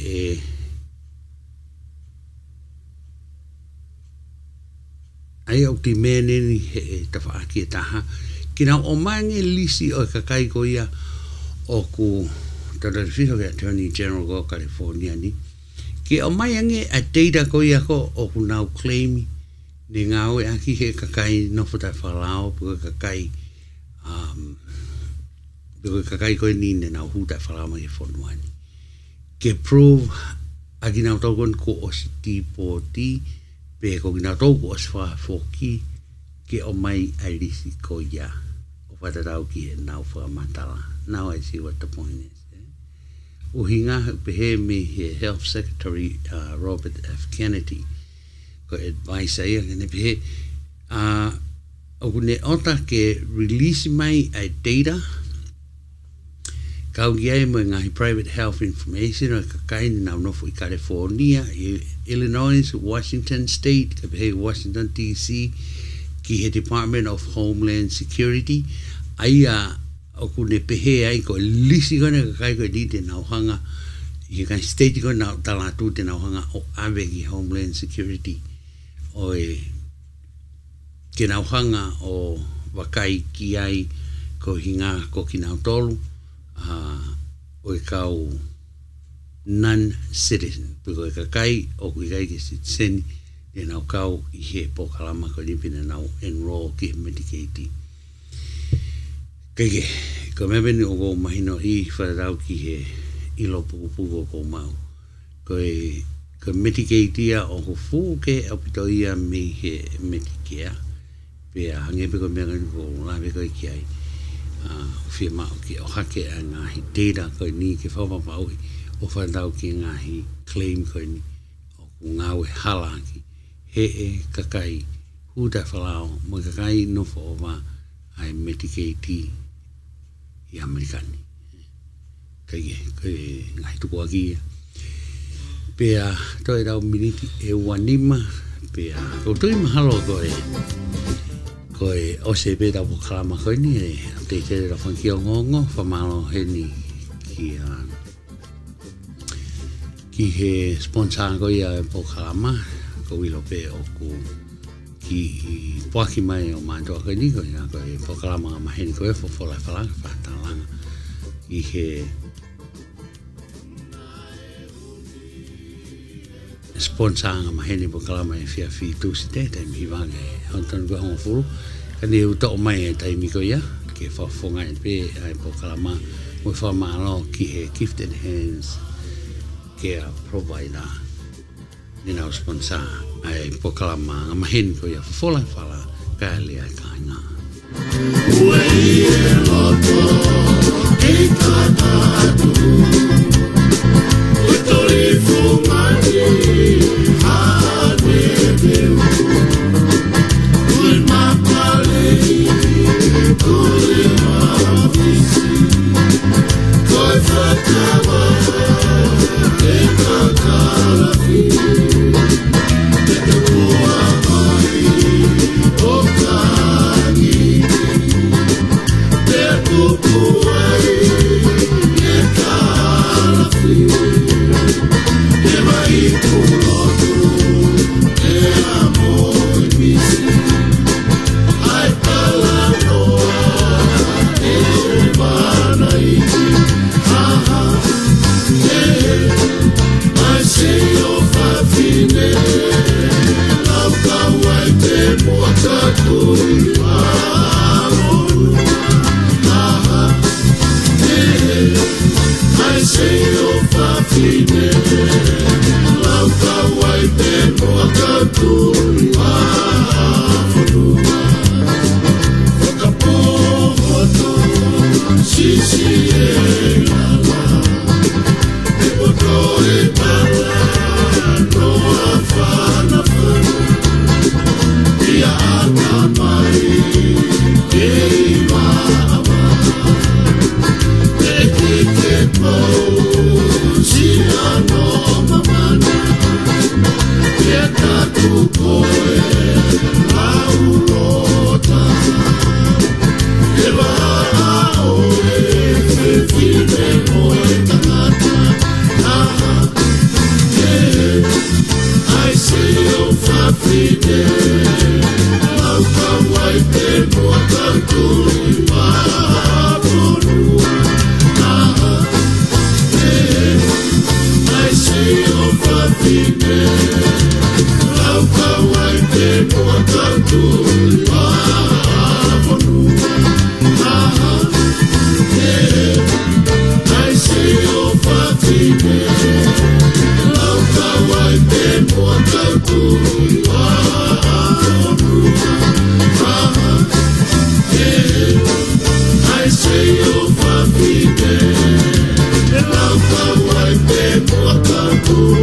ai au ti mene ni he tafa ki taha kina o mange lisi o kakai ko ia o ku tada fiso ke Attorney General ko California ni ki o mai ange a data ko ia ko o ku nau claim ni ngau e aki he kakai no futa falao pu kakai ko ni ne nau huta falao mai fonuani ke prove aki nau tokon ko o siti poti pe ko gina toko o swa foki ke o mai ai risi ko ia o whatatau ki e nau whamatala. Now I see what the point is. O hinga pehe me he Health Secretary Robert F. Kennedy ko advice ai ngene pehe o ne ota ke release mai ai data kau giai mo ngai private health information o kakai na no fu California, Illinois, Washington State, Washington DC, ki he Department of Homeland Security, aia o kune pehe ai ko lisi kone kakai ko di te nauhanga, i kai state ko na talatu te nauhanga o ave ki Homeland Security, o e ke nauhanga o wakai ki ai ko hinga ko ki nautolu, o e kau non-citizen piko e kakai o kui kai ke citizen e nau kau i he Polokalama ko limpina nau enroll ki Medicaid keke ko mebeni o ko mahino i wharatau ki he ilo puku ko mau ko Medicaid ia o ko fuke au pito ia me he Medicare pe a hange piko mea ngani ko lawe ko i ki ai fia mao ki o hake a ngahi data ko ni ke whawapau o whanau ki ngahi claim ko ni o ku ngawe halangi he e kakai huta whalao mo kakai nofo o wa ai Medicaid i Amerikani kai ngahi tuku aki pea toi rau miniti e wanima pea ko tui mahalo ko e o se pe da Polokalama ko ni e te te ra fan ki o ngongo fa malo he ni ki he sponsor ko ia Polokalama ko wilo pe o ku ki poaki mai o manto ko ni ko ia ko e Polokalama ma he ni ko e fo la fala fa talanga ki he sponsor ma he ni Polokalama e fia fi tu si te mi vange anton go ho fu kani u to mai e tai mi ko ia ke fa fonga e pe ai Polokalama mo fa malo ki he gifted hands care provider ni na sponsor ai Polokalama ma hen ko ia fa fala ka le ai kana Love the white moa kautui whafonua whakapohoto sisi e lala e moto e tala noa whana whanu ia ata mai e iwa ke pau si ano mamana ke tatu koe laulota ke waa oe ke fine moe tangata aha ke ai se o fafine lau kawai te moa kautui whaponua Fine, lau kawai te moa kautui whaponua aha ai se o whawhine lau kawai te moa kautui whaponua aha ai se o whawhine lau kawai te moa kautui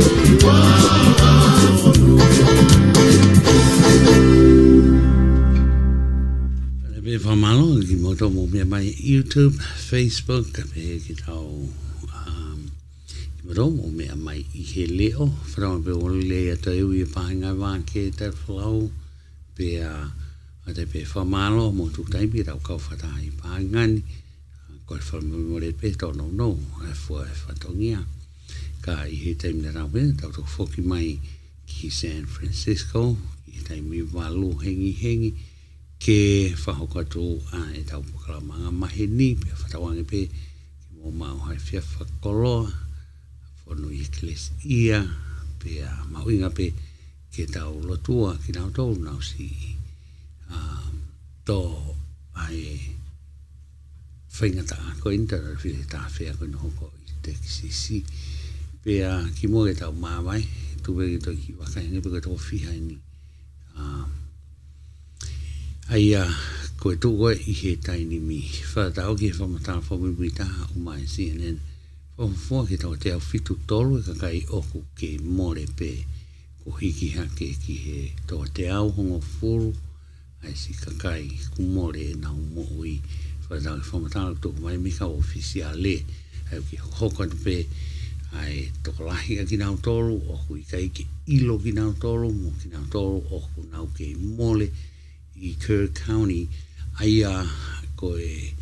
Whamalo ki moto mo mea mai YouTube, Facebook, pe ki tau ki moto mo mea mai I he leo, whanau pe o lea tau I pahinga wāke te whalau, pe a te pe whamalo mo tu taipi rau kau whatai pahingani, koe whamamore pe tono no, e fua e whatongia, ka I he taimi rau pe, tau tau whoki mai ki San Francisco, I taimi walu hengi, ke whahokatu e tau Polokalama maheni pe whatawangi pe ki mō mau hai whia whakoloa whanu I Ecclesia pe mauinga pe ke tau lotua ki nau tau nau si tō ai whaingata a ko intera while tā whea ko nohoko I Texas pe ki mō ke tau māwai tuwe ki tō ki wakainga pe ko tō whiha ni Aia, koe tūkoe I he taini mi. Whatau ki he whamatara whamimitaha o mai CNN. Whamafua ki tau te au whitu tolu e kakai oku ke more pe ko hiki hake ki he tō te au hongo furu. Ai si kakai ku more e nau mo'ui. Whatau ki whamatara tōku mai mika ofisiale. Ai ki hokatu pe ai tōku lahi ki nau tolu oku I kai ki ilo ki nau tolu mo ki nau tolu oku nau ke mole. I Kerr County, aia koe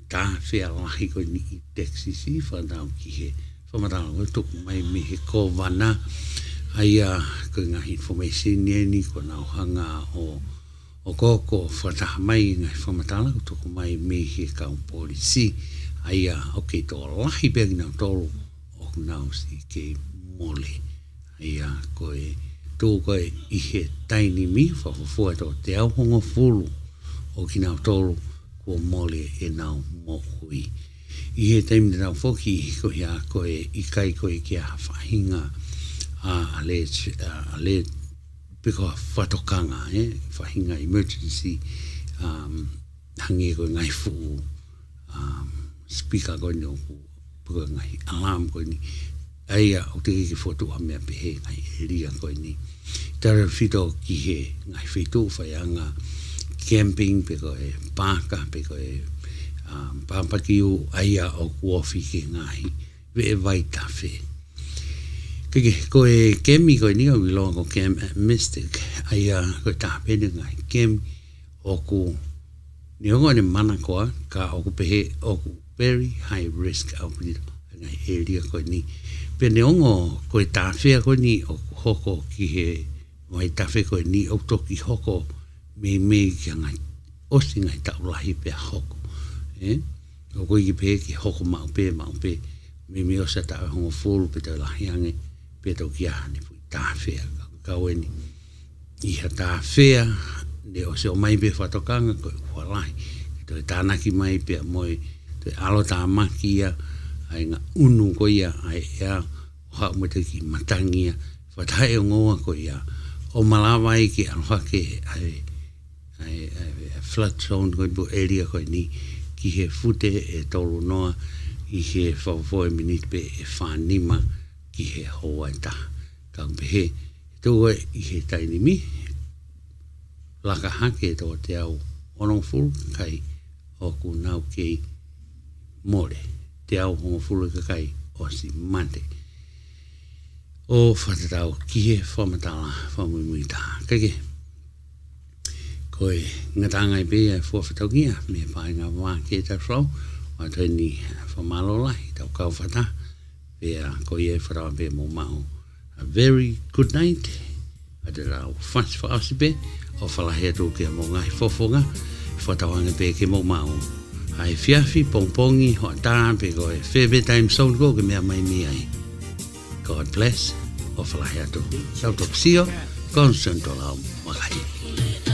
tā whea lahi koe ni I Texas I whanau ki he whamatala koe tuku mai me he kōwana aia koe ngahi information ni ko nau hanga o koko whataha mai ngahi whamatala koe tuku mai me he kau polisi aia o ke tō lahi pia ki nau tolu o nau si ke mole aia koe tōkoe I he taini mi whawhawhua tō te au hongo fulu o ki nau tolu kua mole e nau mohui. I he taimi nau whoki ko hea koe I kai koe ki a whahinga a le piko whatokanga, whahinga emergency hangi koe ngai fuu speaker koe ni o piko ngai alarm koe ni aia o te ki fotu a mea pehe ngai e ria koe ni. Tara whito ki he ngai whitu whaianga camping pe koe pāka pe koe pāpakiu aia o kuofi ke ngai ve e vai ta whe. Kike koe kemi koe ni o wiloa ko Camp Mystic aia koe tāpene ngai kemi o ku ni ongo ne mana koa ka o ku pehe o ku very high risk au pito ngai e ria koe ni. Pene ongo koe tāwhea koe ni o hoko ki he mai tawhe koe ni o toki hoko me ki ngai osi ngai taulahi pe hoko. O koe ki pe ki hoko mau pe me osa ta hongo fulu pe te lahi ange pe tau ki ahane pui tāwhea kau e ni. Iha tāwhea ne o se o mai pe whatokanga koe hualahi. Te tānaki mai pe moe te alo tā makia ai ngā unu ko ia ai ea o hau mo te ki matangia whatai o ngoa ko ia o malawa i ki anwa ke ai flood zone ko bu area ko ni ki he fute e tolu noa i he whawhoi minute pe e whanima ki he hoaita kang pe he tō i he tainimi laka hake tō te au onongfulu kai o ku nau kei more te au onongfulu kai o si mante o whatatau ki he whamatala whamuimuita kake koe ngatangai pe e whawhatau kia me pai ngā wā ke ta whau wa toi ni whamalo lai tau kau whata pe a koe e wharawa pe mō mao a very good night a te rau whans whaasipe o whalahea tō kia mō ngai whawhonga whatawanga pe ke mō mao ai fiafi pongpongi ho tā pe koe whebe time sound ko ke mea mai mi ai God bless o whalahea tō tau tō sio Constant o lau makai